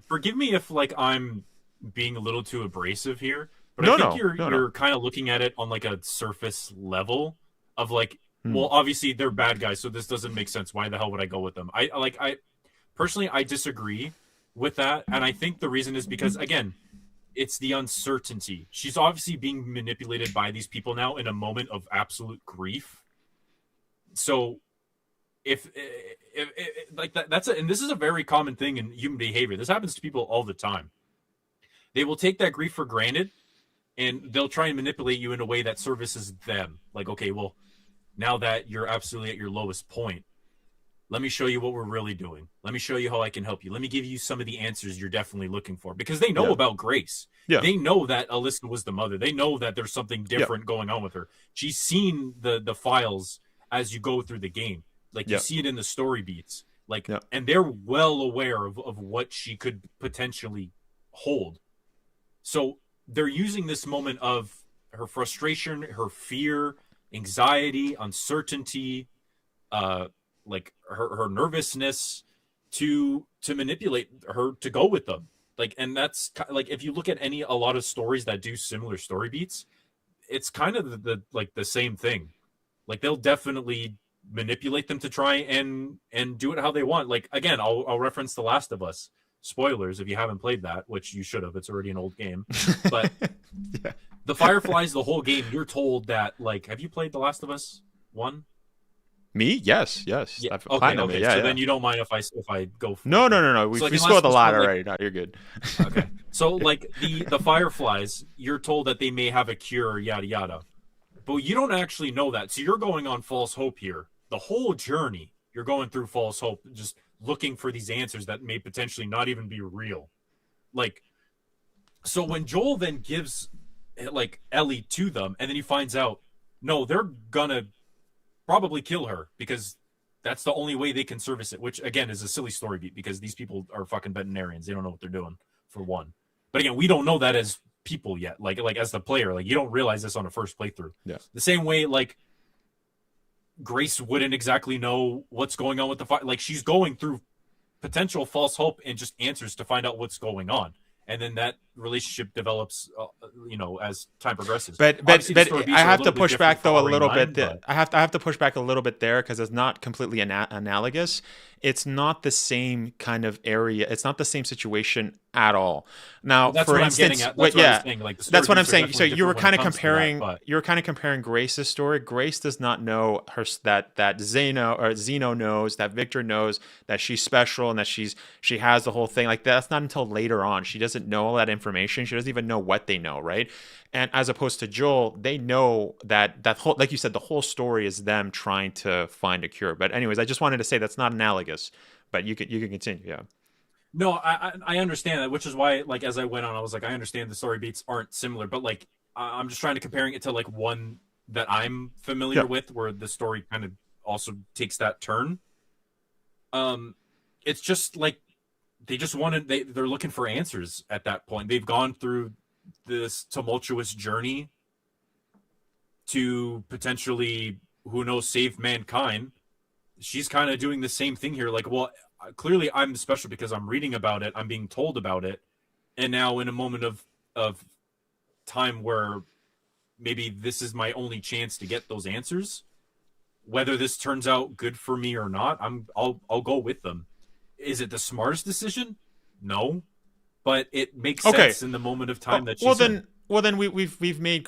Speaker 3: forgive me if like I'm being a little too abrasive here, but I think you're kind of looking at it on like a surface level of like, well, obviously they're bad guys, so this doesn't make sense. Why the hell would I go with them? I personally, I disagree with that, and I think the reason is because, again, it's the uncertainty. She's obviously being manipulated by these people now in a moment of absolute grief. So, if like that's and this is a very common thing in human behavior. This happens to people all the time. They will take that grief for granted, and they'll try and manipulate you in a way that services them. Like, okay, well, now that you're absolutely at your lowest point, let me show you what we're really doing. Let me show you how I can help you. Let me give you some of the answers you're definitely looking for. Because they know about Grace. Yeah. They know that Alyssa was the mother. They know that there's something different going on with her. She's seen the files as you go through the game. Like, you see it in the story beats. Like, and they're well aware of what she could potentially hold. So they're using this moment of her frustration, her fear, anxiety, uncertainty, like her nervousness to manipulate her to go with them. Like, and that's like, if you look at a lot of stories that do similar story beats, it's kind of the same thing. Like, they'll definitely manipulate them to try and do it how they want. Like, again, I'll reference The Last of Us. Spoilers if you haven't played that, which you should have. It's already an old game. But the Fireflies, the whole game, you're told that, like, have you played The Last of Us 1?
Speaker 1: Me? Yes.
Speaker 3: Yeah. Okay. So then you don't mind if I go for
Speaker 1: No. We scored a lot already. No, you're good.
Speaker 3: Okay. So, like, the Fireflies, you're told that they may have a cure, yada yada. But you don't actually know that. So you're going on false hope here. The whole journey, you're going through false hope, just looking for these answers that may potentially not even be real. Like, so when Joel then gives, like, Ellie to them, and then he finds out, no, they're gonna probably kill her because that's the only way they can service it, which, again, is a silly story beat because these people are fucking veterinarians. They don't know what they're doing, for one. But again, we don't know that as people yet. Like as the player, like, you don't realize this on a first playthrough. Yeah. The same way, like, Grace wouldn't exactly know what's going on with the fight. Like, she's going through potential false hope and just answers to find out what's going on. And then that relationship develops, as time progresses.
Speaker 1: But I have to push back though a little bit. I have to push back a little bit there because it's not completely analogous. It's not the same kind of area. It's not the same situation at all. Now, for instance, that's what I'm saying. So you were kind of comparing Grace's story. Grace does not know that Zeno knows, that Victor knows that she's special and that she has the whole thing. Like, that's not until later on. She doesn't know all that information. She doesn't even know what they know, right? And as opposed to Joel, they know that whole, like you said, the whole story is them trying to find a cure. But anyways, I just wanted to say that's not analogous. But you can continue, yeah.
Speaker 3: No, I understand that, which is why, like, as I went on, I was like, I understand the story beats aren't similar, but, like, I'm just trying to comparing it to, like, one that I'm familiar with, where the story kind of also takes that turn. It's just like they just they're looking for answers at that point. They've gone through this tumultuous journey to potentially, who knows, save mankind. She's kind of doing the same thing here. Like, well, clearly I'm special because I'm reading about it. I'm being told about it. And now in a moment of time where maybe this is my only chance to get those answers, whether this turns out good for me or not, I'll go with them. Is it the smartest decision? No. But it makes sense in the moment of time that she's in.
Speaker 1: Well, then we've made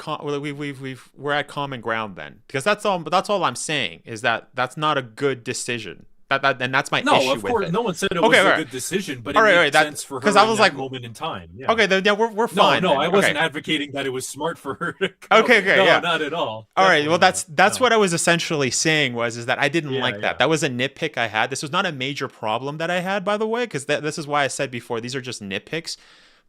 Speaker 1: we're at common ground then, because that's all I'm saying is that that's not a good decision. And that's my issue with it. No, of course,
Speaker 3: no one said it was a good decision, but it made sense for her in that moment in time. Yeah.
Speaker 1: Okay, we're fine.
Speaker 3: No, I wasn't advocating that it was smart for her to go.
Speaker 1: No,
Speaker 3: not at all.
Speaker 1: All right, well, that's what I was essentially saying is that I didn't like that. That was a nitpick I had. This was not a major problem that I had, by the way, because this is why I said before, these are just nitpicks.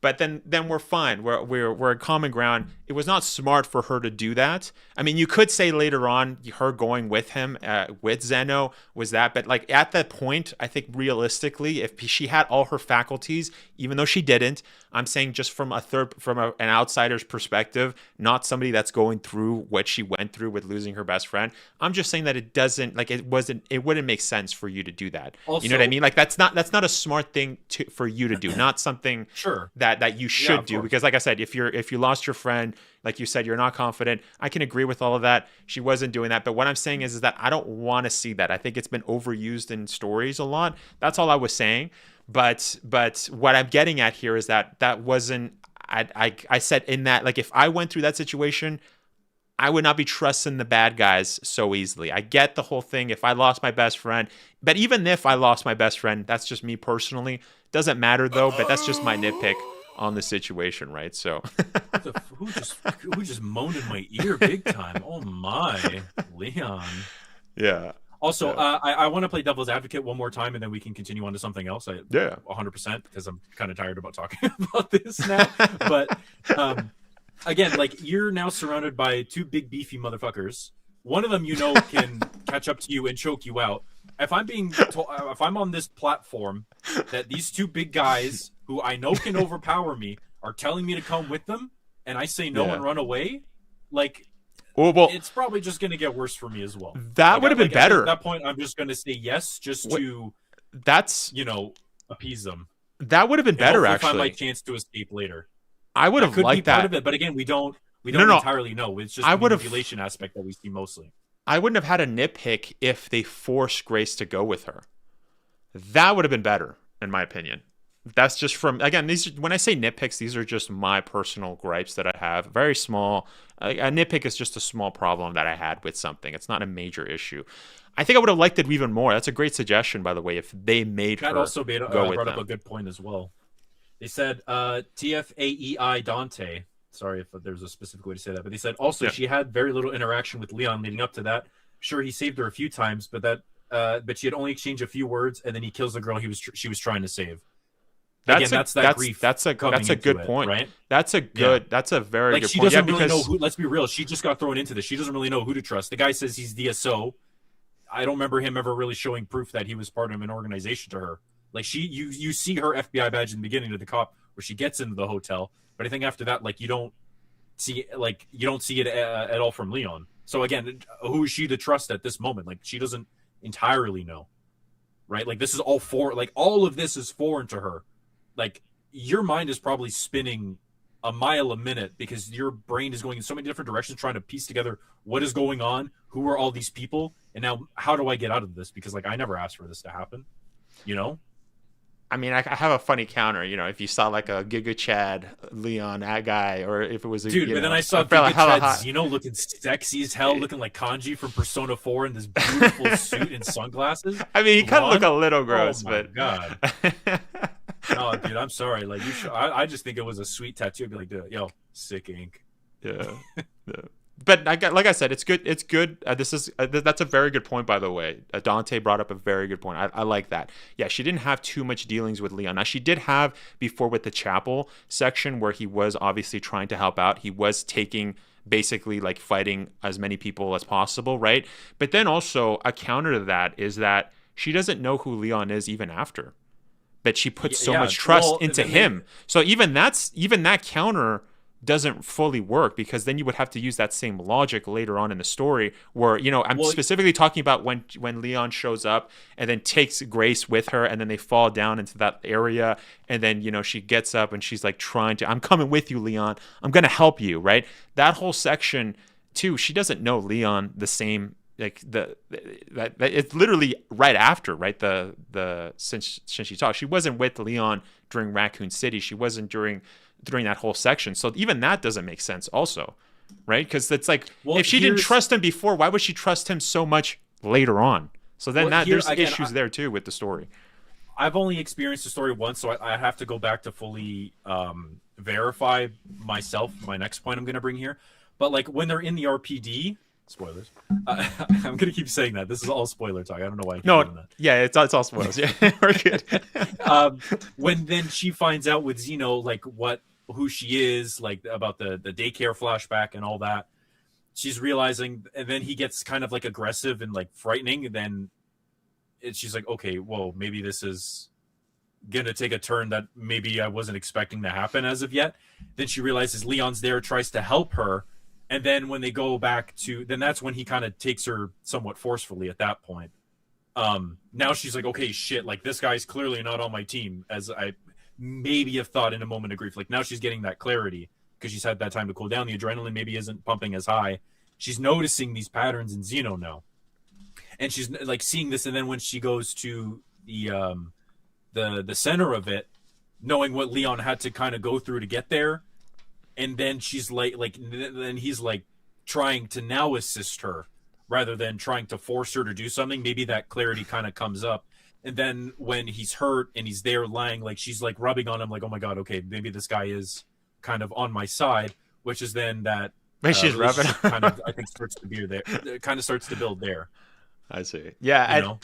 Speaker 1: But then we're fine. We're at common ground. it was not smart for her to do that. I mean, you could say later on her going with him, with Zeno, was that, but like at that point, I think realistically, if she had all her faculties, even though she didn't, I'm saying just from an outsider's perspective, not somebody that's going through what she went through with losing her best friend. I'm just saying that it wouldn't make sense for you to do that.
Speaker 4: Also,
Speaker 1: you know what I mean? Like that's not a smart thing for you to do, not something
Speaker 4: sure
Speaker 1: that you should do. Because like I said, if you lost your friend, like you said, you're not confident. I can agree with all of that. She wasn't doing that. But what I'm saying is that I don't want to see that. I think it's been overused in stories a lot. That's all I was saying. But what I'm getting at here is that wasn't, I said in that, like, if I went through that situation, I would not be trusting the bad guys so easily. I get the whole thing. If I lost my best friend, but even if I lost my best friend, that's just me personally. Doesn't matter though, but that's just my nitpick on the situation, right? So
Speaker 4: who just moaned in my ear big time? Oh my, Leon.
Speaker 1: Yeah.
Speaker 4: Also, I want to play devil's advocate one more time, and then we can continue on to something else. 100%, because I'm kind of tired about talking about this now. But again, like, you're now surrounded by two big beefy motherfuckers. One of them, can catch up to you and choke you out. If I'm on this platform that these two big guys who I know can overpower me are telling me to come with them, and I say no and run away, like. Well, it's probably just going to get worse for me as well.
Speaker 1: That would have been better.
Speaker 4: At that point, I'm just going to say yes, just to appease them.
Speaker 1: That would have been better, actually.
Speaker 4: Find my chance to escape later.
Speaker 1: I would have liked that. Part
Speaker 4: of it, but again, we don't entirely know. It's just the manipulation aspect that we see mostly.
Speaker 1: I wouldn't have had a nitpick if they forced Grace to go with her. That would have been better, in my opinion. That's just from, again, when I say nitpicks, these are just my personal gripes that I have. Very small. A nitpick is just a small problem that I had with something. It's not a major issue. I think I would have liked it even more. That's a great suggestion, by the way, if they made her
Speaker 4: also
Speaker 1: go with
Speaker 4: brought
Speaker 1: them.
Speaker 4: Up a good point as well. They said TFAEI Dante. Sorry if there's a specific way to say that. But they said also she had very little interaction with Leon leading up to that. Sure, he saved her a few times, but she had only exchanged a few words, and then he kills the girl she was trying to save. That's a good
Speaker 1: point.
Speaker 4: Right?
Speaker 1: That's a very good point.
Speaker 4: She doesn't really know who. Let's be real. She just got thrown into this. She doesn't really know who to trust. The guy says he's DSO. I don't remember him ever really showing proof that he was part of an organization to her. Like you see her FBI badge in the beginning of the cop where she gets into the hotel, but I think after that, like you don't see it at all from Leon. So again, who is she to trust at this moment? Like she doesn't entirely know, right? Like this is all of this is foreign to her. Like your mind is probably spinning a mile a minute because your brain is going in so many different directions trying to piece together what is going on, who are all these people, and now how do I get out of this? Because like I never asked for this to happen,
Speaker 1: I mean, I have a funny counter, if you saw like a Giga Chad Leon guy, or if it was a
Speaker 4: dude, but then I saw Giga Chad looking sexy as hell, looking like Kanji from Persona 4 in this beautiful suit and sunglasses.
Speaker 1: I mean, he kind of looked a little gross,
Speaker 4: but God. No, dude, I'm sorry. Like I just think it was a sweet tattoo. I'd be like, dude, yo, sick ink.
Speaker 1: Yeah. But like I said, it's good. It's good. That's a very good point, by the way. Dante brought up a very good point. I like that. Yeah, she didn't have too much dealings with Leon. Now, she did have before with the chapel section where he was obviously trying to help out. He was basically like fighting as many people as possible, right? But then also a counter to that is that she doesn't know who Leon is even after. But she puts so much trust into him. So even that counter doesn't fully work because then you would have to use that same logic later on in the story where, I'm specifically talking about when Leon shows up and then takes Grace with her and then they fall down into that area and then, she gets up and she's like I'm coming with you, Leon. I'm going to help you, right? That whole section too, she doesn't know Leon the same. Like that it's literally right after, right? Since she talked, she wasn't with Leon during Raccoon City. She wasn't during that whole section. So even that doesn't make sense, also, right? Because it's like if she didn't trust him before, why would she trust him so much later on? So then there's issues there too with the story.
Speaker 4: I've only experienced the story once, so I have to go back to fully verify myself. My next point I'm going to bring here, but like when they're in the R.P.D. Spoilers. I'm gonna keep saying that. This is all spoiler talk. I don't know why I keep doing that.
Speaker 1: Yeah, it's all spoilers. Yeah, we're good.
Speaker 4: When then she finds out with Zeno like what who she is, like about the daycare flashback and all that. She's realizing, and then he gets kind of like aggressive and like frightening. And then she's like, okay, well, maybe this is gonna take a turn that maybe I wasn't expecting to happen as of yet. Then she realizes Leon's there, tries to help her, and then when they go back to, then that's when he kind of takes her somewhat forcefully at that point. Now she's like, okay, shit, like this guy's clearly not on my team, as I maybe have thought in a moment of grief. Like now she's getting that clarity because she's had that time to cool down. The adrenaline maybe isn't pumping as high. She's noticing these patterns in Xeno now, and she's like seeing this. And then when she goes to the center of it, knowing what Leon had to kind of go through to get there, and then she's then he's like trying to now assist her rather than trying to force her to do something. Maybe that clarity kind of comes up. And then when he's hurt and he's there lying, like she's like rubbing on him, like, oh my God, okay, maybe this guy is kind of on my side, which is then that
Speaker 1: she's rubbing
Speaker 4: kind of, I think, starts to be there. It kind of starts to build there.
Speaker 1: I see. Yeah.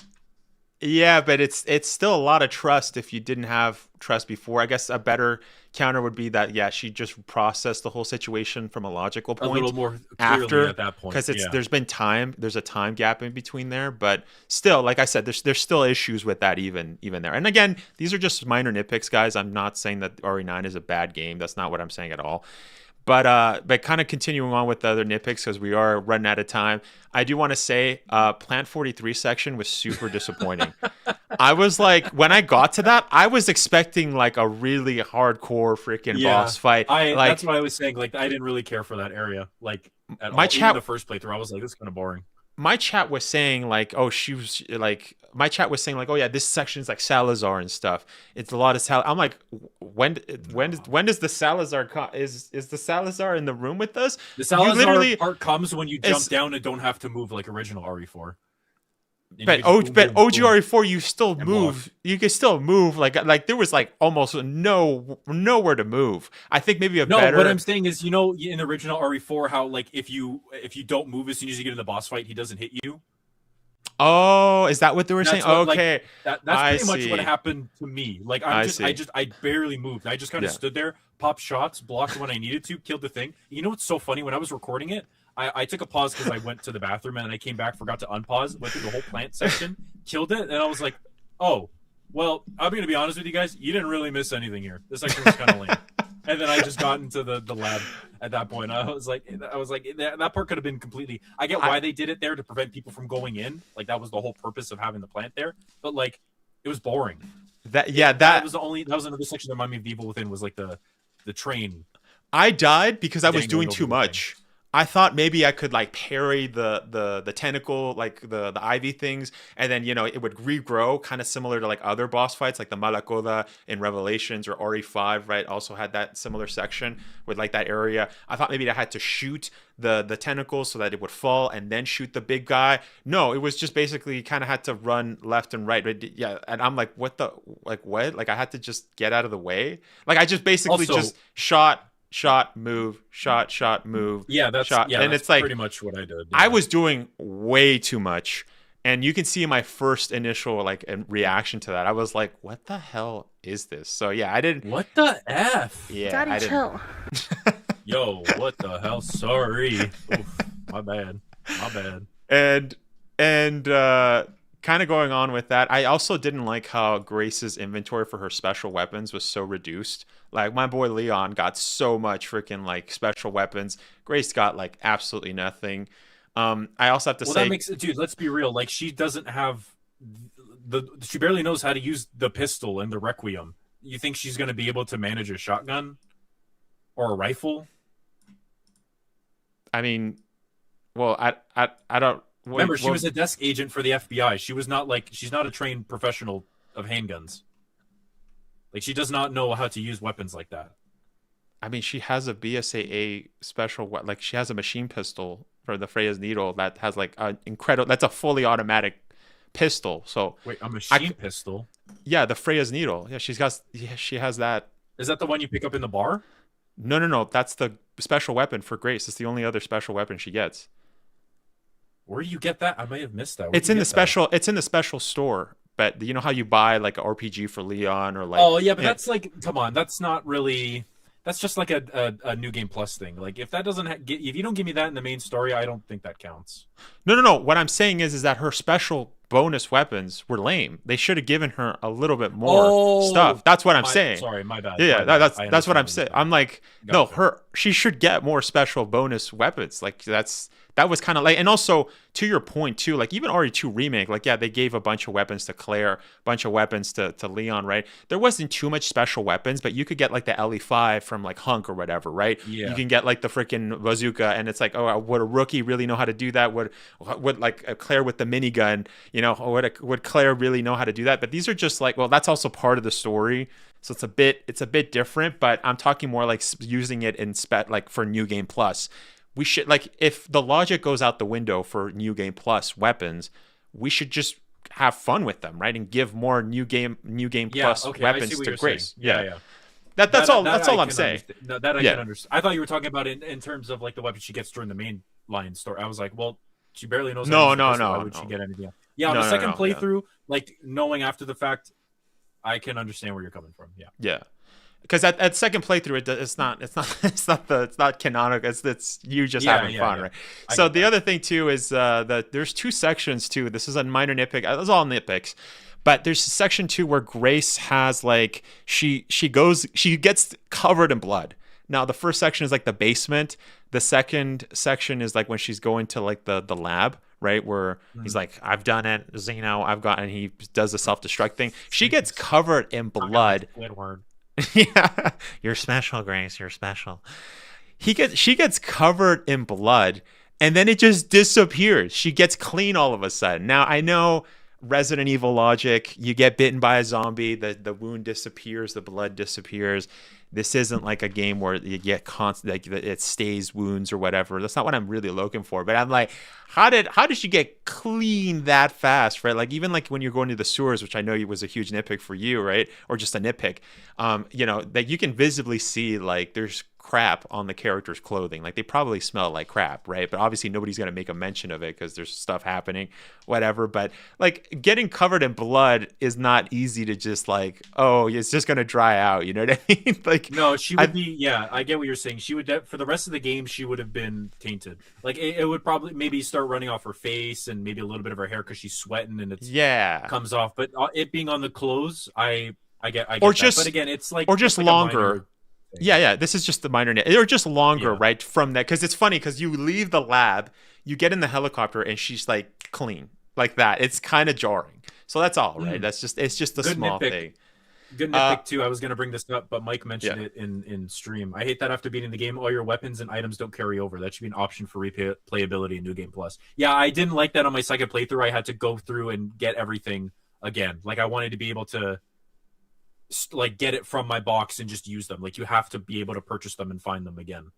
Speaker 1: Yeah, but it's still a lot of trust if you didn't have trust before. I guess a better counter would be that, yeah, she just processed the whole situation from a logical point.
Speaker 4: A little more clearly
Speaker 1: after,
Speaker 4: at that point.
Speaker 1: Because there's been time, there's a time gap in between there. But still, like I said, there's still issues with that even there. And again, these are just minor nitpicks, guys. I'm not saying that RE9 is a bad game. That's not what I'm saying at all. But kind of continuing on with the other nitpicks, because we are running out of time, I do want to say Plant 43 section was super disappointing. I was like, when I got to that, I was expecting like a really hardcore freaking boss fight.
Speaker 4: That's what I was saying. Like, I didn't really care for that area. Like, at all. Even the first playthrough, I was like, this is kind of boring.
Speaker 1: My chat was saying like, oh, yeah, this section is like Salazar and stuff. It's a lot of I'm like, when does the Salazar is the Salazar in the room with us?
Speaker 4: The Salazar part comes when you jump down and don't have to move like original RE4.
Speaker 1: But OGRE4, you still move. You can still move. Like there was like almost nowhere to move. I think maybe better.
Speaker 4: What I'm saying is, in the original RE4, how like if you don't move as soon as you get in the boss fight, he doesn't hit you.
Speaker 1: Oh, is that what they were saying? Okay,
Speaker 4: that's pretty much what happened to me. Like I barely moved. I just kind of stood there, popped shots, blocked when I needed to, killed the thing. You know what's so funny? When I was recording it, I took a pause because I went to the bathroom and I came back, forgot to unpause, went through the whole plant section, killed it, and I was like, oh, well, I'm going to be honest with you guys, you didn't really miss anything here. This section was kind of lame. And then I just got into the lab at that point. I was like, that part could have been completely. I get why they did it there to prevent people from going in. Like that was the whole purpose of having the plant there. But like, it was boring. That was another section that reminded me of the Evil Within, was like the train.
Speaker 1: I died because I was doing too much. I thought maybe I could like parry the tentacle, like the ivy things, and then it would regrow, kind of similar to like other boss fights, like the Malakoda in Revelations or RE5, right? Also had that similar section with like that area. I thought maybe I had to shoot the tentacles so that it would fall and then shoot the big guy. No, it was just basically kind of had to run left and right. Yeah, and I'm like, what? Like I had to just get out of the way. Like I just basically just shot, move, shot, move.
Speaker 4: Yeah, that's
Speaker 1: shot.
Speaker 4: Yeah,
Speaker 1: and
Speaker 4: that's
Speaker 1: it's like
Speaker 4: pretty much what I did. Yeah.
Speaker 1: I was doing way too much, and you can see my first initial like reaction to that. I was like, "What the hell is this?" So yeah, I didn't.
Speaker 4: What the f?
Speaker 1: Yeah,
Speaker 5: Daddy, chill.
Speaker 4: Yo, what the hell? Sorry. Oof, my bad.
Speaker 1: And kind of going on with that, I also didn't like how Grace's inventory for her special weapons was so reduced. Like my boy Leon got so much freaking like special weapons. Grace got like absolutely nothing. I also have to say,
Speaker 4: that makes it, dude. Let's be real. Like she doesn't have she barely knows how to use the pistol and the Requiem. You think she's going to be able to manage a shotgun or a rifle?
Speaker 1: I mean, well, I don't.
Speaker 4: Remember, she was a desk agent for the FBI. She's not a trained professional of handguns. Like, she does not know how to use weapons like that.
Speaker 1: I mean, she has a BSAA special, like, she has a machine pistol for the Freya's Needle that has, like, an incredible, that's a fully automatic pistol. So
Speaker 4: wait, a machine pistol?
Speaker 1: Yeah, the Freya's Needle. Yeah, she has that.
Speaker 4: Is that the one you pick up in the bar?
Speaker 1: No. That's the special weapon for Grace. It's the only other special weapon she gets.
Speaker 4: Where do you get that? I may have missed that.
Speaker 1: It's in the special. It's in the special store. But you know how you buy like an RPG for Leon or like?
Speaker 4: Oh yeah, but that's like, come on, that's not really. that's just like a new game plus thing. Like if that doesn't if you don't give me that in the main story, I don't think that counts.
Speaker 1: No. What I'm saying is that her special bonus weapons were lame. They should have given her a little bit more stuff. That's what I'm saying.
Speaker 4: Sorry, my bad.
Speaker 1: Yeah, that's what I'm saying. I'm like,
Speaker 4: Gotcha.
Speaker 1: no, she should get more special bonus weapons. Like that was kind of like, and also to your point too, like even RE2 remake, like yeah, they gave a bunch of weapons to Claire, a bunch of weapons to Leon, right? There wasn't too much special weapons, but you could get like the LE5 from like Hunk or whatever, right?
Speaker 4: Yeah.
Speaker 1: You can get like the freaking bazooka, and it's like, oh, would a rookie really know how to do that? Would like a Claire with the minigun, you know, would Claire really know how to do that? But these are just like, well, that's also part of the story. So it's a bit different, but I'm talking more like using it in like for New Game Plus. We should, like, if the logic goes out the window for New Game Plus weapons, we should just have fun with them, right? And give more New Game Plus weapons to Grace.
Speaker 4: Yeah.
Speaker 1: That's all I'm saying.
Speaker 4: No, that I can understand. I thought you were talking about it in terms of like the weapon she gets during the main line story. I was like, well, she barely knows.
Speaker 1: No.
Speaker 4: Why would she get anything? Yeah, on the second playthrough, like knowing after the fact, I can understand where you're coming from. Yeah.
Speaker 1: Because at second playthrough, it's not canonical. It's you just having fun, right? So the other thing too is that there's two sections too. This is a minor nitpick. It's all nitpicks, but there's section 2 where Grace has like she gets covered in blood. Now the first section is like the basement. The second section is like when she's going to like the lab, right? Where he's like, I've done it, Zeno, and he does the self-destruct thing. She gets covered in blood. Yeah, you're special, Grace. You're special. She gets covered in blood, and then it just disappears. She gets clean all of a sudden. Now I know Resident Evil logic. You get bitten by a zombie, the wound disappears, the blood disappears. This isn't like a game where you get constant, like it stays wounds or whatever. That's not what I'm really looking for. But I'm like, how did she get clean that fast, right? Like even like when you're going to the sewers, which I know was a huge nitpick for you, right? Or just a nitpick, you know, that you can visibly see like there's crap on the character's clothing. Like they probably smell like crap, right? But obviously nobody's going to make a mention of it because there's stuff happening, whatever. But like getting covered in blood is not easy to just like, oh, it's just going to dry out. You know what I mean? Like,
Speaker 4: no, she would be, yeah, I get what you're saying. She would, for the rest of the game, she would have been tainted. Like it would probably maybe start running off her face and maybe a little bit of her hair because she's sweating and it comes off. But it being on the clothes, I get
Speaker 1: or
Speaker 4: that.
Speaker 1: Just,
Speaker 4: but again, it's like,
Speaker 1: or just
Speaker 4: like
Speaker 1: longer. Yeah. This is just the minor net. Or just longer, right? From that, because it's funny because you leave the lab, you get in the helicopter, and she's like clean, like that. It's kind of jarring. So that's all, right? It's just a small thing.
Speaker 4: Good nitpick too. I was going to bring this up, but Mike mentioned it in stream. I hate that after beating the game, all your weapons and items don't carry over. That should be an option for replayability in New Game Plus. Yeah, I didn't like that on my second playthrough. I had to go through and get everything again. Like I wanted to be able to like get it from my box and just use them. Like you have to be able to purchase them and find them again.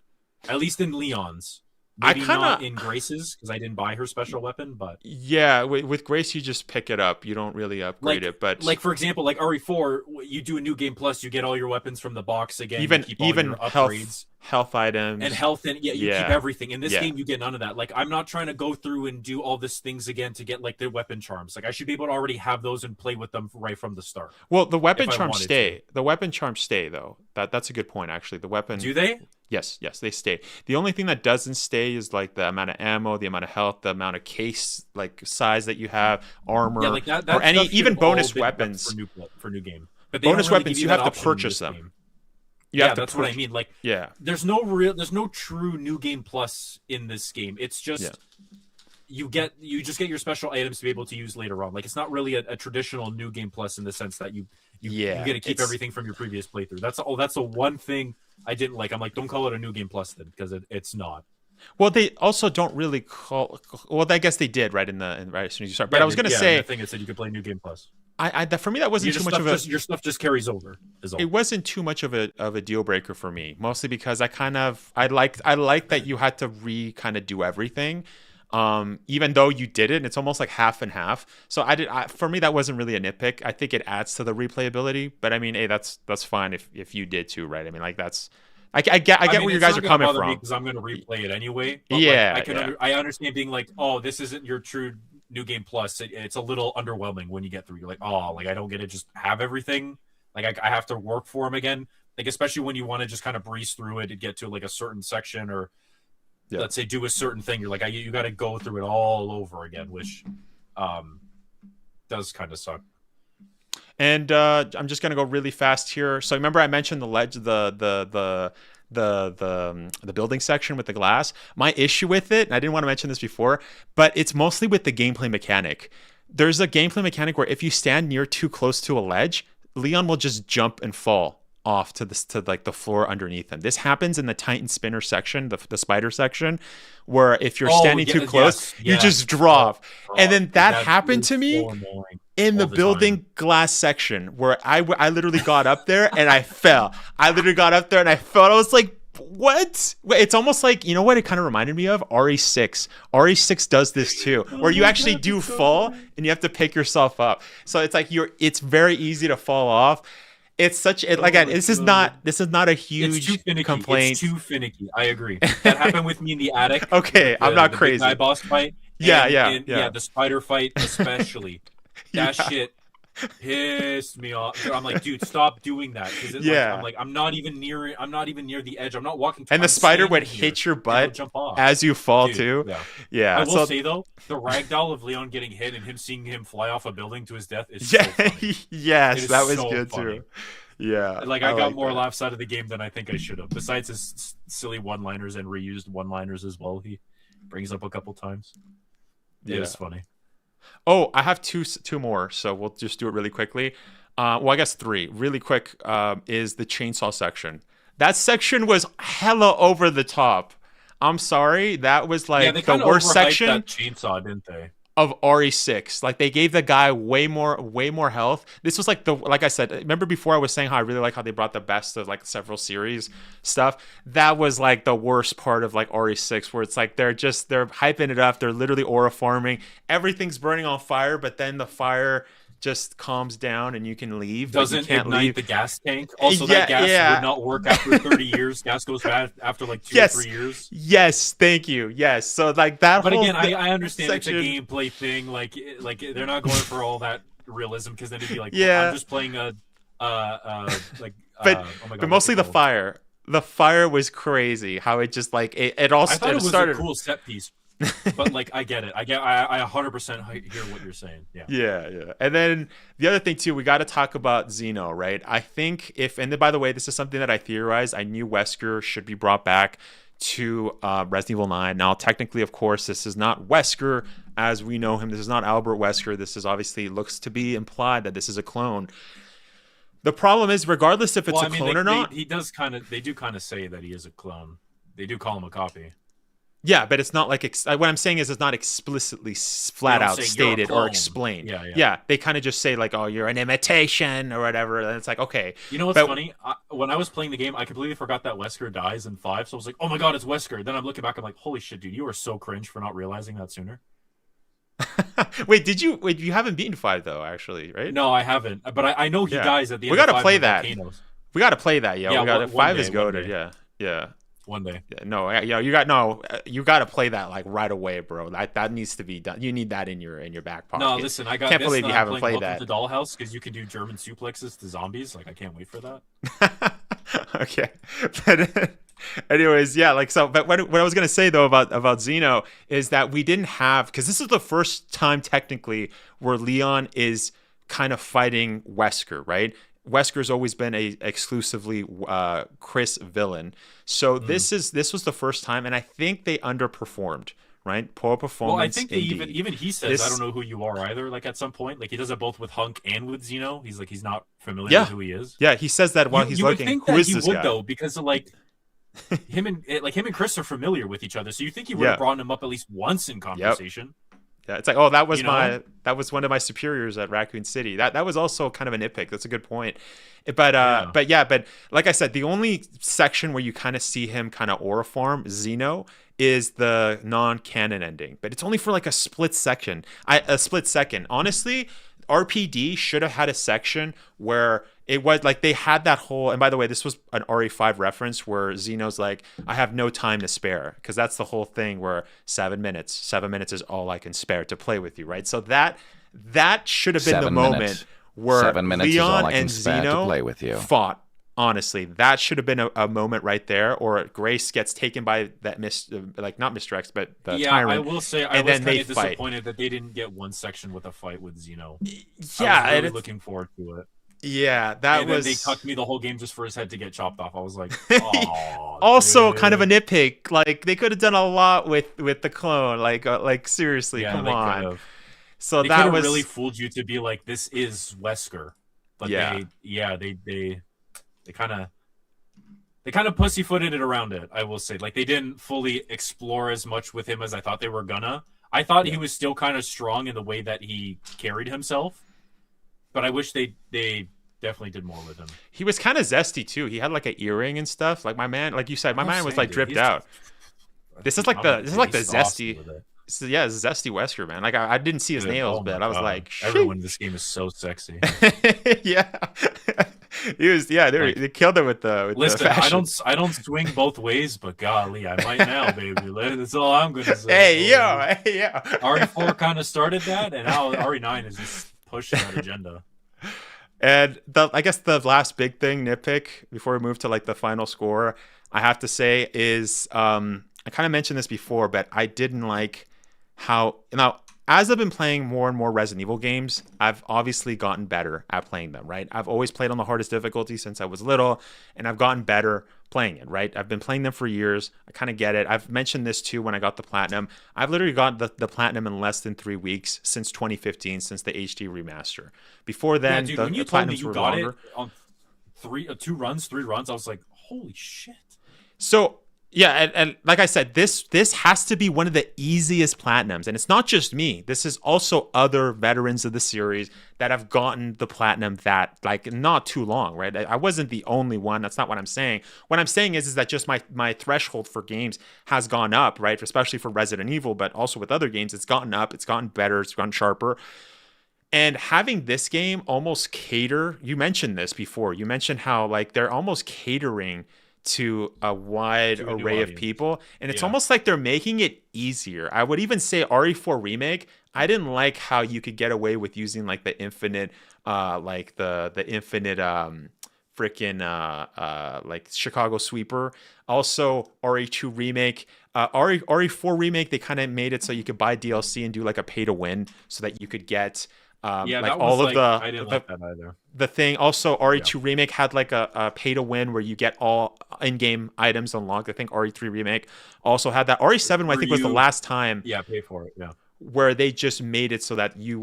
Speaker 4: At least in Leon's. Maybe not in Grace's because I didn't buy her special weapon, but
Speaker 1: yeah, with Grace you just pick it up. You don't really upgrade it. But
Speaker 4: like for example, like RE4, you do a New Game Plus, you get all your weapons from the box again.
Speaker 1: Even
Speaker 4: your upgrades,
Speaker 1: health items
Speaker 4: and health, and you keep everything. In this game, you get none of that. Like I'm not trying to go through and do all these things again to get like the weapon charms. Like I should be able to already have those and play with them right from the start.
Speaker 1: Well, the weapon charms stay. The weapon charms stay though. That's a good point actually. The weapon.
Speaker 4: Do they?
Speaker 1: Yes, they stay. The only thing that doesn't stay is like the amount of ammo, the amount of health, the amount of case like size that you have, armor,
Speaker 4: like that
Speaker 1: or any even bonus weapons
Speaker 4: for new game. But
Speaker 1: bonus weapons, you have to purchase them.
Speaker 4: That's what I mean. Like, there's no true New Game Plus in this game. It's just you just get your special items to be able to use later on. Like, it's not really a traditional New Game Plus in the sense that you get to keep everything from your previous playthrough. That's the one thing I didn't like. I'm like, don't call it a New Game Plus then, because it's not.
Speaker 1: Well, they also don't really call. Well, I guess they did right right as soon as you start. But I was going to say,
Speaker 4: the thing is that you could play New Game Plus.
Speaker 1: For me that wasn't too much of a.
Speaker 4: Your stuff just carries over. Is all.
Speaker 1: It wasn't too much of a deal breaker for me, mostly because I like that you had to kind of do everything. Even though you did it, and it's almost like half and half. So for me, that wasn't really a nitpick. I think it adds to the replayability, but I mean, hey, that's fine if you did too, right? I mean, like I get where you guys are coming from.
Speaker 4: Because I'm going to replay it anyway. But I understand being like, oh, this isn't your true New Game Plus. It's a little underwhelming when you get through. You're like, oh, like I don't get to just have everything. Like I have to work for them again. Like, especially when you want to just kind of breeze through it and get to like a certain section, or let's say do a certain thing. You're like, you got to go through it all over again, which does kind of suck.
Speaker 1: And I'm just gonna go really fast here. So remember I mentioned the building section with the glass. My issue with it, and I didn't want to mention this before, but it's mostly with the gameplay mechanic. There's a gameplay mechanic where if you stand near too close to a ledge, Leon will just jump and fall off to like the floor underneath him. This happens in the Titan Spinner section, the spider section, where if you're standing too close, you just drop. And then that happened to me in the building glass section, where I literally got up there and I fell. I literally got up there and I fell. I was like, what? It's almost like, you know what it kind of reminded me of? RE6. RE6 does this too, where you actually do fall and you have to pick yourself up. So it's like it's very easy to fall off. It's such this is not a huge complaint.
Speaker 4: It's too finicky. I agree. That happened with me in the attic.
Speaker 1: Okay, I'm not crazy.
Speaker 4: The big guy boss fight.
Speaker 1: Yeah.
Speaker 4: The spider fight especially. That shit pissed me off. I'm like, dude, stop doing that. I'm not even near the edge. I'm not walking.
Speaker 1: And the spider would hit your butt as you fall too. Yeah.
Speaker 4: I will say though, the ragdoll of Leon getting hit and seeing him fly off a building to his death is so funny.
Speaker 1: Yes, that was so good funny. Too. Yeah.
Speaker 4: I got more laughs out of the game than I think I should have. Besides his silly one-liners and reused one-liners as well, he brings up a couple times. It is funny.
Speaker 1: Oh, I have two more, so we'll just do it really quickly. Well, I guess three. Really quick is the chainsaw section. That section was hella over the top. I'm sorry, that was like the worst section.
Speaker 4: That chainsaw, didn't they?
Speaker 1: Of RE6. Like they gave the guy way more health. This was like I said, remember before I was saying how I really like how they brought the best of like several series stuff. That was like the worst part of like RE6, where it's like they're hyping it up. They're literally aura farming. Everything's burning on fire, but then the fire just calms down and you can leave.
Speaker 4: Doesn't ignite the gas tank. Also, that gas would not work after 30 years. Gas goes bad after like 2 or 3 years.
Speaker 1: Yes, thank you. Yes, so like that.
Speaker 4: But again, I understand section. It's a gameplay thing. Like they're not going for all that realism, because then it'd be like, I'm just playing a
Speaker 1: but mostly the fire. The fire was crazy. How it just like it all
Speaker 4: I thought it was
Speaker 1: started
Speaker 4: a cool set piece. But like I get it. I 100% hear what you're saying.
Speaker 1: Yeah. And then the other thing too, we got to talk about Xeno, right? I think and then by the way, this is something that I theorized. I knew Wesker should be brought back to Resident Evil 9. Now, technically, of course, this is not Wesker as we know him. This is not Albert Wesker. This is obviously looks to be implied that this is a clone. The problem is, regardless if it's a clone or not,
Speaker 4: they do kind of say that he is a clone. They do call him a copy.
Speaker 1: Yeah, but it's not like what I'm saying is it's not explicitly flat out stated or explained. Yeah. They kind of just say like, "Oh, you're an imitation" or whatever, and it's like, okay.
Speaker 4: You know what's funny? When I was playing the game, I completely forgot that Wesker dies in 5. So I was like, "Oh my god, it's Wesker!" Then I'm looking back, I'm like, "Holy shit, dude, you were so cringe for not realizing that sooner."
Speaker 1: Wait, you haven't beaten 5 though, actually, right?
Speaker 4: No, I haven't. But I know he dies at the end.
Speaker 1: We gotta
Speaker 4: of 5
Speaker 1: play that.
Speaker 4: Volcanoes.
Speaker 1: We gotta play that. Yeah, we got 5 is goated. Yeah.
Speaker 4: One day.
Speaker 1: You got to play that like right away, bro. That needs to be done. You need that in your back pocket.
Speaker 4: No, listen, I
Speaker 1: can't believe you haven't played that.
Speaker 4: The Dollhouse, because you can do German suplexes to zombies. Like I can't wait for that.
Speaker 1: Okay, but anyways, yeah, like so. But what I was gonna say though about Xeno is that we didn't have, because this is the first time technically where Leon is kind of fighting Wesker, right? Wesker's always been a exclusively Chris villain, so this was the first time, and I think they underperformed. Right, poor performance.
Speaker 4: Well, I think they even he says, "I don't know who you are either." Like at some point, like he does it both with Hunk and with Xeno. He's like he's not familiar with who he is.
Speaker 1: Yeah, he says that while he's looking.
Speaker 4: You would think that he would though, because of like him and Chris are familiar with each other, so you think he would have brought him up at least once in conversation.
Speaker 1: Yeah, it's like, oh, that was one of my superiors at Raccoon City. That was also kind of a nitpick. That's a good point. But like I said, the only section where you kind of see him kind of aura farm Xeno is the non-canon ending. But it's only for like a split second. Honestly, R.P.D. should have had a section where it was like they had that whole, and by the way, this was an RE5 reference where Xeno's like, I have no time to spare, because that's the whole thing where 7 minutes is all I can spare to play with you, right? So that should have been the moment where Leon and Xeno
Speaker 2: play with you.
Speaker 1: fought. Honestly, that should have been a moment right there, or Grace gets taken by that not Mr. X, but the Tyrant.
Speaker 4: I will say I was kind of disappointed that they didn't get one section with a fight with Xeno.
Speaker 1: Yeah,
Speaker 4: I was really looking forward to it.
Speaker 1: Yeah,
Speaker 4: and then they cucked me the whole game just for his head to get chopped off. I was like, oh.
Speaker 1: Also, kind of a nitpick. Like they could have done a lot with the clone. Like seriously, come on.
Speaker 4: Could've.
Speaker 1: So
Speaker 4: they
Speaker 1: that
Speaker 4: really fooled you to be like, this is Wesker, but they kind of pussyfooted it around it, I will say. Like, they didn't fully explore as much with him as I thought they were gonna. I thought he was still kind of strong in the way that he carried himself, but I wish they definitely did more with him.
Speaker 1: He was kind of zesty too. He had like an earring and stuff. Like my man, like you said, my man was like dripped out. This is like the zesty. Yeah, zesty Wesker, man. Like I didn't see his nails, but I was like,
Speaker 4: everyone in this game is so sexy.
Speaker 1: Yeah. He was, they killed him with the
Speaker 4: Listen,
Speaker 1: fashion.
Speaker 4: I don't swing both ways, but golly, I might now, baby. That's all I'm gonna say.
Speaker 1: Hey yo.
Speaker 4: RE4 kind of started that, and now RE9 is just pushing that agenda.
Speaker 1: And I guess the last big thing, nitpick, before we move to like the final score, I have to say is I kind of mentioned this before, but I didn't like how now. As I've been playing more and more Resident Evil games, I've obviously gotten better at playing them, right? I've always played on the hardest difficulty since I was little, and I've gotten better playing it, right? I've been playing them for years. I kind of get it. I've mentioned this too when I got the Platinum. I've literally got the Platinum in less than 3 weeks since 2015, since the HD remaster. Before then,
Speaker 4: dude,
Speaker 1: the
Speaker 4: when you told me
Speaker 1: Platinums
Speaker 4: you
Speaker 1: were
Speaker 4: got
Speaker 1: longer.
Speaker 4: it on 3 runs, I was like, holy shit.
Speaker 1: So... yeah, and like I said, this has to be one of the easiest Platinums. And it's not just me. This is also other veterans of the series that have gotten the Platinum that, like, not too long, right? I wasn't the only one. That's not what I'm saying. What I'm saying is that just my threshold for games has gone up, right? Especially for Resident Evil, but also with other games, it's gotten up. It's gotten better. It's gotten sharper. And having this game almost cater, you mentioned this before. You mentioned how, like, they're almost catering to a wide array of people, and it's almost like they're making it easier. I would even say RE4 Remake, I didn't like how you could get away with using like the infinite like the infinite like Chicago sweeper. Also RE2 Remake, RE4 Remake, they kind of made it so you could buy DLC and do like a pay to win so that you could get like all of
Speaker 4: I didn't like that either.
Speaker 1: The thing also, RE2 Remake had like a pay to win where you get all in-game items unlocked. I think RE3 Remake also had that. RE7 I think was the last time.
Speaker 4: Yeah, pay for it. Yeah.
Speaker 1: Where they just made it so that you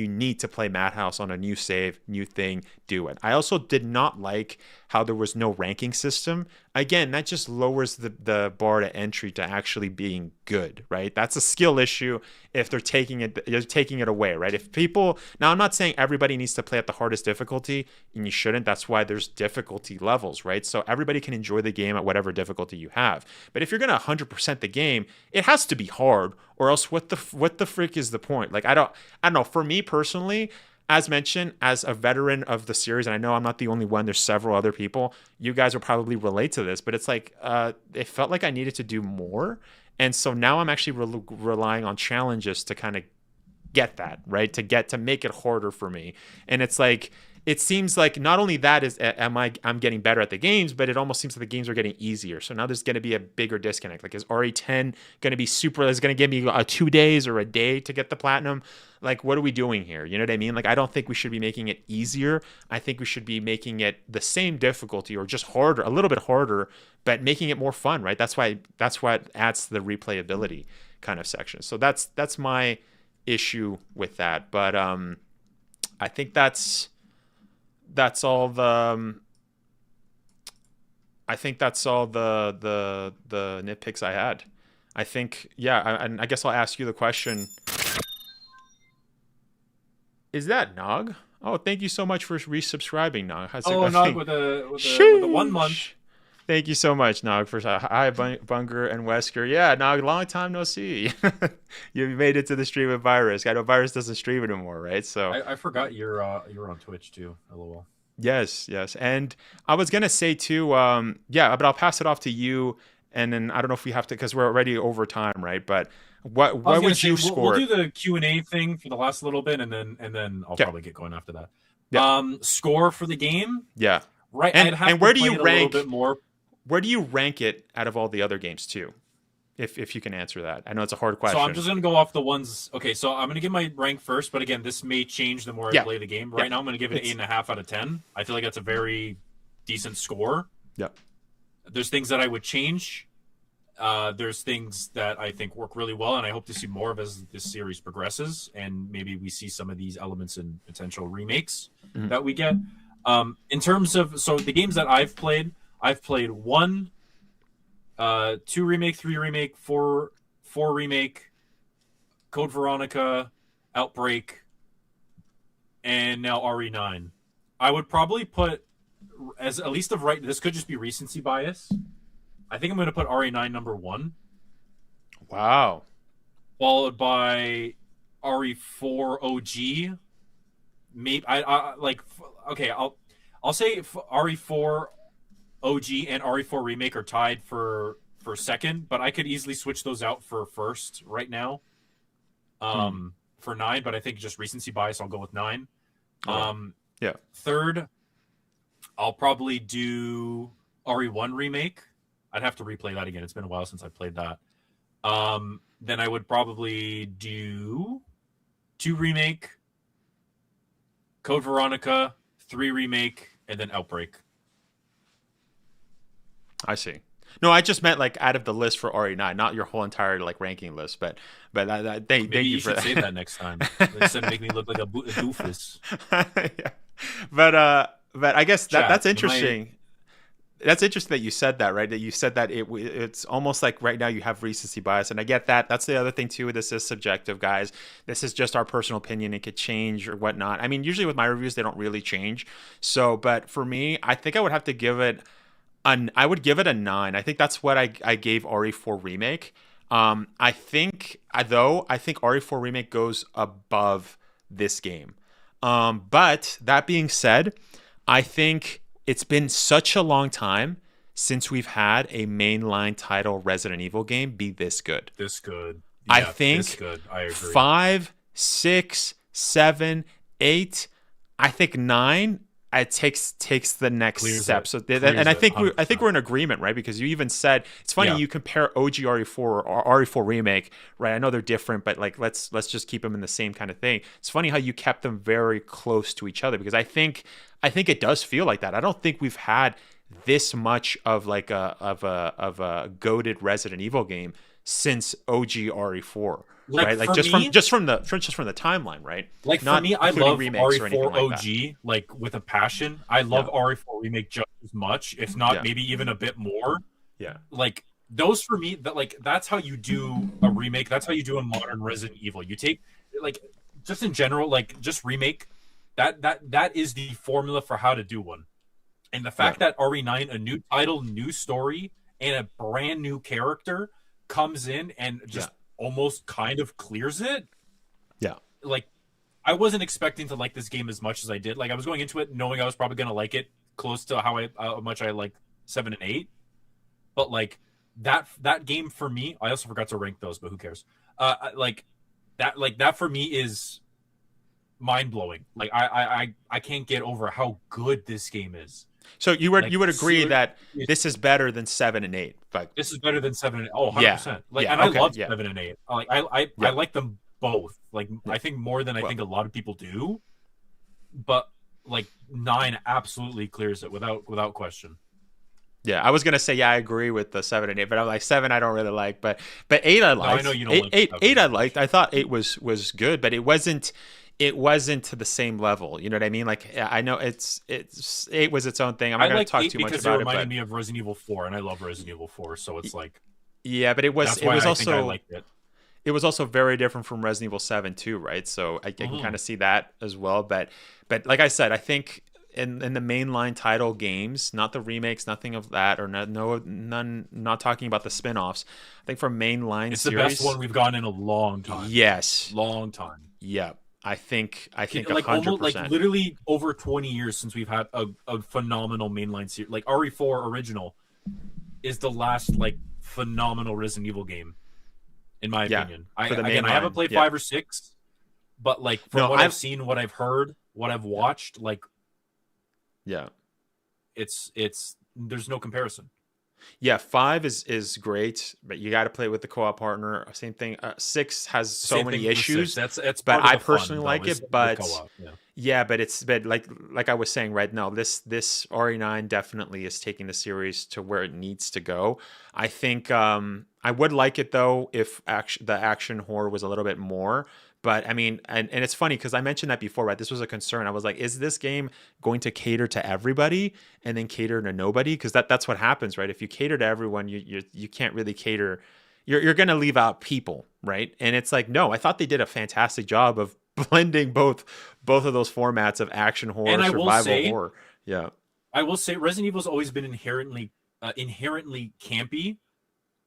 Speaker 1: need to play Madhouse on a new save, new thing, do it. I also did not like how there was no ranking system. Again, that just lowers the bar to entry to actually being good, right? That's a skill issue if they're taking it away, right? If people, now I'm not saying everybody needs to play at the hardest difficulty, and you shouldn't. That's why there's difficulty levels, right? So everybody can enjoy the game at whatever difficulty you have. But if you're going to 100% the game, it has to be hard, or else what the frick is the point? Like, I don't know. For me personally, as mentioned, as a veteran of the series, and I know I'm not the only one, there's several other people, you guys will probably relate to this, but it's like, it felt like I needed to do more. And so now I'm actually relying on challenges to kind of get that, right? To make it harder for me. And it's like, it seems like not only that is I'm getting better at the games, but it almost seems like the games are getting easier. So now there's going to be a bigger disconnect. Like, is RE10 going to be super? Is going to give me 2 days or a day to get the Platinum? Like, what are we doing here? You know what I mean? Like, I don't think we should be making it easier. I think we should be making it the same difficulty or just harder, a little bit harder, but making it more fun, right? That's why it adds to the replayability kind of section. So that's my issue with that. But I think that's all the nitpicks I had. I think, and I guess I'll ask you the question. Is that Nog? Oh, thank you so much for resubscribing, Nog.
Speaker 4: Nog with the 1 month.
Speaker 1: Thank you so much, Nog, for hi Bunger and Wesker. Yeah, Nog, long time no see. You made it to the stream with Virus. I know Virus doesn't stream anymore, right? So
Speaker 4: I forgot you're on Twitch too. LOL.
Speaker 1: Yes. And I was gonna say too, but I'll pass it off to you, and then I don't know if we have to, because we're already over time, right? But what would you score?
Speaker 4: We'll do the Q&A thing for the last little bit, and then I'll probably get going after that.
Speaker 1: Yeah.
Speaker 4: Score for the game.
Speaker 1: Yeah.
Speaker 4: Right,
Speaker 1: And where do you rank
Speaker 4: a little bit more.
Speaker 1: Where do you rank it out of all the other games too? If you can answer that. I know it's a hard question.
Speaker 4: So I'm just going to go off the ones. Okay, so I'm going to give my rank first, but again, this may change the more I play the game. Right now, I'm going to give it 8.5 out of 10. I feel like that's a very decent score.
Speaker 1: Yep.
Speaker 4: There's things that I would change. There's things that I think work really well, and I hope to see more of as this series progresses, and maybe we see some of these elements in potential remakes that we get. In terms of the games that I've played 1, 2 remake, 3 remake, 4 remake, Code Veronica, Outbreak, and now RE9. I would probably put, as at least of right, this could just be recency bias. I think I'm going to put RE9 number 1.
Speaker 1: Wow.
Speaker 4: Followed by RE4 OG. Maybe I'll say RE4 OG and RE4 remake are tied for second, but I could easily switch those out for first right now. For 9, but I think just recency bias, I'll go with 9.
Speaker 1: Yeah.
Speaker 4: Third, I'll probably do RE1 remake. I'd have to replay that again. It's been a while since I played that. Then I would probably do 2 remake, Code Veronica, 3 remake, and then Outbreak.
Speaker 1: I see. No, I just meant like out of the list for RE9, not your whole entire like ranking list. But thank you for
Speaker 4: should
Speaker 1: that.
Speaker 4: say that next time instead of make me look like a doofus.
Speaker 1: Yeah. But I guess that's interesting. That's interesting that you said that, right? That you said that it's almost like right now you have recency bias, and I get that. That's the other thing too. This is subjective, guys. This is just our personal opinion. It could change or whatnot. I mean, usually with my reviews, they don't really change. So, but for me, I think I would have to give it I would give it a 9. I think that's what I gave RE4 Remake. I think RE4 Remake goes above this game. But that being said, I think it's been such a long time since we've had a mainline title Resident Evil game be this good.
Speaker 4: This good.
Speaker 1: Yeah, I think
Speaker 4: this good. I agree.
Speaker 1: 5, 6, 7, 8. I think 9. It takes the next step. So, and I think we're in agreement, right? Because you even said it's funny you compare OG RE4 or RE4 Remake, right? I know they're different, but like let's just keep them in the same kind of thing. It's funny how you kept them very close to each other because I think it does feel like that. I don't think we've had this much of like a goated Resident Evil game since OG RE4. Right, like just from the timeline, right?
Speaker 4: Like for me, I love RE4 OG like with a passion. I love RE4 Remake just as much, if not maybe even a bit more.
Speaker 1: Yeah,
Speaker 4: like those for me, that's how you do a remake. That's how you do a modern Resident Evil. You take like just in general, like just remake. That is the formula for how to do one. And the fact that RE9, a new title, new story, and a brand new character comes in and just almost kind of clears it. Yeah. Like, I wasn't expecting to like this game as much as I did. Like, I was going into it knowing I was probably going to like it close to how much I like 7 and 8. But, like, that game for me, I also forgot to rank those, but who cares? That for me is mind-blowing. Like, I can't get over how good this game is.
Speaker 1: So you would agree that this is better than 7 and 8. Like
Speaker 4: this is better than 7 and 8. Oh, 100%. I love 7 and 8. I like them both. Like I think more than I think a lot of people do. But like 9 absolutely clears it without question.
Speaker 1: Yeah, I was gonna say I agree with the 7 and 8, but I'm like 7 I don't really like, but 8 I liked.
Speaker 4: No, I know you don't
Speaker 1: 8 I liked. I thought 8 was good, but it wasn't to the same level. You know what I mean? Like I know it's 8 was its own thing. I'm not going to talk too much about it.
Speaker 4: It reminded me of Resident Evil 4, and I love Resident Evil 4, so it's like
Speaker 1: but it was also
Speaker 4: I liked it.
Speaker 1: It was also very different from Resident Evil 7 too, right? So I can kind of see that as well. But like I said, I think in the mainline title games, not the remakes, nothing of that, or none. Not talking about the spin-offs. I think for mainline,
Speaker 4: it's
Speaker 1: series,
Speaker 4: the best one we've gotten in a long time.
Speaker 1: Yes,
Speaker 4: long time.
Speaker 1: Yeah. I think 100%.
Speaker 4: Like literally over 20 years since we've had a phenomenal mainline series. Like RE4 original is the last like phenomenal Resident Evil game, in my opinion. I haven't played 5 or 6, but like from what I've seen, what I've heard, what I've watched, like it's there's no comparison.
Speaker 1: Yeah, 5 is great, but you got to play with the co-op partner. Same thing. 6 has so many issues.
Speaker 4: That's
Speaker 1: but
Speaker 4: part
Speaker 1: I
Speaker 4: of the fun,
Speaker 1: personally
Speaker 4: though,
Speaker 1: like
Speaker 4: is
Speaker 1: it.
Speaker 4: the
Speaker 1: But
Speaker 4: co-op,
Speaker 1: but like I was saying right now, this RE9 definitely is taking the series to where it needs to go. I think I would like it though if the action horror was a little bit more. But I mean, and it's funny because I mentioned that before, right? This was a concern. I was like, is this game going to cater to everybody and then cater to nobody? Because that's what happens, right? If you cater to everyone, you can't really cater. You're going to leave out people, right? And it's like, no, I thought they did a fantastic job of blending both of those formats of action horror,
Speaker 4: and
Speaker 1: survival horror. Yeah,
Speaker 4: I will say Resident Evil's always been inherently campy.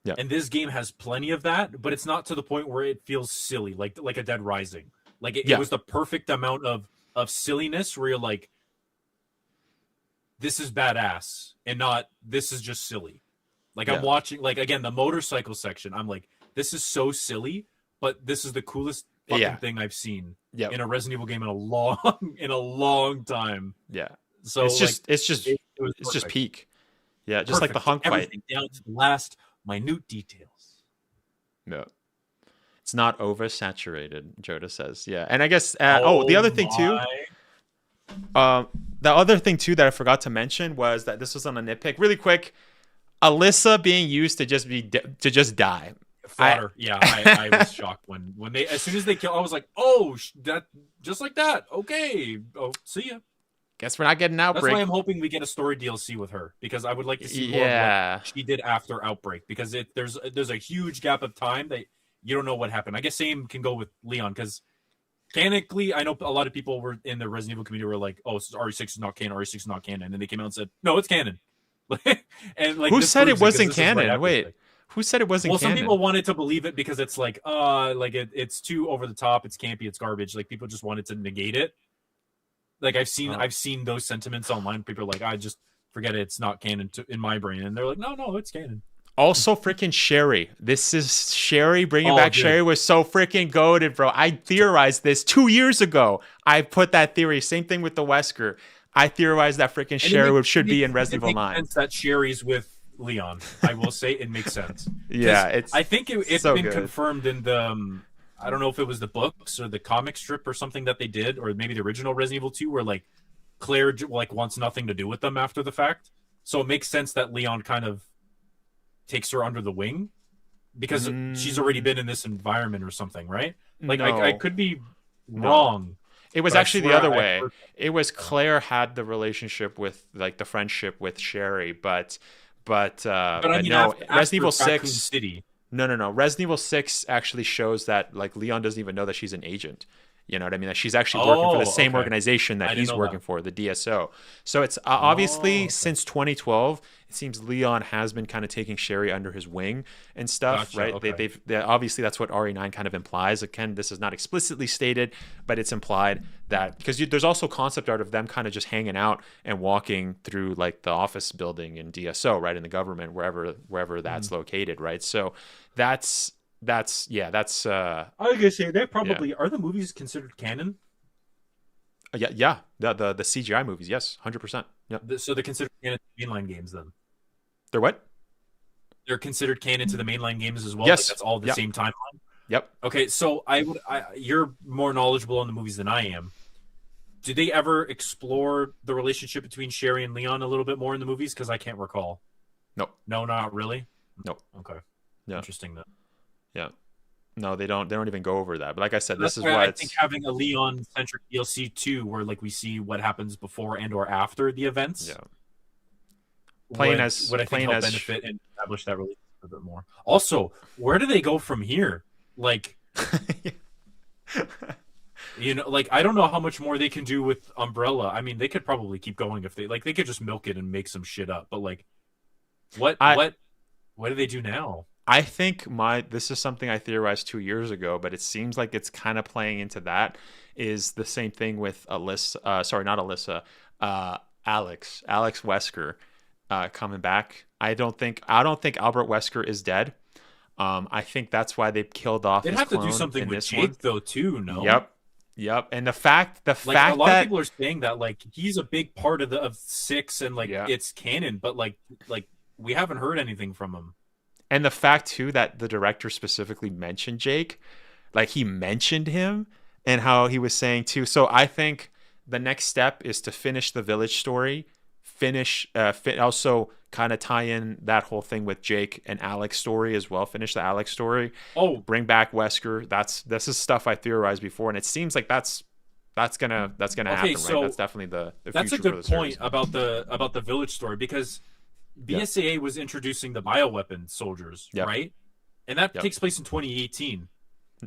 Speaker 1: Yeah.
Speaker 4: And this game has plenty of that, but it's not to the point where it feels silly, like a Dead Rising. Like it was the perfect amount of silliness where you're like, this is badass, and not this is just silly. Like I'm watching, like again, the motorcycle section. I'm like, this is so silly, but this is the coolest fucking thing I've seen in a Resident Evil game in a long time.
Speaker 1: Yeah.
Speaker 4: So
Speaker 1: it's just
Speaker 4: it was
Speaker 1: just peak. Yeah, just like the hunk fight.
Speaker 4: Down to the last minute details.
Speaker 1: No. It's not oversaturated, Joda says. Yeah. And I guess the other thing too. The other thing too that I forgot to mention was that this was on a nitpick. Really quick, Alyssa being used to just die.
Speaker 4: Fodder. I was shocked when they, as soon as they kill, I was like, oh, that just like that. Okay. Oh, see ya.
Speaker 1: Guess we're not getting Outbreak.
Speaker 4: That's why I'm hoping we get a story DLC with her, because I would like to see more of what she did after Outbreak, because there's a huge gap of time that you don't know what happened. I guess same can go with Leon, because canonically, I know a lot of people were in the Resident Evil community were like, oh, RE6 is not canon, RE6 is not canon, and they came out and said, no, it's canon. And like,
Speaker 1: who said it wasn't canon? Wait, who said it wasn't canon?
Speaker 4: Some people wanted to believe it because it's like it's too over the top, it's campy, it's garbage. Like people just wanted to negate it. Like I've seen those sentiments online. People are like, I just forget it, it's not canon in my brain, and they're like, no, it's canon.
Speaker 1: Also, freaking Sherry. This is Sherry. Bringing back Sherry was so freaking goated, bro. I theorized this 2 years ago. I put that theory. Same thing with the Wesker. I theorized that freaking Sherry should be in Resident Evil 9.
Speaker 4: It makes sense that Sherry's with Leon. I will say it makes sense.
Speaker 1: Yeah,
Speaker 4: I think it's
Speaker 1: so
Speaker 4: been
Speaker 1: good.
Speaker 4: confirmed in the I don't know if it was the books or the comic strip or something that they did, or maybe the original Resident Evil 2, where like Claire like wants nothing to do with them after the fact. So it makes sense that Leon kind of takes her under the wing because she's already been in this environment or something, right? Like
Speaker 1: no.
Speaker 4: I could be wrong.
Speaker 1: It was actually the other way. It was Claire had the relationship with like the friendship with Sherry, but I mean, no, Resident Evil 6
Speaker 4: City.
Speaker 1: No. Resident Evil 6 actually shows that like Leon doesn't even know that she's an agent. You know what I mean? That she's actually working for the same organization that he's working for, the DSO. So it's obviously since 2012, it seems Leon has been kind of taking Sherry under his wing and stuff, right? Okay. They obviously that's what RE9 kind of implies. Again, this is not explicitly stated, but it's implied that because there's also concept art of them kind of just hanging out and walking through like the office building in DSO, right, in the government, wherever that's located, right? So that's I was
Speaker 4: gonna say they probably are the movies considered canon.
Speaker 1: Yeah. The CGI movies, yes, 100%. Yeah.
Speaker 4: So they're considered canon to mainline games then.
Speaker 1: They're what?
Speaker 4: They're considered canon to the mainline games as well.
Speaker 1: Yes,
Speaker 4: like that's all the same timeline.
Speaker 1: Yep.
Speaker 4: Okay, so you're more knowledgeable on the movies than I am. Did they ever explore the relationship between Sherry and Leon a little bit more in the movies? Because I can't recall.
Speaker 1: No,
Speaker 4: not really.
Speaker 1: No.
Speaker 4: Okay.
Speaker 1: Yeah.
Speaker 4: Interesting though.
Speaker 1: Yeah. No, they don't even go over that. But like I said,
Speaker 4: That's
Speaker 1: this is why
Speaker 4: I think having a Leon centric DLC too, where like we see what happens before and or after the events.
Speaker 1: Yeah.
Speaker 4: Would I think help benefit and establish that relationship a bit more. Also, where do they go from here? Like you know, like I don't know how much more they can do with Umbrella. I mean, they could probably keep going if they could just milk it and make some shit up. But like what do they do now?
Speaker 1: I think this is something I theorized 2 years ago, but it seems like it's kind of playing into that. Is the same thing with Alex Wesker coming back. I don't think Albert Wesker is dead. I think that's why they killed off.
Speaker 4: They'd have to do something with Jake though too. No.
Speaker 1: Yep. And the fact
Speaker 3: a lot
Speaker 1: that
Speaker 3: of people are saying that like he's a big part of 6 and like it's canon, but like we haven't heard anything from him.
Speaker 1: And the fact too that the director specifically mentioned Jake, like he mentioned him and how he was saying too. So I think the next step is to finish the village story, also kind of tie in that whole thing with Jake and Alex story as well. Finish the Alex story.
Speaker 3: Oh,
Speaker 1: bring back Wesker. This is stuff I theorized before, and it seems like that's gonna happen, right? That's definitely the
Speaker 3: that's
Speaker 1: future
Speaker 3: a good point about the village story, because BSAA was introducing the bioweapon soldiers, right? And that takes place in 2018.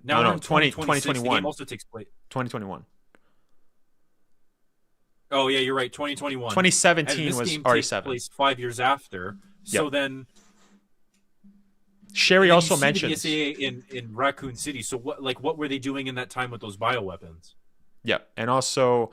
Speaker 3: Now
Speaker 1: no, 2021.
Speaker 3: The game also takes place
Speaker 1: 2021.
Speaker 3: Oh yeah, you're right. 2021.
Speaker 1: 2017 was RE7.
Speaker 3: Place 5 years after. So then
Speaker 1: Sherry also mentioned
Speaker 3: BSAA in Raccoon City. So what were they doing in that time with those bioweapons?
Speaker 1: Yeah, and also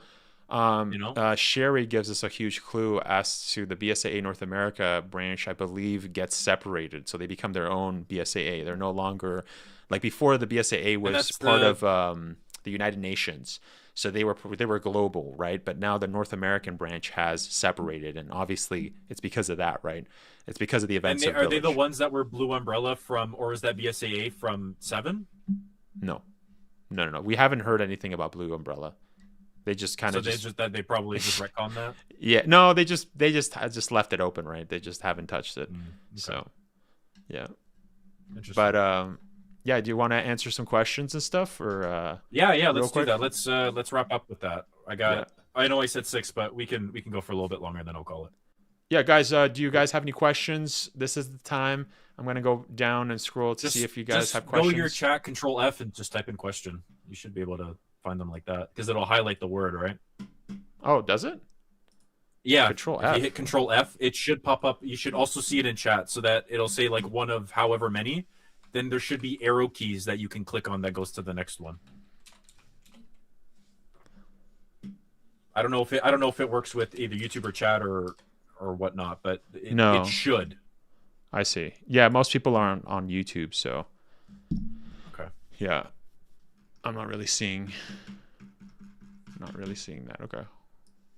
Speaker 1: Sherry gives us a huge clue as to the BSAA North America branch, I believe, gets separated. So they become their own BSAA. They're no longer, like before, the BSAA was part of the United Nations. So they were global, right? But now the North American branch has separated, and obviously it's because of that, right? It's because of the events of Village.
Speaker 3: Are they the ones that were Blue Umbrella from, or is that BSAA from 7?
Speaker 1: No. We haven't heard anything about Blue Umbrella. They just kind of
Speaker 3: they probably just retconned that.
Speaker 1: Yeah, no, they just left it open, right? They just haven't touched it. Okay. So, yeah.
Speaker 3: Interesting.
Speaker 1: But yeah, do you want to answer some questions and stuff, or
Speaker 3: yeah, let's do that. Let's wrap up with that. I know I said 6, but we can go for a little bit longer, and then I'll call it.
Speaker 1: Yeah, guys, do you guys have any questions? This is the time. I'm gonna go down and scroll to see if you guys have questions.
Speaker 3: Go to your chat, Control F, and just type in question. You should be able to find them like that, because it'll highlight the word, right?
Speaker 1: Oh, does it?
Speaker 3: Yeah.
Speaker 1: Control F.
Speaker 3: If you hit Control F, it should pop up. You should also see it in chat, so that it'll say like one of however many. Then there should be arrow keys that you can click on that goes to the next one. I don't know if it works with either YouTube or chat or whatnot, but it should.
Speaker 1: I see. Yeah, most people are on YouTube, so.
Speaker 3: Okay.
Speaker 1: Yeah. I'm not really seeing that. Okay.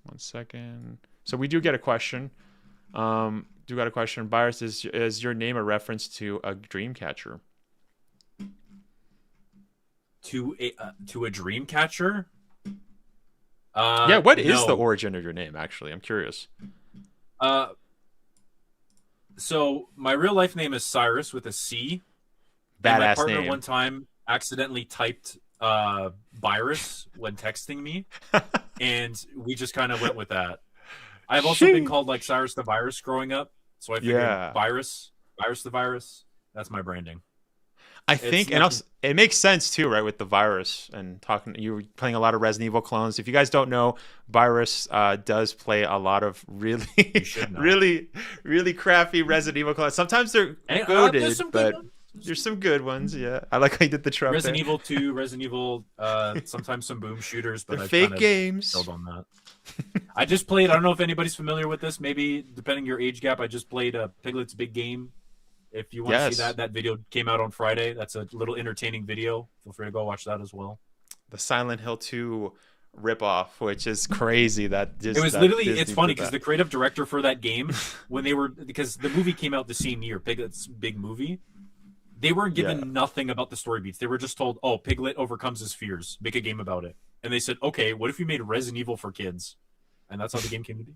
Speaker 1: 1 second. So we do get a question. Virus, is your name a reference to a dream catcher?
Speaker 3: To a dream catcher?
Speaker 1: Yeah, what is the origin of your name, actually? I'm curious.
Speaker 3: So my real life name is Cyrus with a C.
Speaker 1: Badass
Speaker 3: my partner
Speaker 1: name.
Speaker 3: One time accidentally typed virus when texting me, and we just kind of went with that. I've also been called like Cyrus the Virus growing up, so I figured Virus the Virus. That's my branding.
Speaker 1: I think, and also, it makes sense too, right? With the Virus and talking, you were playing a lot of Resident Evil clones. If you guys don't know, Virus does play a lot of really crappy Resident Evil clones. Sometimes they're goated, but there's some good ones. Yeah, I like how you did the trumpet.
Speaker 3: Resident Evil 2, Resident Evil, sometimes some boom shooters, but
Speaker 1: they're fake games.
Speaker 3: Build on that. I just played. I don't know if anybody's familiar with this. Maybe depending your age gap, I just played Piglet's Big Game. If you want to see that video came out on Friday. That's a little entertaining video. Feel free to go watch that as well.
Speaker 1: The Silent Hill 2 ripoff, which is crazy.
Speaker 3: It's funny because the creative director for that game, because the movie came out the same year, Piglet's big movie, they weren't given nothing about the story beats. They were just told, "Oh, Piglet overcomes his fears. Make a game about it." And they said, "Okay, what if we made Resident Evil for kids?" And that's how the game came to be.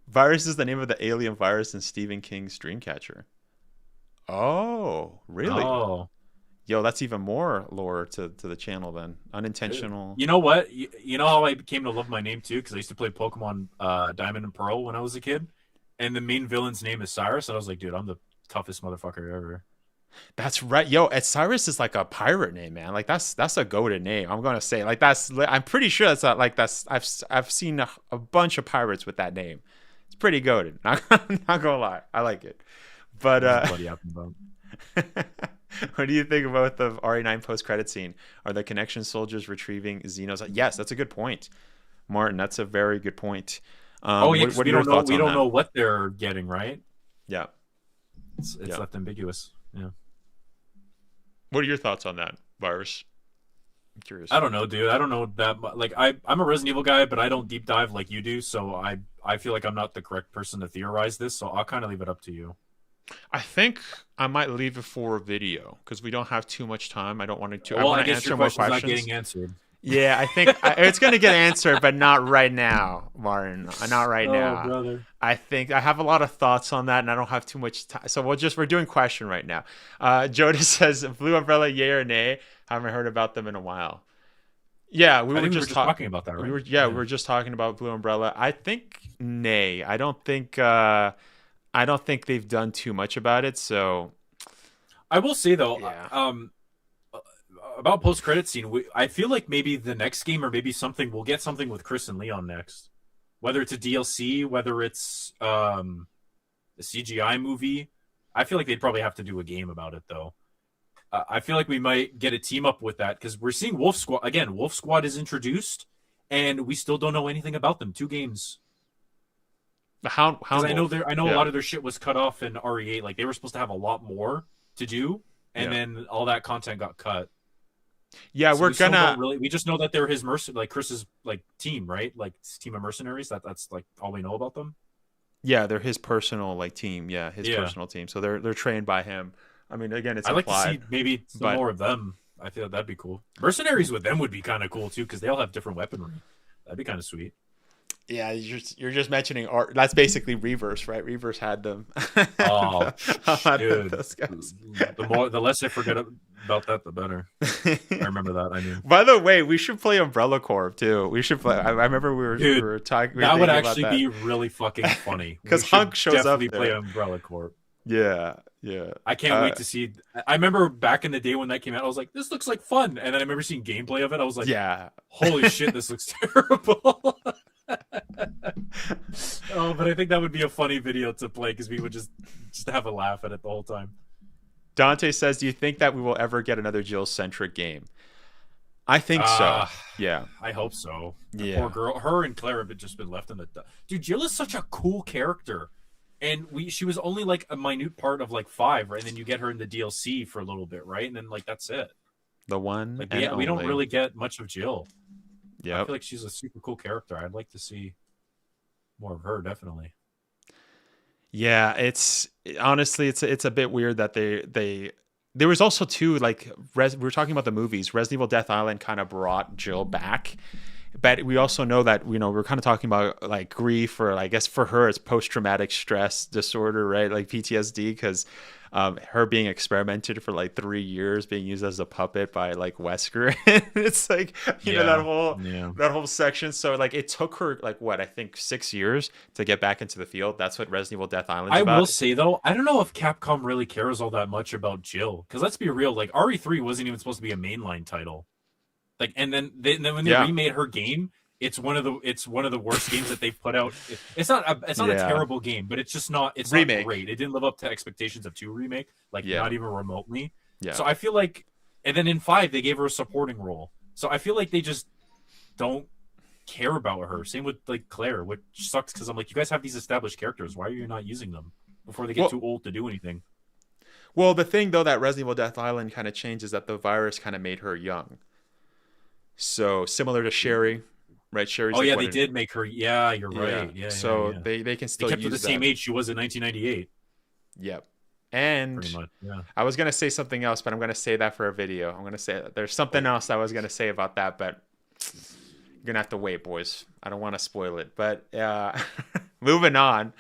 Speaker 1: Virus is the name of the alien virus in Stephen King's Dreamcatcher. Oh, really?
Speaker 3: Oh.
Speaker 1: Yo, that's even more lore to the channel then. Unintentional.
Speaker 3: You know what? You know how I came to love my name too? Because I used to play Pokemon Diamond and Pearl when I was a kid. And the main villain's name is Cyrus. And I was like, dude, I'm the toughest motherfucker ever.
Speaker 1: That's right. Yo, Cyrus is like a pirate name, man. Like that's a goated name. I'm gonna say I'm pretty sure that's not like that's. I've seen a bunch of pirates with that name. It's pretty goated. Not gonna lie, I like it. But what do you think about the RE9 post credit scene? Are the connection soldiers retrieving Xenos? Yes, that's a good point, Martin. That's a very good point.
Speaker 3: What are your thoughts on that? We don't know what they're getting, right?
Speaker 1: Yeah,
Speaker 3: it's left ambiguous. Yeah.
Speaker 1: What are your thoughts on that, Virus? I'm curious.
Speaker 4: I don't know, dude. I don't know that much. Like I'm a Resident Evil guy, but I don't deep dive like you do. So I feel like I'm not the correct person to theorize this. So I'll kind of leave it up to you.
Speaker 1: I think I might leave it for a video because we don't have too much time. I don't want to. I
Speaker 4: Well,
Speaker 1: want
Speaker 4: I
Speaker 1: to
Speaker 4: guess your
Speaker 1: answer more
Speaker 4: question's not
Speaker 1: questions.
Speaker 4: getting answered.
Speaker 1: Yeah, I think it's going to get answered, but not right now, Martin. Not right now.
Speaker 4: Brother.
Speaker 1: I think I have a lot of thoughts on that, and I don't have too much time. So we're doing question right now. Jodas says, Blue Umbrella, yay or nay? Haven't heard about them in a while. Yeah, we were just
Speaker 4: talking about that, right?
Speaker 1: We were just talking about Blue Umbrella. I think nay. I don't think they've done too much about it. So
Speaker 4: I will say though,
Speaker 1: yeah.
Speaker 4: About post-credit scene, I feel like maybe the next game or maybe we'll get something with Chris and Leon next. Whether it's a DLC, whether it's a CGI movie, I feel like they'd probably have to do a game about it though. I feel like we might get a team up with that because we're seeing Wolf Squad again. Wolf Squad is introduced, and we still don't know anything about them. 2 games.
Speaker 1: How
Speaker 4: I know a lot of their shit was cut off in RE8. Like they were supposed to have a lot more to do, and then all that content got cut.
Speaker 1: Yeah,
Speaker 4: so we just know that they're his Chris's like team, right? Like team of mercenaries. That's like all we know about them.
Speaker 1: Yeah, they're his personal like team. Yeah, his personal team. So they're trained by him. I mean, again, it's implied.
Speaker 4: I'd like to see maybe some more of them. I feel that'd be cool. Mercenaries with them would be kind of cool too because they all have different weaponry. That'd be kind of sweet. Yeah,
Speaker 1: you're just mentioning art. That's basically Reverse, right? Reverse had them.
Speaker 4: Oh, dude, those guys. The less I forget about that, the better. I remember that. I mean,
Speaker 1: by the way, we should play Umbrella Corp too. We should play. I remember we were talking.
Speaker 4: That would actually be really fucking funny
Speaker 1: because Hunk shows up.
Speaker 4: Definitely play Umbrella Corp.
Speaker 1: Yeah.
Speaker 4: I can't wait to see. I remember back in the day when that came out, I was like, "This looks like fun," and then I remember seeing gameplay of it. I was like,
Speaker 1: "Yeah,
Speaker 4: holy shit, this looks terrible." Oh, but I think that would be a funny video to play because we would just have a laugh at it the whole time.
Speaker 1: Dante says, "Do you think that we will ever get another Jill-centric game?" I think so. Yeah,
Speaker 4: I hope so.
Speaker 1: Yeah,
Speaker 4: poor girl, her and Claire have just been left in the dude. Jill is such a cool character. And she was only like a minute part of like 5, right? And then you get her in the DLC for a little bit, right? And then like that's it.
Speaker 1: The one.
Speaker 4: Like, yeah, we don't really get much of Jill.
Speaker 1: Yeah,
Speaker 4: I feel like she's a super cool character. I'd like to see more of her, definitely.
Speaker 1: Yeah, honestly it's a bit weird that they there was also too like we were talking about the movies. Resident Evil Death Island kind of brought Jill back. But we also know that, we're kind of talking about like grief, or I guess for her, it's post-traumatic stress disorder, right? Like PTSD, because her being experimented for like 3 years, being used as a puppet by like Wesker. It's like, that whole section. So like it took her like I think 6 years to get back into the field. That's what Resident Evil Death Island's about.
Speaker 4: I will say though, I don't know if Capcom really cares all that much about Jill. Because let's be real, like RE3 wasn't even supposed to be a mainline title. Like, and then when they remade her game, it's one of the worst games that they've put out. It's not a terrible game, but it's just not. It's not great. It didn't live up to expectations of 2 remake, like not even remotely.
Speaker 1: Yeah.
Speaker 4: So I feel like, and then in 5 they gave her a supporting role. So I feel like they just don't care about her. Same with like Claire, which sucks because I'm like, you guys have these established characters. Why are you not using them before they get too old to do anything?
Speaker 1: Well, the thing though that Resident Evil Death Island kind of changed is that the virus kind of made her young. So similar to Sherry, right? Sherry's
Speaker 4: they did make her. Yeah, you're right. Yeah.
Speaker 1: So they can still
Speaker 4: kept
Speaker 1: use
Speaker 4: her the same age she was in 1998.
Speaker 1: Yep. And
Speaker 4: pretty much, yeah.
Speaker 1: I was gonna say something else, but I'm gonna say that for a video. I'm gonna say there's something else I was gonna say about that, but you're gonna have to wait, boys. I don't want to spoil it. But moving on.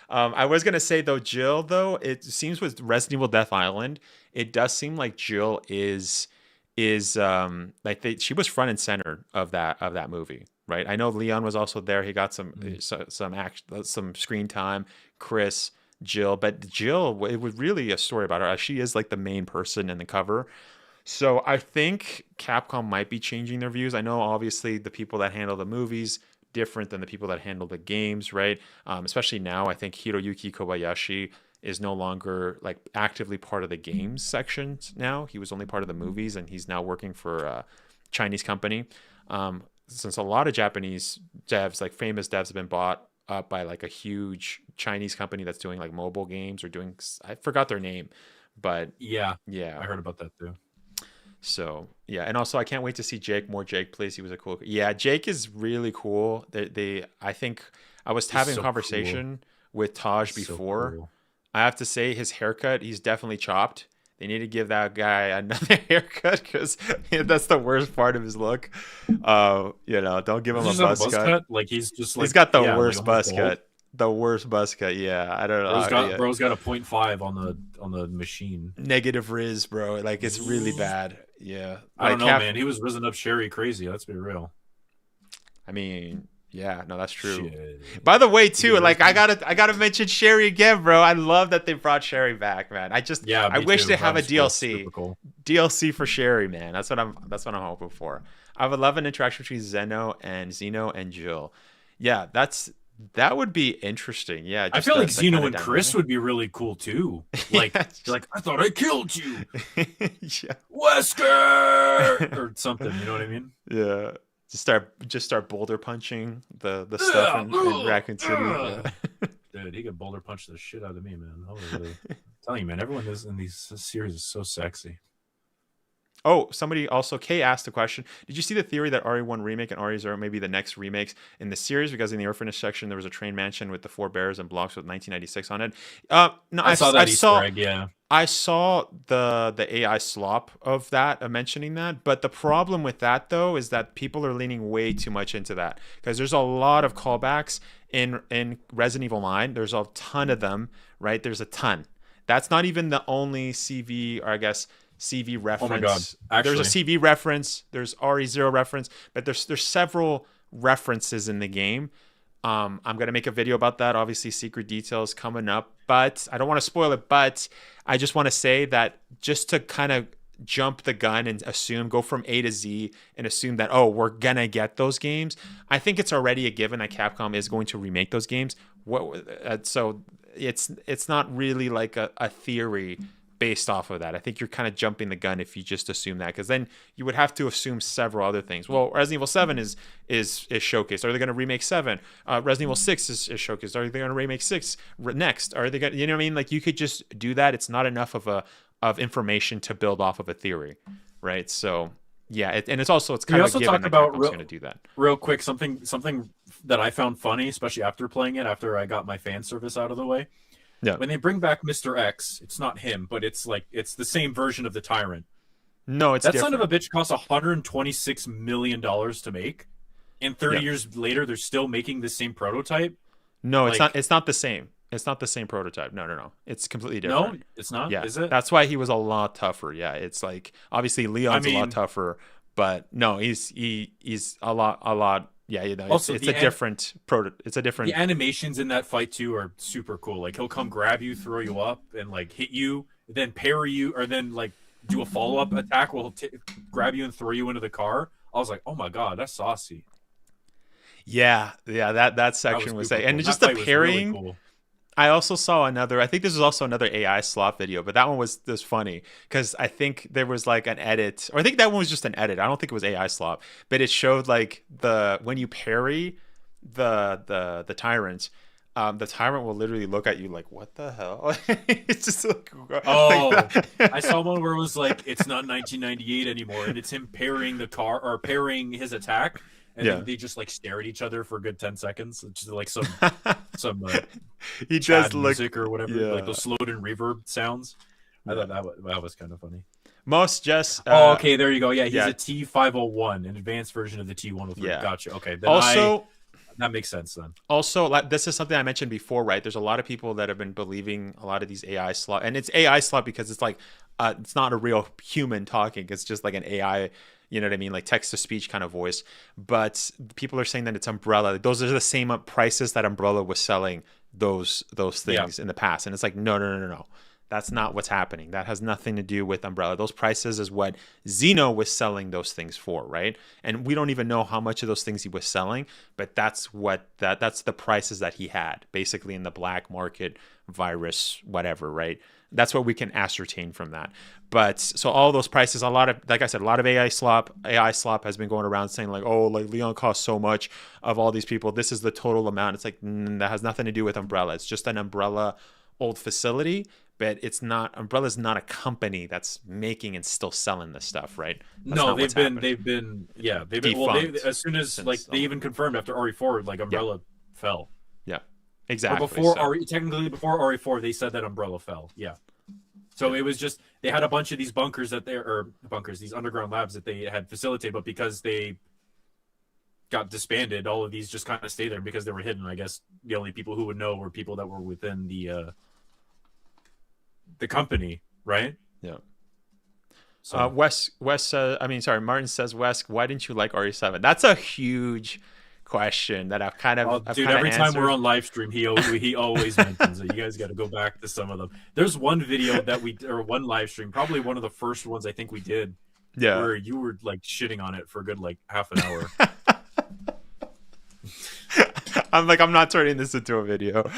Speaker 1: I was gonna say though, Jill though, it seems with Resident Evil Death Island, it does seem like Jill is like she was front and center of that movie, right? I know Leon was also there. He got some screen time. Chris, Jill, but Jill, it was really a story about her. She is like the main person in the cover. So I think Capcom might be changing their views. I know obviously the people that handle the movies different than the people that handle the games, right? Especially now, I think Hiroyuki Kobayashi is no longer like actively part of the games section now. He was only part of the movies, and he's now working for a Chinese company. Since a lot of Japanese devs, like famous devs, have been bought up by like a huge Chinese company that's doing like mobile games or doing, I forgot their name, but
Speaker 4: yeah, I heard about that too.
Speaker 1: So yeah, and also I can't wait to see Jake. More Jake, please. He was a cool. Yeah, Jake is really cool. I think I was having a
Speaker 4: so
Speaker 1: conversation with Taj
Speaker 4: So
Speaker 1: before.
Speaker 4: cool.
Speaker 1: I have to say his haircut, he's definitely chopped. They need to give that guy another haircut because that's the worst part of his look. Don't give him a
Speaker 4: He's just
Speaker 1: buzz
Speaker 4: got
Speaker 1: cut.
Speaker 4: Like he's just like
Speaker 1: He's got the
Speaker 4: yeah,
Speaker 1: worst
Speaker 4: like
Speaker 1: buzz
Speaker 4: almost bald.
Speaker 1: cut. The worst buzz cut. Yeah, I don't know.
Speaker 4: Bro's got a 0.5 on the machine.
Speaker 1: Negative Riz, bro. Like it's really bad. Yeah.
Speaker 4: I don't
Speaker 1: Like,
Speaker 4: know, man. He was rizzing up Sherry crazy. Let's be real.
Speaker 1: I mean, yeah, no, that's true.
Speaker 4: Shit.
Speaker 1: By the way, too, like I gotta mention Sherry again, bro. I love that they brought Sherry back, man. I wish
Speaker 4: too.
Speaker 1: they have a
Speaker 4: That was
Speaker 1: DLC.
Speaker 4: super cool.
Speaker 1: DLC for Sherry, man. That's what I'm hoping for. I would love an interaction between Zeno and Jill. Yeah, that would be interesting. Yeah,
Speaker 4: I
Speaker 1: just
Speaker 4: feel like
Speaker 1: the
Speaker 4: Zeno
Speaker 1: kinda
Speaker 4: and Chris
Speaker 1: dynamic.
Speaker 4: would be really cool too. Like,
Speaker 1: Yeah.
Speaker 4: you're like, I thought I killed you,
Speaker 1: Yeah.
Speaker 4: Wesker, or something. You know what I mean?
Speaker 1: Yeah. Just start boulder punching the stuff in Raccoon City. Yeah.
Speaker 4: Dude, he could boulder punch the shit out of me, man. I'm telling you, man, everyone in these series is so sexy.
Speaker 1: Oh, somebody also, Kay asked a question. Did you see the theory that RE1 remake and RE0 may be the next remakes in the series? Because in the orphanage section, there was a train mansion with the 4 bears and blocks with 1996 on it. No,
Speaker 4: I saw that Easter egg, yeah.
Speaker 1: I saw the AI slop of that, mentioning that. But the problem with that, though, is that people are leaning way too much into that. Because there's a lot of callbacks in Resident Evil 9. There's a ton of them, right? There's a ton. That's not even the only CV, or I guess CV reference.
Speaker 4: Oh my God. Actually,
Speaker 1: there's a CV reference, there's RE0 reference, but there's several references in the game. I'm gonna make a video about that. Obviously, secret details coming up, but I don't want to spoil it. But I just want to say that just to kind of jump the gun and go from A to Z and assume that, oh, we're gonna get those games. I think it's already a given that Capcom is going to remake those games. So it's not really like a theory based off of that. I think you're kind of jumping the gun if you just assume that, because then you would have to assume several other things. Well, Resident Evil 7 is showcased. Are they going to remake 7? Resident Evil 6 is showcased. Are they going to remake 6 next? Are they going? You know what I mean? Like, you could just do that. It's not enough of information to build off of a theory, right? So yeah, and it's kind of a given that Capcom's going to do that.
Speaker 4: Real quick, something that I found funny, especially after playing it, after I got my fan service out of the way.
Speaker 1: Yeah.
Speaker 4: When they bring back Mr. X, it's not him, but it's the same version of the Tyrant.
Speaker 1: No, it's
Speaker 4: that
Speaker 1: different.
Speaker 4: son of a bitch costs $126 million to make, and 30 years later they're still making the same prototype.
Speaker 1: No, it's not. It's not the same. It's not the same prototype. No. It's completely different.
Speaker 4: No, it's not.
Speaker 1: Yeah,
Speaker 4: is it?
Speaker 1: That's why he was a lot tougher. Yeah, it's like obviously Leon's a lot tougher, but no, he's a lot. Yeah, it's a different It's a different.
Speaker 4: The animations in that fight too are super cool. Like, he'll come grab you, throw you up, and like hit you, then parry you, or then like do a follow up attack where he'll grab you and throw you into the car. I was like, oh my god, that's saucy.
Speaker 1: Yeah, that section was
Speaker 4: cool.
Speaker 1: and just the parrying. Really cool. I also saw another. I think this was also another AI slot video, but that one was funny because I think there was like an edit, or I think that one was just an edit. I don't think it was AI slot, but it showed like when you parry the tyrant. The tyrant will literally look at you like, "What the hell?" It's just like,
Speaker 4: I saw one where it was like, "It's not 1998 anymore," and it's him parrying the car or parrying his attack. And then they just like stare at each other for a good 10 seconds. It's just like some
Speaker 1: he does
Speaker 4: music or whatever, like those slowed in reverb sounds. I thought that was kind of funny.
Speaker 1: Okay,
Speaker 4: there you go. Yeah, he's a T501, an advanced version of the T103. Yeah. Gotcha. Okay. Then that makes sense then.
Speaker 1: Also, like, this is something I mentioned before, right? There's a lot of people that have been believing a lot of these AI slot, and it's AI slot because it's like it's not a real human talking. It's just like an AI. You know what I mean? Like text to speech kind of voice. But people are saying that it's Umbrella. Those are the same prices that Umbrella was selling those things in the past. And it's like, no. That's not what's happening. That has nothing to do with Umbrella. Those prices is what Xeno was selling those things for, right? And we don't even know how much of those things he was selling, but that's the prices that he had, basically in the black market, virus, whatever, right? That's what we can ascertain from that. But so all those prices, like I said, a lot of AI slop has been going around saying like, oh, like Leon costs so much of all these people. This is the total amount. It's like, that has nothing to do with Umbrella. It's just an Umbrella old facility, but it's not, Umbrella's not a company that's making and still selling this stuff, right? That's
Speaker 4: No,
Speaker 1: not what's happening.
Speaker 4: they've been
Speaker 1: Defunct
Speaker 4: as soon as like they even confirmed after RE4, like Umbrella fell.
Speaker 1: Yeah, exactly.
Speaker 4: But before technically before RE4, they said that Umbrella fell. Yeah. So it was just they had a bunch of these bunkers these underground labs that they had facilitated, but because they got disbanded, all of these just kind of stayed there because they were hidden. I guess the only people who would know were people that were within the company, right?
Speaker 1: Yeah.
Speaker 4: So
Speaker 1: Martin says, Wes, why didn't you like RE7? That's a huge question that I've kind of
Speaker 4: every time we're on live stream, he always mentions it. You guys got to go back to some of them. There's one video one live stream, probably one of the first ones I think we did, where you were like shitting on it for a good like half an hour.
Speaker 1: I'm like, I'm not turning this into a video.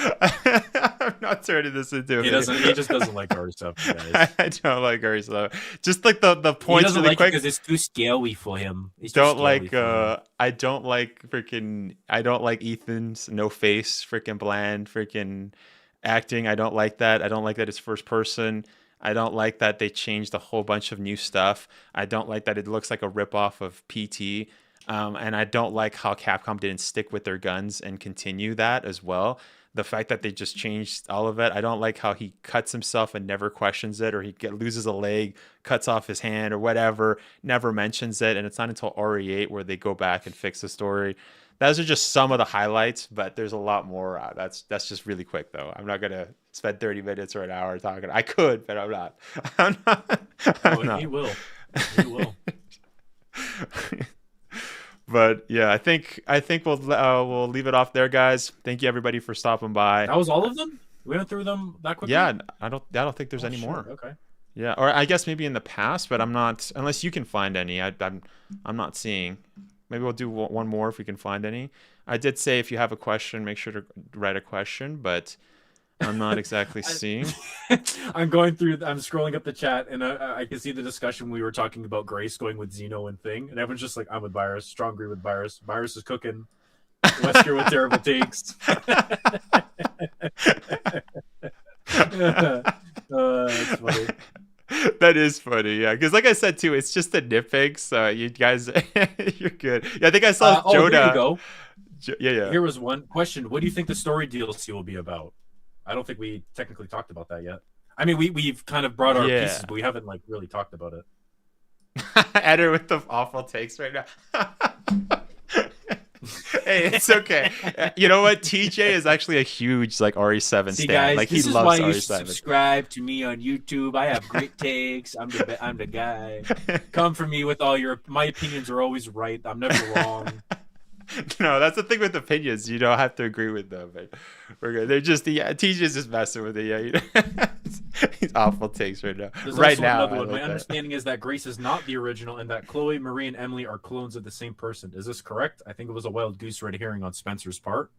Speaker 1: I'm not turning this into a video.
Speaker 4: He just doesn't like our stuff, guys.
Speaker 1: I don't like our stuff. Just like the points
Speaker 4: he doesn't
Speaker 1: really
Speaker 4: like
Speaker 1: quick.
Speaker 4: because it's too scary for him.
Speaker 1: I don't like Ethan's no face, freaking bland, freaking acting. I don't like that. I don't like that it's first person. I don't like that they changed a whole bunch of new stuff. I don't like that it looks like a ripoff of PT. And I don't like how Capcom didn't stick with their guns and continue that as well. The fact that they just changed all of it. I don't like how he cuts himself and never questions it, or he loses a leg, cuts off his hand or whatever, never mentions it. And it's not until RE8 where they go back and fix the story. Those are just some of the highlights, but there's a lot more. That's just really quick, though. I'm not going to spend 30 minutes or an hour talking. I could, but I'm not. I'm not.
Speaker 4: He will. He will.
Speaker 1: But yeah, I think we'll leave it off there, guys. Thank you everybody for stopping by.
Speaker 4: That was all of them? We went through them that quickly?
Speaker 1: Yeah, I don't think there's any more.
Speaker 4: Okay.
Speaker 1: Yeah, or I guess maybe in the past, but I'm not, unless you can find any. I'm not seeing. Maybe we'll do one more if we can find any. I did say if you have a question, make sure to write a question, but I'm not exactly seeing.
Speaker 4: I'm scrolling up the chat, and I can see the discussion. We were talking about Grace going with Xeno and Thing, and everyone's just like, I'm with Virus. Strong agree with Virus. Virus is cooking. Wesker with terrible takes. That's funny.
Speaker 1: That is funny, yeah. Because like I said too, it's just a nitpick. So you guys, you're good. Yeah, I think I saw Joda.
Speaker 4: Here you go.
Speaker 1: Yeah.
Speaker 4: Here was one question. What do you think the story DLC will be about? I don't think we technically talked about that yet. I mean, we've kind of brought our pieces, but we haven't like really talked about it.
Speaker 1: Eder with the awful takes right now. Hey, it's okay. You know what? TJ is actually a huge like RE7
Speaker 4: See,
Speaker 1: stan.
Speaker 4: guys,
Speaker 1: Like
Speaker 4: this
Speaker 1: he
Speaker 4: is
Speaker 1: loves
Speaker 4: why
Speaker 1: RE7.
Speaker 4: you should subscribe to me on YouTube. I have great takes. I'm the guy. Come for me with all my opinions are always right. I'm never wrong.
Speaker 1: No, that's the thing with opinions. You don't have to agree with them. But we're good. They're just TJ's just messing with it. Yeah, he's awful takes right now.
Speaker 4: There's
Speaker 1: right
Speaker 4: also
Speaker 1: now,
Speaker 4: another one. My understanding is that Grace is not the original, and that Chloe, Marie, and Emily are clones of the same person. Is this correct? I think it was a wild goose red herring on Spencer's part,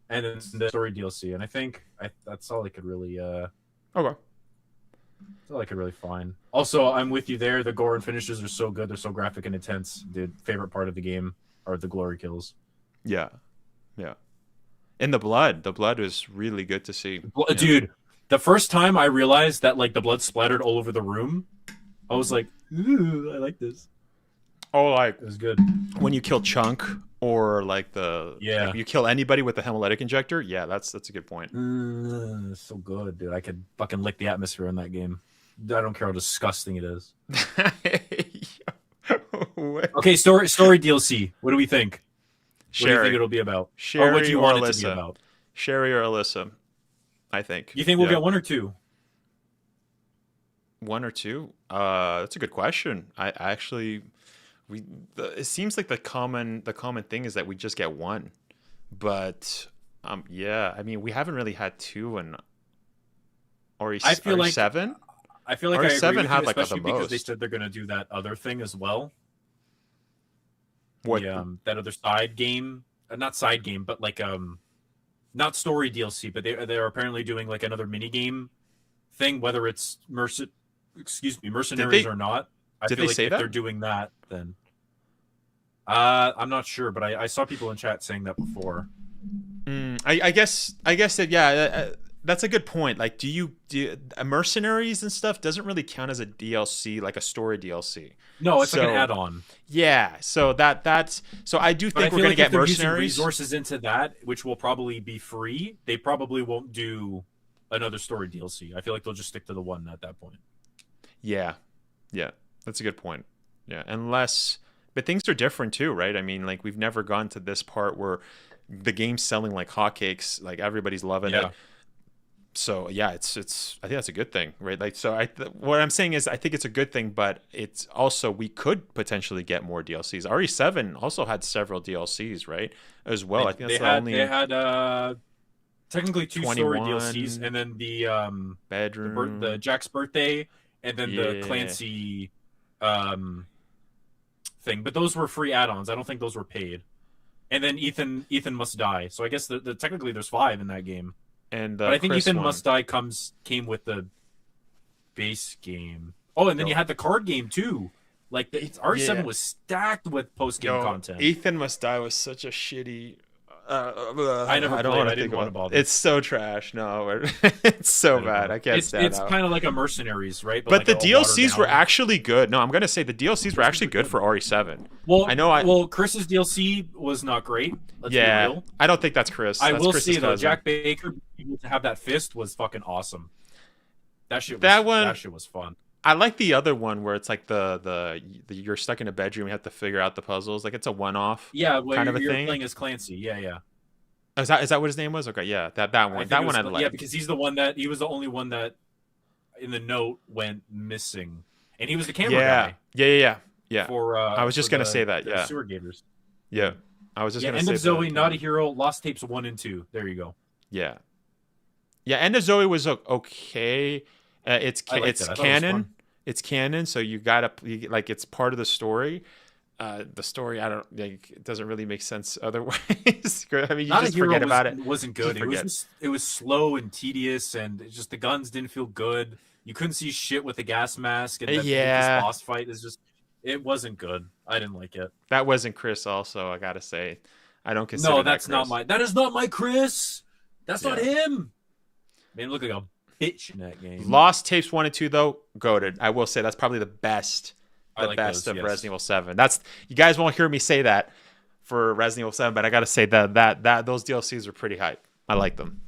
Speaker 4: and then the story DLC. And I think that's all I could really.
Speaker 1: Okay.
Speaker 4: That's all I could really find. Also, I'm with you there. The gore and finishes are so good. They're so graphic and intense. Dude, favorite part of the game are the glory kills.
Speaker 1: Yeah. And the blood was really good to see.
Speaker 4: Dude, the first time I realized that like the blood splattered all over the room, I was like, ooh, I like this.
Speaker 1: Oh, like
Speaker 4: it was good.
Speaker 1: When you kill Chunk or like like you kill anybody with a hemolytic injector, yeah, that's a good point.
Speaker 4: So good, dude. I could fucking lick the atmosphere in that game. I don't care how disgusting it is. Okay, story DLC. What do we think?
Speaker 1: Sherry.
Speaker 4: What do you think it'll be about?
Speaker 1: Sherry
Speaker 4: or what do you want
Speaker 1: Alyssa.
Speaker 4: it to be about?
Speaker 1: Sherry or Alyssa, I think.
Speaker 4: You think we'll get one or two?
Speaker 1: One or two? That's a good question. I actually, it seems like the common thing is that we just get one, but yeah. I mean, we haven't really had two in RE7.
Speaker 4: I feel like
Speaker 1: RE7
Speaker 4: I agree with you,
Speaker 1: had like
Speaker 4: especially
Speaker 1: the
Speaker 4: because
Speaker 1: most.
Speaker 4: they said they're going to do that other thing as well.
Speaker 1: What?
Speaker 4: That other side game, not side game, but like not story DLC, but they're apparently doing like another mini game thing, whether it's mercenaries or not. I
Speaker 1: did
Speaker 4: feel
Speaker 1: they
Speaker 4: like
Speaker 1: say
Speaker 4: if
Speaker 1: that?
Speaker 4: they're doing that, then I'm not sure, but I saw people in chat saying that before.
Speaker 1: I guess that, yeah. That's a good point. Like, do mercenaries and stuff doesn't really count as a DLC, like a story DLC?
Speaker 4: No, it's like an add-on.
Speaker 1: Yeah, so so I do think we're gonna get mercenaries
Speaker 4: resources into that, which will probably be free. They probably won't do another story DLC. I feel like they'll just stick to the one at that point.
Speaker 1: Yeah, that's a good point. Yeah, but things are different too, right? I mean, like we've never gone to this part where the game's selling like hotcakes, like everybody's loving it. So yeah, it's I think that's a good thing, right? Like, so what I'm saying is I think it's a good thing, but it's also we could potentially get more DLCs. RE7 also had several DLCs, right? As well. I think
Speaker 3: they had technically 2 story DLCs, and then the
Speaker 1: bedroom,
Speaker 3: the Jack's birthday, and then the Clancy thing. But those were free add-ons. I don't think those were paid. And then Ethan Must Die. So I guess technically there's 5 in that game. But I think Ethan Must Die came with the base game. Oh, and then you had the card game too. Like RE7 was stacked with post-game content.
Speaker 1: Ethan Must Die was such a shitty.
Speaker 3: I don't want to bother.
Speaker 1: It's so trash. No, it's so bad. I can't stand it.
Speaker 3: It's kind of like a Mercenaries, right?
Speaker 1: But like the DLCs were actually good. No, I'm gonna say the DLCs were actually good for RE7.
Speaker 3: Well, Chris's DLC was not great. Let's be real.
Speaker 1: I don't think that's Chris.
Speaker 3: I will say though, Jack Baker being able to have that fist was fucking awesome. That shit was fun.
Speaker 1: I like the other one where it's like the you're stuck in a bedroom, you have to figure out the puzzles. Like it's a one-off.
Speaker 3: Yeah,
Speaker 1: kind of a
Speaker 3: you're
Speaker 1: thing.
Speaker 3: Playing as Clancy. Yeah.
Speaker 1: Is that what his name was? Okay, yeah, that one. That one I like.
Speaker 3: Yeah, because he was the only one that in the note went missing, and he was the camera guy.
Speaker 1: Yeah.
Speaker 3: For
Speaker 1: I was just gonna say that. Yeah.
Speaker 3: Sewer Gators.
Speaker 1: Yeah, I was just gonna say.
Speaker 3: End of Zoe, Not a Hero, Lost Tapes 1 and 2. There you go.
Speaker 1: Yeah. End of Zoe was okay. It's canon. It's canon, so you gotta like it's part of the story. The story, I don't like. It doesn't really make sense otherwise. I mean, you just forget about it.
Speaker 3: Wasn't good. It was slow and tedious, and just the guns didn't feel good. You couldn't see shit with the gas mask, and this boss fight is just. It wasn't good. I didn't like it.
Speaker 1: That wasn't Chris. Also, I gotta say, I don't consider.
Speaker 3: No, that's not my. That is not my Chris. That's not him. Man, look like a bitch in that game.
Speaker 1: Lost Tapes 1 and 2 though, goated. I will say that's probably the best. Of Resident Evil 7. That's you guys won't hear me say that for Resident Evil 7, but I gotta say that those DLCs are pretty hype. I like them.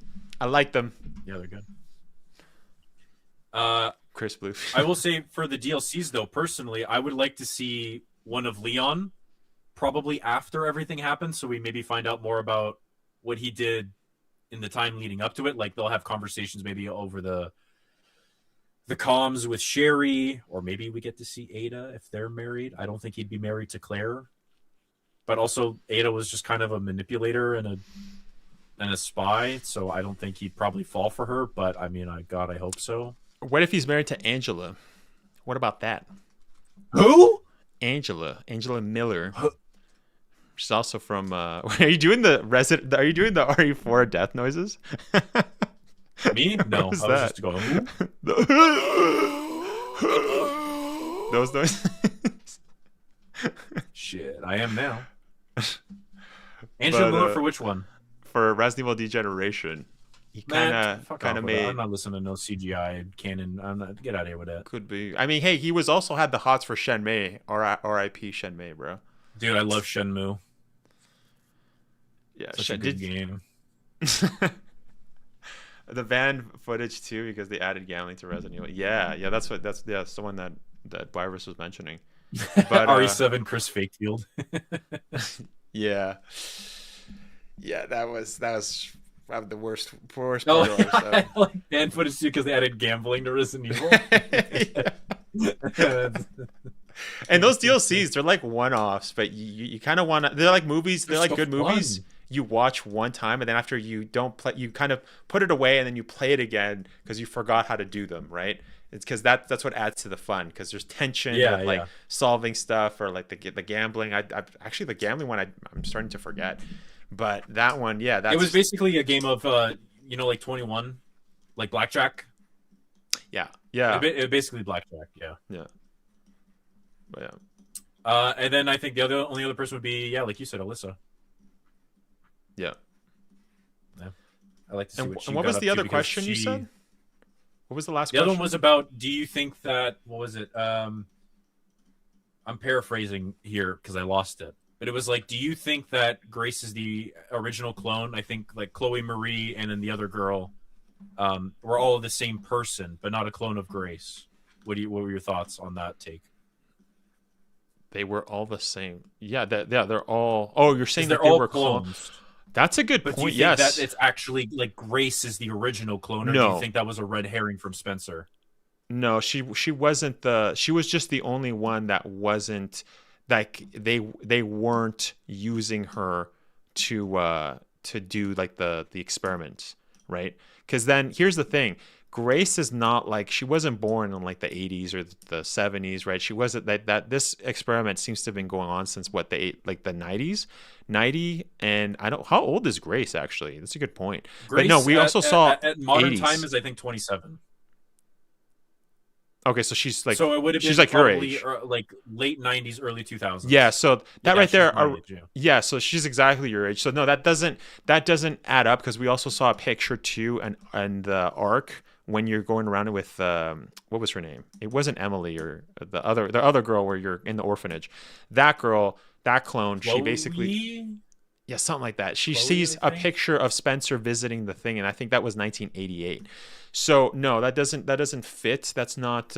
Speaker 3: Yeah, they're good.
Speaker 1: Chris Blue.
Speaker 3: I will say for the DLCs though, personally, I would like to see one of Leon, probably after everything happens, so we maybe find out more about what he did in the time leading up to it. Like they'll have conversations maybe over the comms with Sherry, or maybe we get to see Ada if they're married. I don't think he'd be married to Claire, but also Ada was just kind of a manipulator and a spy, so I don't think he'd probably fall for her. But I mean, I hope so.
Speaker 1: What if he's married to Angela? What about that?
Speaker 3: Who?
Speaker 1: Angela Miller. She's also from. Are you doing the RE4 death noises?
Speaker 3: Me? No, I was just going.
Speaker 1: Those noises.
Speaker 3: Shit, I am now. Angela Miller for which one?
Speaker 1: For Resident Evil Degeneration. He kind of made.
Speaker 3: I'm not listening to no CGI canon. Get out of here with that.
Speaker 1: Could be. I mean, hey, he was also had the hots for Shenmue. R.I.P. Shenmue, bro.
Speaker 3: Dude, I love Shenmue.
Speaker 1: Yeah,
Speaker 3: such a good game.
Speaker 1: The van footage too, because they added gambling to Resident Evil. Yeah, that's the one that Virus was mentioning.
Speaker 3: But RE7 Chris Fakefield.
Speaker 1: yeah, that was probably the worst part
Speaker 3: of
Speaker 1: RE7.
Speaker 3: I like van footage too because they added gambling to Resident Evil.
Speaker 1: And those DLCs, they're like one-offs, but you kind of want to. They're like movies. They're like good movies. You watch one time, and then after you don't play, you kind of put it away, and then you play it again because you forgot how to do them. Right? It's because that's what adds to the fun, because there's tension of like solving stuff, or like the gambling. I actually the gambling one I'm starting to forget, but that one, it
Speaker 3: was basically a game of like 21, like blackjack.
Speaker 1: Yeah.
Speaker 3: It was basically blackjack.
Speaker 1: Yeah. But
Speaker 3: and then I think the only other person would be like you said, Alyssa.
Speaker 1: Yeah.
Speaker 4: I like to see what she
Speaker 1: and what
Speaker 4: got
Speaker 1: was
Speaker 4: up
Speaker 1: the
Speaker 4: to
Speaker 1: other
Speaker 4: because
Speaker 1: question you said? What was the last
Speaker 4: The
Speaker 1: question?
Speaker 4: other one was about, do you think that, what was it? I'm paraphrasing here because I lost it. But it was like, do you think that Grace is the original clone? I think like Chloe Marie and then the other girl were all the same person, but not a clone of Grace. What were your thoughts on that take?
Speaker 1: They were all the same. Yeah, they're all. Oh, you're saying
Speaker 4: They're
Speaker 1: that they
Speaker 4: all
Speaker 1: were
Speaker 4: clones.
Speaker 1: That's a good
Speaker 4: But
Speaker 1: point.
Speaker 4: do you think
Speaker 1: Yes.
Speaker 4: that it's actually like Grace is the original clone, or do
Speaker 1: No.
Speaker 4: you think that was a red herring from Spencer?
Speaker 1: No, she wasn't the. She was just the only one that wasn't like they weren't using her to do like the experiments, right? Because then here's the thing. Grace is not like she wasn't born in like the 80s or the 70s, right? She wasn't that this experiment seems to have been going on since what the 90s, 90. And I don't, how old is Grace actually? That's a good point.
Speaker 4: Grace,
Speaker 1: but no, we also saw
Speaker 4: at modern
Speaker 1: 80s.
Speaker 4: time is I think 27.
Speaker 1: Okay, so she's like,
Speaker 4: so it would have been
Speaker 1: she's like your
Speaker 4: probably
Speaker 1: age,
Speaker 4: like late 90s, early 2000s.
Speaker 1: Yeah, so that right there,
Speaker 4: yeah,
Speaker 1: so she's exactly your age. So no, that doesn't add up because we also saw a picture too, and the arc when you're going around with what was her name? It wasn't Emily or the other girl where you're in the orphanage. That girl, that clone,
Speaker 4: Chloe?
Speaker 1: she basically. Yeah, something like that. She
Speaker 4: Chloe,
Speaker 1: sees a picture of Spencer visiting the thing, and I think that was 1988. So no, that doesn't fit. That's not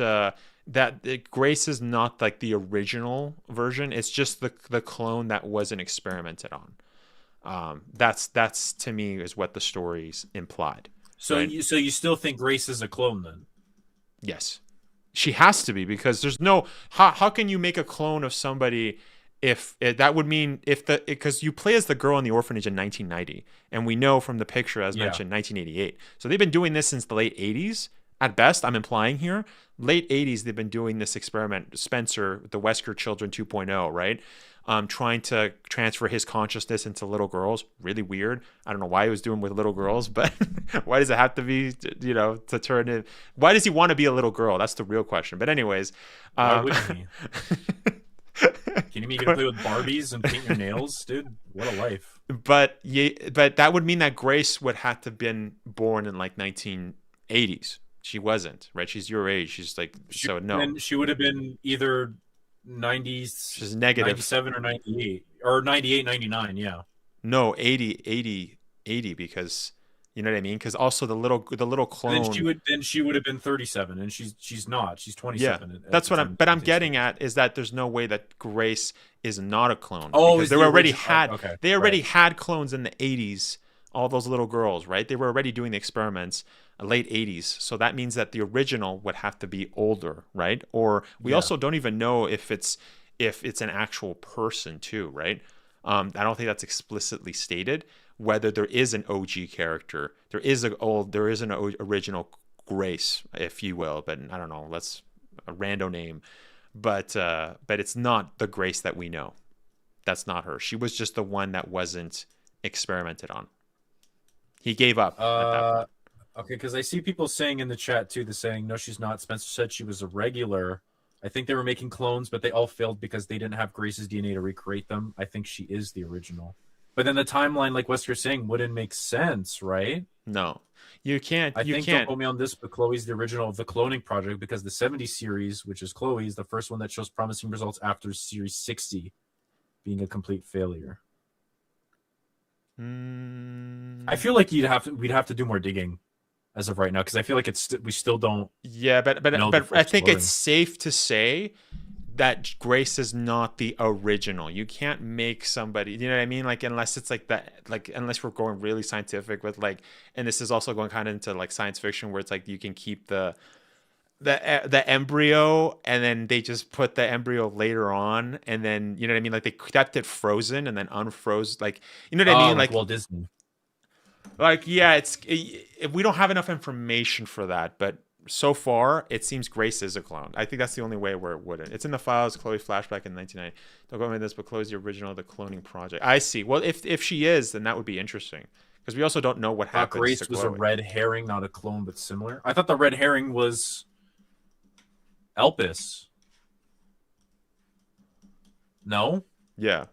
Speaker 1: Grace is not like the original version. It's just the clone that wasn't experimented on. That's to me is what the stories implied.
Speaker 4: So
Speaker 1: right?
Speaker 4: you still think Grace is a clone then?
Speaker 1: Yes, she has to be because there's no how can you make a clone of somebody? If that would mean because you play as the girl in the orphanage in 1990, and we know from the picture as mentioned 1988. So they've been doing this since the late 80s. At best, I'm implying here, late 80s they've been doing this experiment. Spencer, the Wesker children 2.0, right? Trying to transfer his consciousness into little girls. Really weird. I don't know why he was doing with little girls, but why does it have to be, to turn it? Why does he want to be a little girl? That's the real question. But anyways,
Speaker 4: why would he? Can you gonna play with Barbies and paint your nails, dude? What a life!
Speaker 1: But that would mean that Grace would have to have been born in like 1980s. She wasn't, right? She's your age. She's like so no.
Speaker 4: And she would have been either 90s.
Speaker 1: She's negative
Speaker 4: 97 or 98 or 98, 99. Yeah.
Speaker 1: No, 80 because. You know what I mean? Because also the little clone.
Speaker 4: Then she would have been 37, and she's not. She's 27.
Speaker 1: Yeah, that's what I'm getting at is that there's no way that Grace is not a clone.
Speaker 4: Oh,
Speaker 1: because they already had clones in the 80s. All those little girls, right? They were already doing the experiments, late 80s. So that means that the original would have to be older, right? Or we also don't even know if it's an actual person too, right? I don't think that's explicitly stated. Whether there is an OG character, there is an original Grace, if you will, but I don't know, that's a rando name, but it's not the Grace that we know. That's not her. She was just the one that wasn't experimented on. He gave up at that point.
Speaker 4: Okay, because I see people saying in the chat too, they're saying no, she's not. Spencer said she was a regular. I think they were making clones, but they all failed because they didn't have Grace's DNA to recreate them. I think she is the original. But then the timeline, like Wesker's saying, wouldn't make sense, right?
Speaker 1: No, you can't.
Speaker 4: Don't quote me on this, but Chloe's the original of the cloning project because the 70 series, which is Chloe's, the first one that shows promising results after series 60 being a complete failure. I feel like we'd have to do more digging as of right now because I feel like we still don't.
Speaker 1: Yeah, but I think it's safe to say that Grace is not the original. You can't make somebody, you know what I mean? Like, unless it's like that, like, unless we're going really scientific with like, and this is also going kind of into like science fiction where it's like you can keep the embryo and then they just put the embryo later on and then, you know what I mean? Like they kept it frozen and then unfroze, like, you know what I mean?
Speaker 4: Like Walt Disney.
Speaker 1: Like, yeah, we don't have enough information for that, but so far, it seems Grace is a clone. I think that's the only way where it wouldn't. It's in the files, Chloe flashback in 1990. Don't go into this, but Chloe's the original of the cloning project. I see. Well, if she is, then that would be interesting. Because we also don't know what happens
Speaker 4: Grace
Speaker 1: to
Speaker 4: was
Speaker 1: Chloe.
Speaker 4: a red herring, not a clone, but similar. I thought the red herring was Elpis. No?
Speaker 1: Yeah.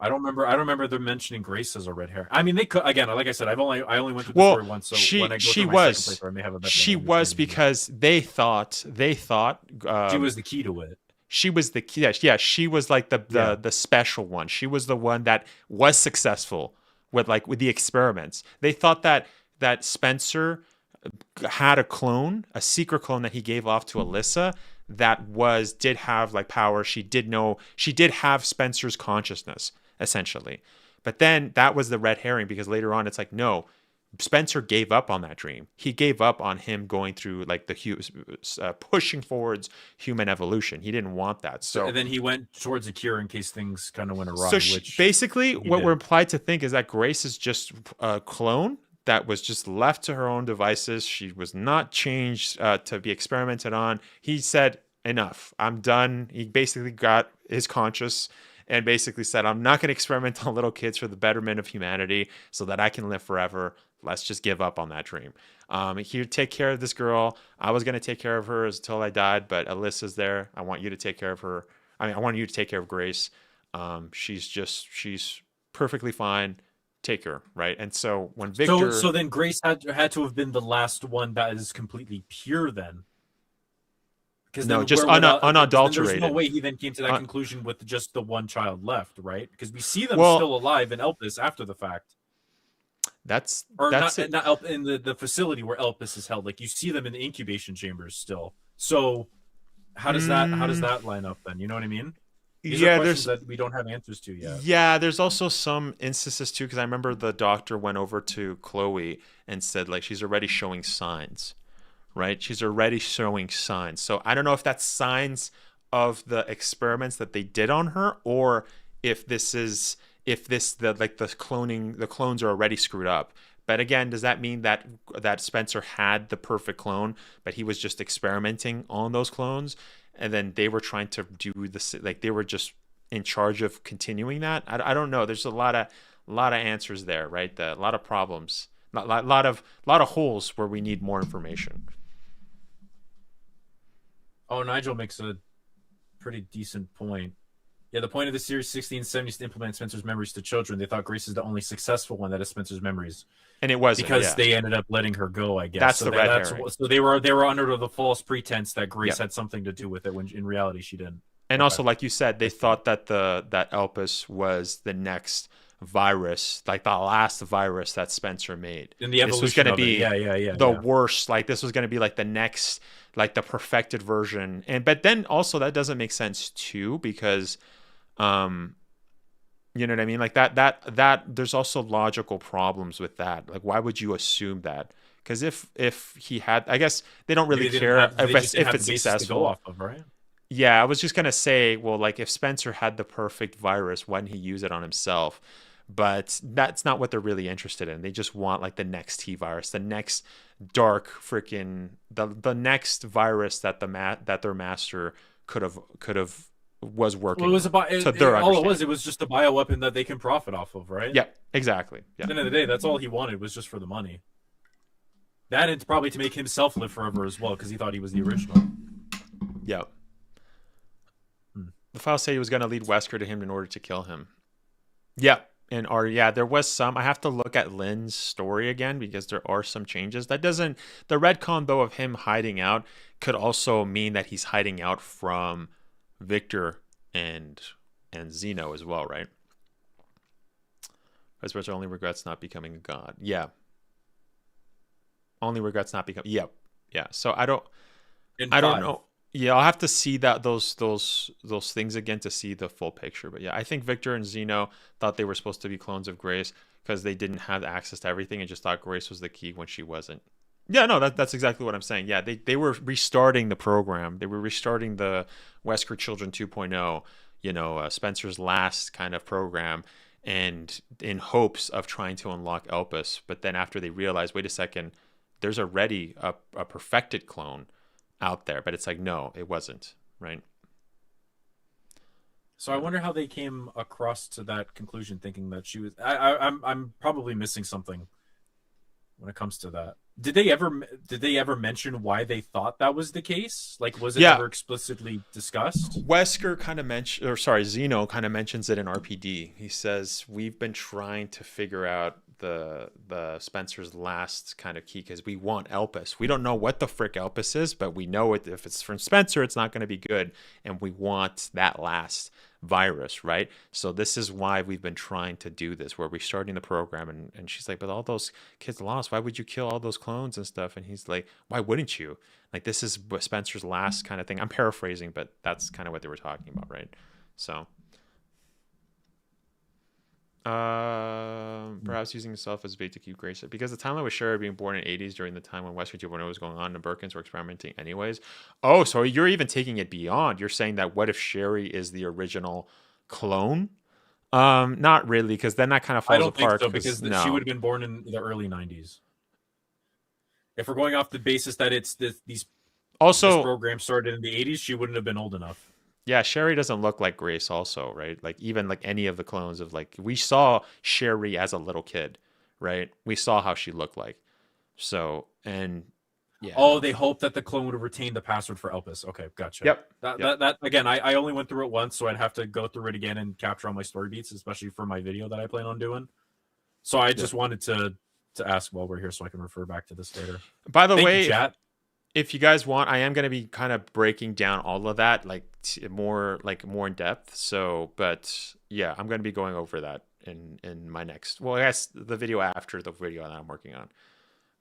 Speaker 4: I don't remember them mentioning Grace as a red hair. I mean, they could, again, like I said, I only went through the story once, so when I go through my second playthrough, I may have a better
Speaker 1: she was because they thought
Speaker 4: she was the key to it.
Speaker 1: She was the key. Yeah, she was like the special one. She was the one that was successful with the experiments. They thought that Spencer had a secret clone that he gave off to Alyssa that did have like power. She did have Spencer's consciousness essentially. But then that was the red herring, because later on it's like, no, Spencer gave up on that dream. He gave up on him going through like pushing forwards human evolution. He didn't want that. So
Speaker 4: and then he went towards a cure in case things kind of went awry.
Speaker 1: So basically what we're implied to think is that Grace is just a clone that was just left to her own devices. She was not changed to be experimented on. He said, enough, I'm done. He basically got his conscience and basically said, I'm not going to experiment on little kids for the betterment of humanity so that I can live forever. Let's just give up on that dream. Here, take care of this girl. I was going to take care of her until I died, but Alyssa's there. I want you to take care of her. I want you to take care of Grace. She's perfectly fine. Take her, right? And so when Victor...
Speaker 4: So then Grace had to have been the last one that is completely pure then. Because
Speaker 1: no, just unadulterated.
Speaker 4: There's no way he then came to that conclusion with just the one child left, right? Because we see them still alive in Elpis after the fact.
Speaker 1: That's
Speaker 4: not in the facility where Elpis is held. Like you see them in the incubation chambers still. So how does that line up then? You know what I mean? These are questions that we don't have answers to yet.
Speaker 1: Yeah, there's also some instances too, because I remember the doctor went over to Chloe and said like she's already showing signs, right? She's already showing signs. So I don't know if that's signs of the experiments that they did on her, or if the clones are already screwed up. But again, does that mean that Spencer had the perfect clone, but he was just experimenting on those clones, and then they were trying to do this, like they were just in charge of continuing that? I don't know. There's a lot of answers there, right? A lot of problems, a lot of holes where we need more information.
Speaker 4: Oh, Nigel makes a pretty decent point. Yeah, the point of the Series 60 and 70 is to implement Spencer's memories to children. They thought Grace is the only successful one that has Spencer's memories.
Speaker 1: And it wasn't.
Speaker 4: Because they ended up letting her go, I guess.
Speaker 1: That's the red herring.
Speaker 4: So they were under the false pretense that Grace had something to do with it, when in reality she didn't.
Speaker 1: And also, like you said, they thought that that Elpis was the next virus, like the last virus that Spencer made.
Speaker 4: And the evolution was going to be
Speaker 1: the worst. Like this was going to be like the next, like the perfected version. But then also that doesn't make sense too, because you know what I mean? Like that there's also logical problems with that. Like why would you assume that? Because if he had, I guess they don't really care if it's successful.
Speaker 4: To go off of, right?
Speaker 1: Yeah, I was just gonna say, well, like if Spencer had the perfect virus, why didn't he use it on himself? But that's not what they're really interested in. They just want like the next T virus, the next dark freaking the next virus that their master could have was working.
Speaker 4: Well, it was just a bioweapon that they can profit off of, right?
Speaker 1: Yeah, exactly. Yeah.
Speaker 4: At the end of the day, that's all he wanted, was just for the money. That and probably to make himself live forever as well, because he thought he was the original.
Speaker 1: Yeah. The file said he was going to lead Wesker to him in order to kill him. Yeah. And there was some. I have to look at Lynn's story again, because there are some changes. That doesn't, the retcon though of him hiding out could also mean that he's hiding out from Victor and Zeno as well, right? Wesker only regrets not becoming a god. Yeah. Only regrets not becoming. Yep. Yeah. So I don't know. Yeah, I'll have to see that those things again to see the full picture. But yeah, I think Victor and Zeno thought they were supposed to be clones of Grace because they didn't have access to everything and just thought Grace was the key when she wasn't. Yeah, no, that's exactly what I'm saying. Yeah, they were restarting the program. They were restarting the Wesker Children 2.0, Spencer's last kind of program, and in hopes of trying to unlock Elpis. But then after they realized, wait a second, there's already a perfected clone out there. But it's like, no, it wasn't, right?
Speaker 4: So I wonder how they came across to that conclusion, thinking that she was... I'm probably missing something when it comes to that. Did they ever mention why they thought that was the case? Like, was it
Speaker 1: Yeah.
Speaker 4: ever explicitly discussed?
Speaker 1: Wesker kind of mentioned, or sorry, Zeno kind of mentions it in R.P.D. He says, we've been trying to figure out the Spencer's last kind of key because we want Elpis. We don't know what the frick Elpis is, but we know it. If it's from Spencer, it's not going to be good, and we want that last virus, right? So this is why we've been trying to do this, where we're starting the program, and she's like, but all those kids lost, why would you kill all those clones and stuff? And he's like, why wouldn't you? Like, this is Spencer's last kind of thing. I'm paraphrasing, but that's kind of what they were talking about, right? So perhaps using himself as bait to keep Grace, because the timeline was Sherry being born in '80s during the time when Western 2.0 was going on and the Birkins were experimenting anyways. Oh, so you're even taking it beyond. You're saying that what if Sherry is the original clone? Not really, because then that kind of falls
Speaker 4: I don't
Speaker 1: apart.
Speaker 4: think so, because she would have been born in the early '90s. If we're going off the basis that it's this program started in the '80s, she wouldn't have been old enough.
Speaker 1: Yeah, Sherry doesn't look like Grace also, right? Like, even like any of the clones of, like, we saw Sherry as a little kid, right? We saw how she looked like. So, and yeah.
Speaker 4: Oh, they hope that the clone would have retained the password for Elpis. Okay, gotcha.
Speaker 1: Yep.
Speaker 4: That again, I only went through it once, so I'd have to go through it again and capture all my story beats, especially for my video that I plan on doing. So I just wanted to ask while we're here so I can refer back to this later.
Speaker 1: By the
Speaker 4: Thank
Speaker 1: way,
Speaker 4: you, chat.
Speaker 1: If you guys want, I am going to be kind of breaking down all of that, like more in depth. So, but yeah, I'm going to be going over that in my next, well, I guess the video after the video that I'm working on.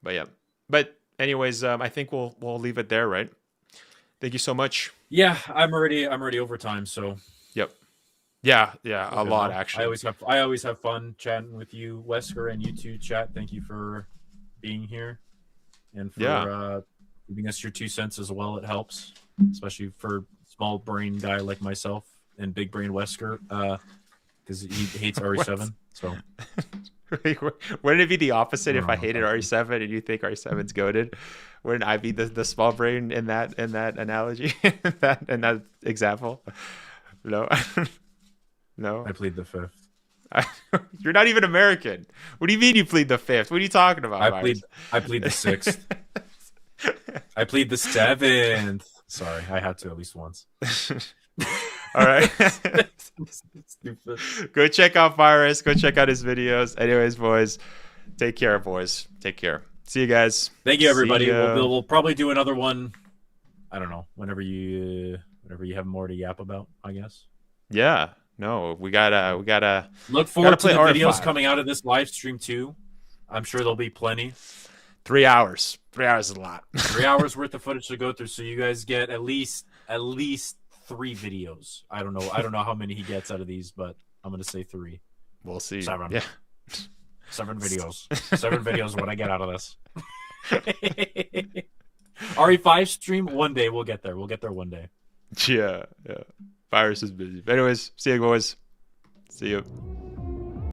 Speaker 1: But yeah, but anyways, I think we'll leave it there, right? Thank you so much.
Speaker 4: Yeah, I'm already over time, so.
Speaker 1: Yep. Yeah, a lot actually.
Speaker 4: I always have fun chatting with you, Wesker, and you too, chat. Thank you for being here and for giving us your 2 cents as well. It helps, especially for small brain guy like myself and big brain Wesker, because he hates RE7. So
Speaker 1: wouldn't it be the opposite if I hated RE7 and you think RE7's goated? Wouldn't I be the small brain in that analogy, in that example? No. No.
Speaker 4: I plead the fifth.
Speaker 1: You're not even American. What do you mean you plead the fifth? What are you talking about?
Speaker 4: I plead the sixth. I plead the seventh. Sorry, I had to at least once.
Speaker 1: All right. Go check out Virus. Go check out his videos. Anyways, boys, take care, boys. Take care. See you guys.
Speaker 4: Thank you, everybody. We'll probably do another one. I don't know. Whenever you have more to yap about, I guess.
Speaker 1: Yeah. No, we gotta
Speaker 4: look forward to the videos coming out of this live stream too. I'm sure there'll be plenty.
Speaker 1: 3 hours. 3 hours is a lot.
Speaker 4: 3 hours worth of footage to go through, so you guys get at least 3 videos. I don't know how many he gets out of these, but I'm gonna say 3.
Speaker 1: We'll see.
Speaker 4: 7.
Speaker 1: Yeah.
Speaker 4: 7 videos. 7 videos. What I get out of this. RE5 stream one day. We'll get there. We'll get there one day.
Speaker 1: Yeah. Virus is busy. But anyways, see you, boys. See you.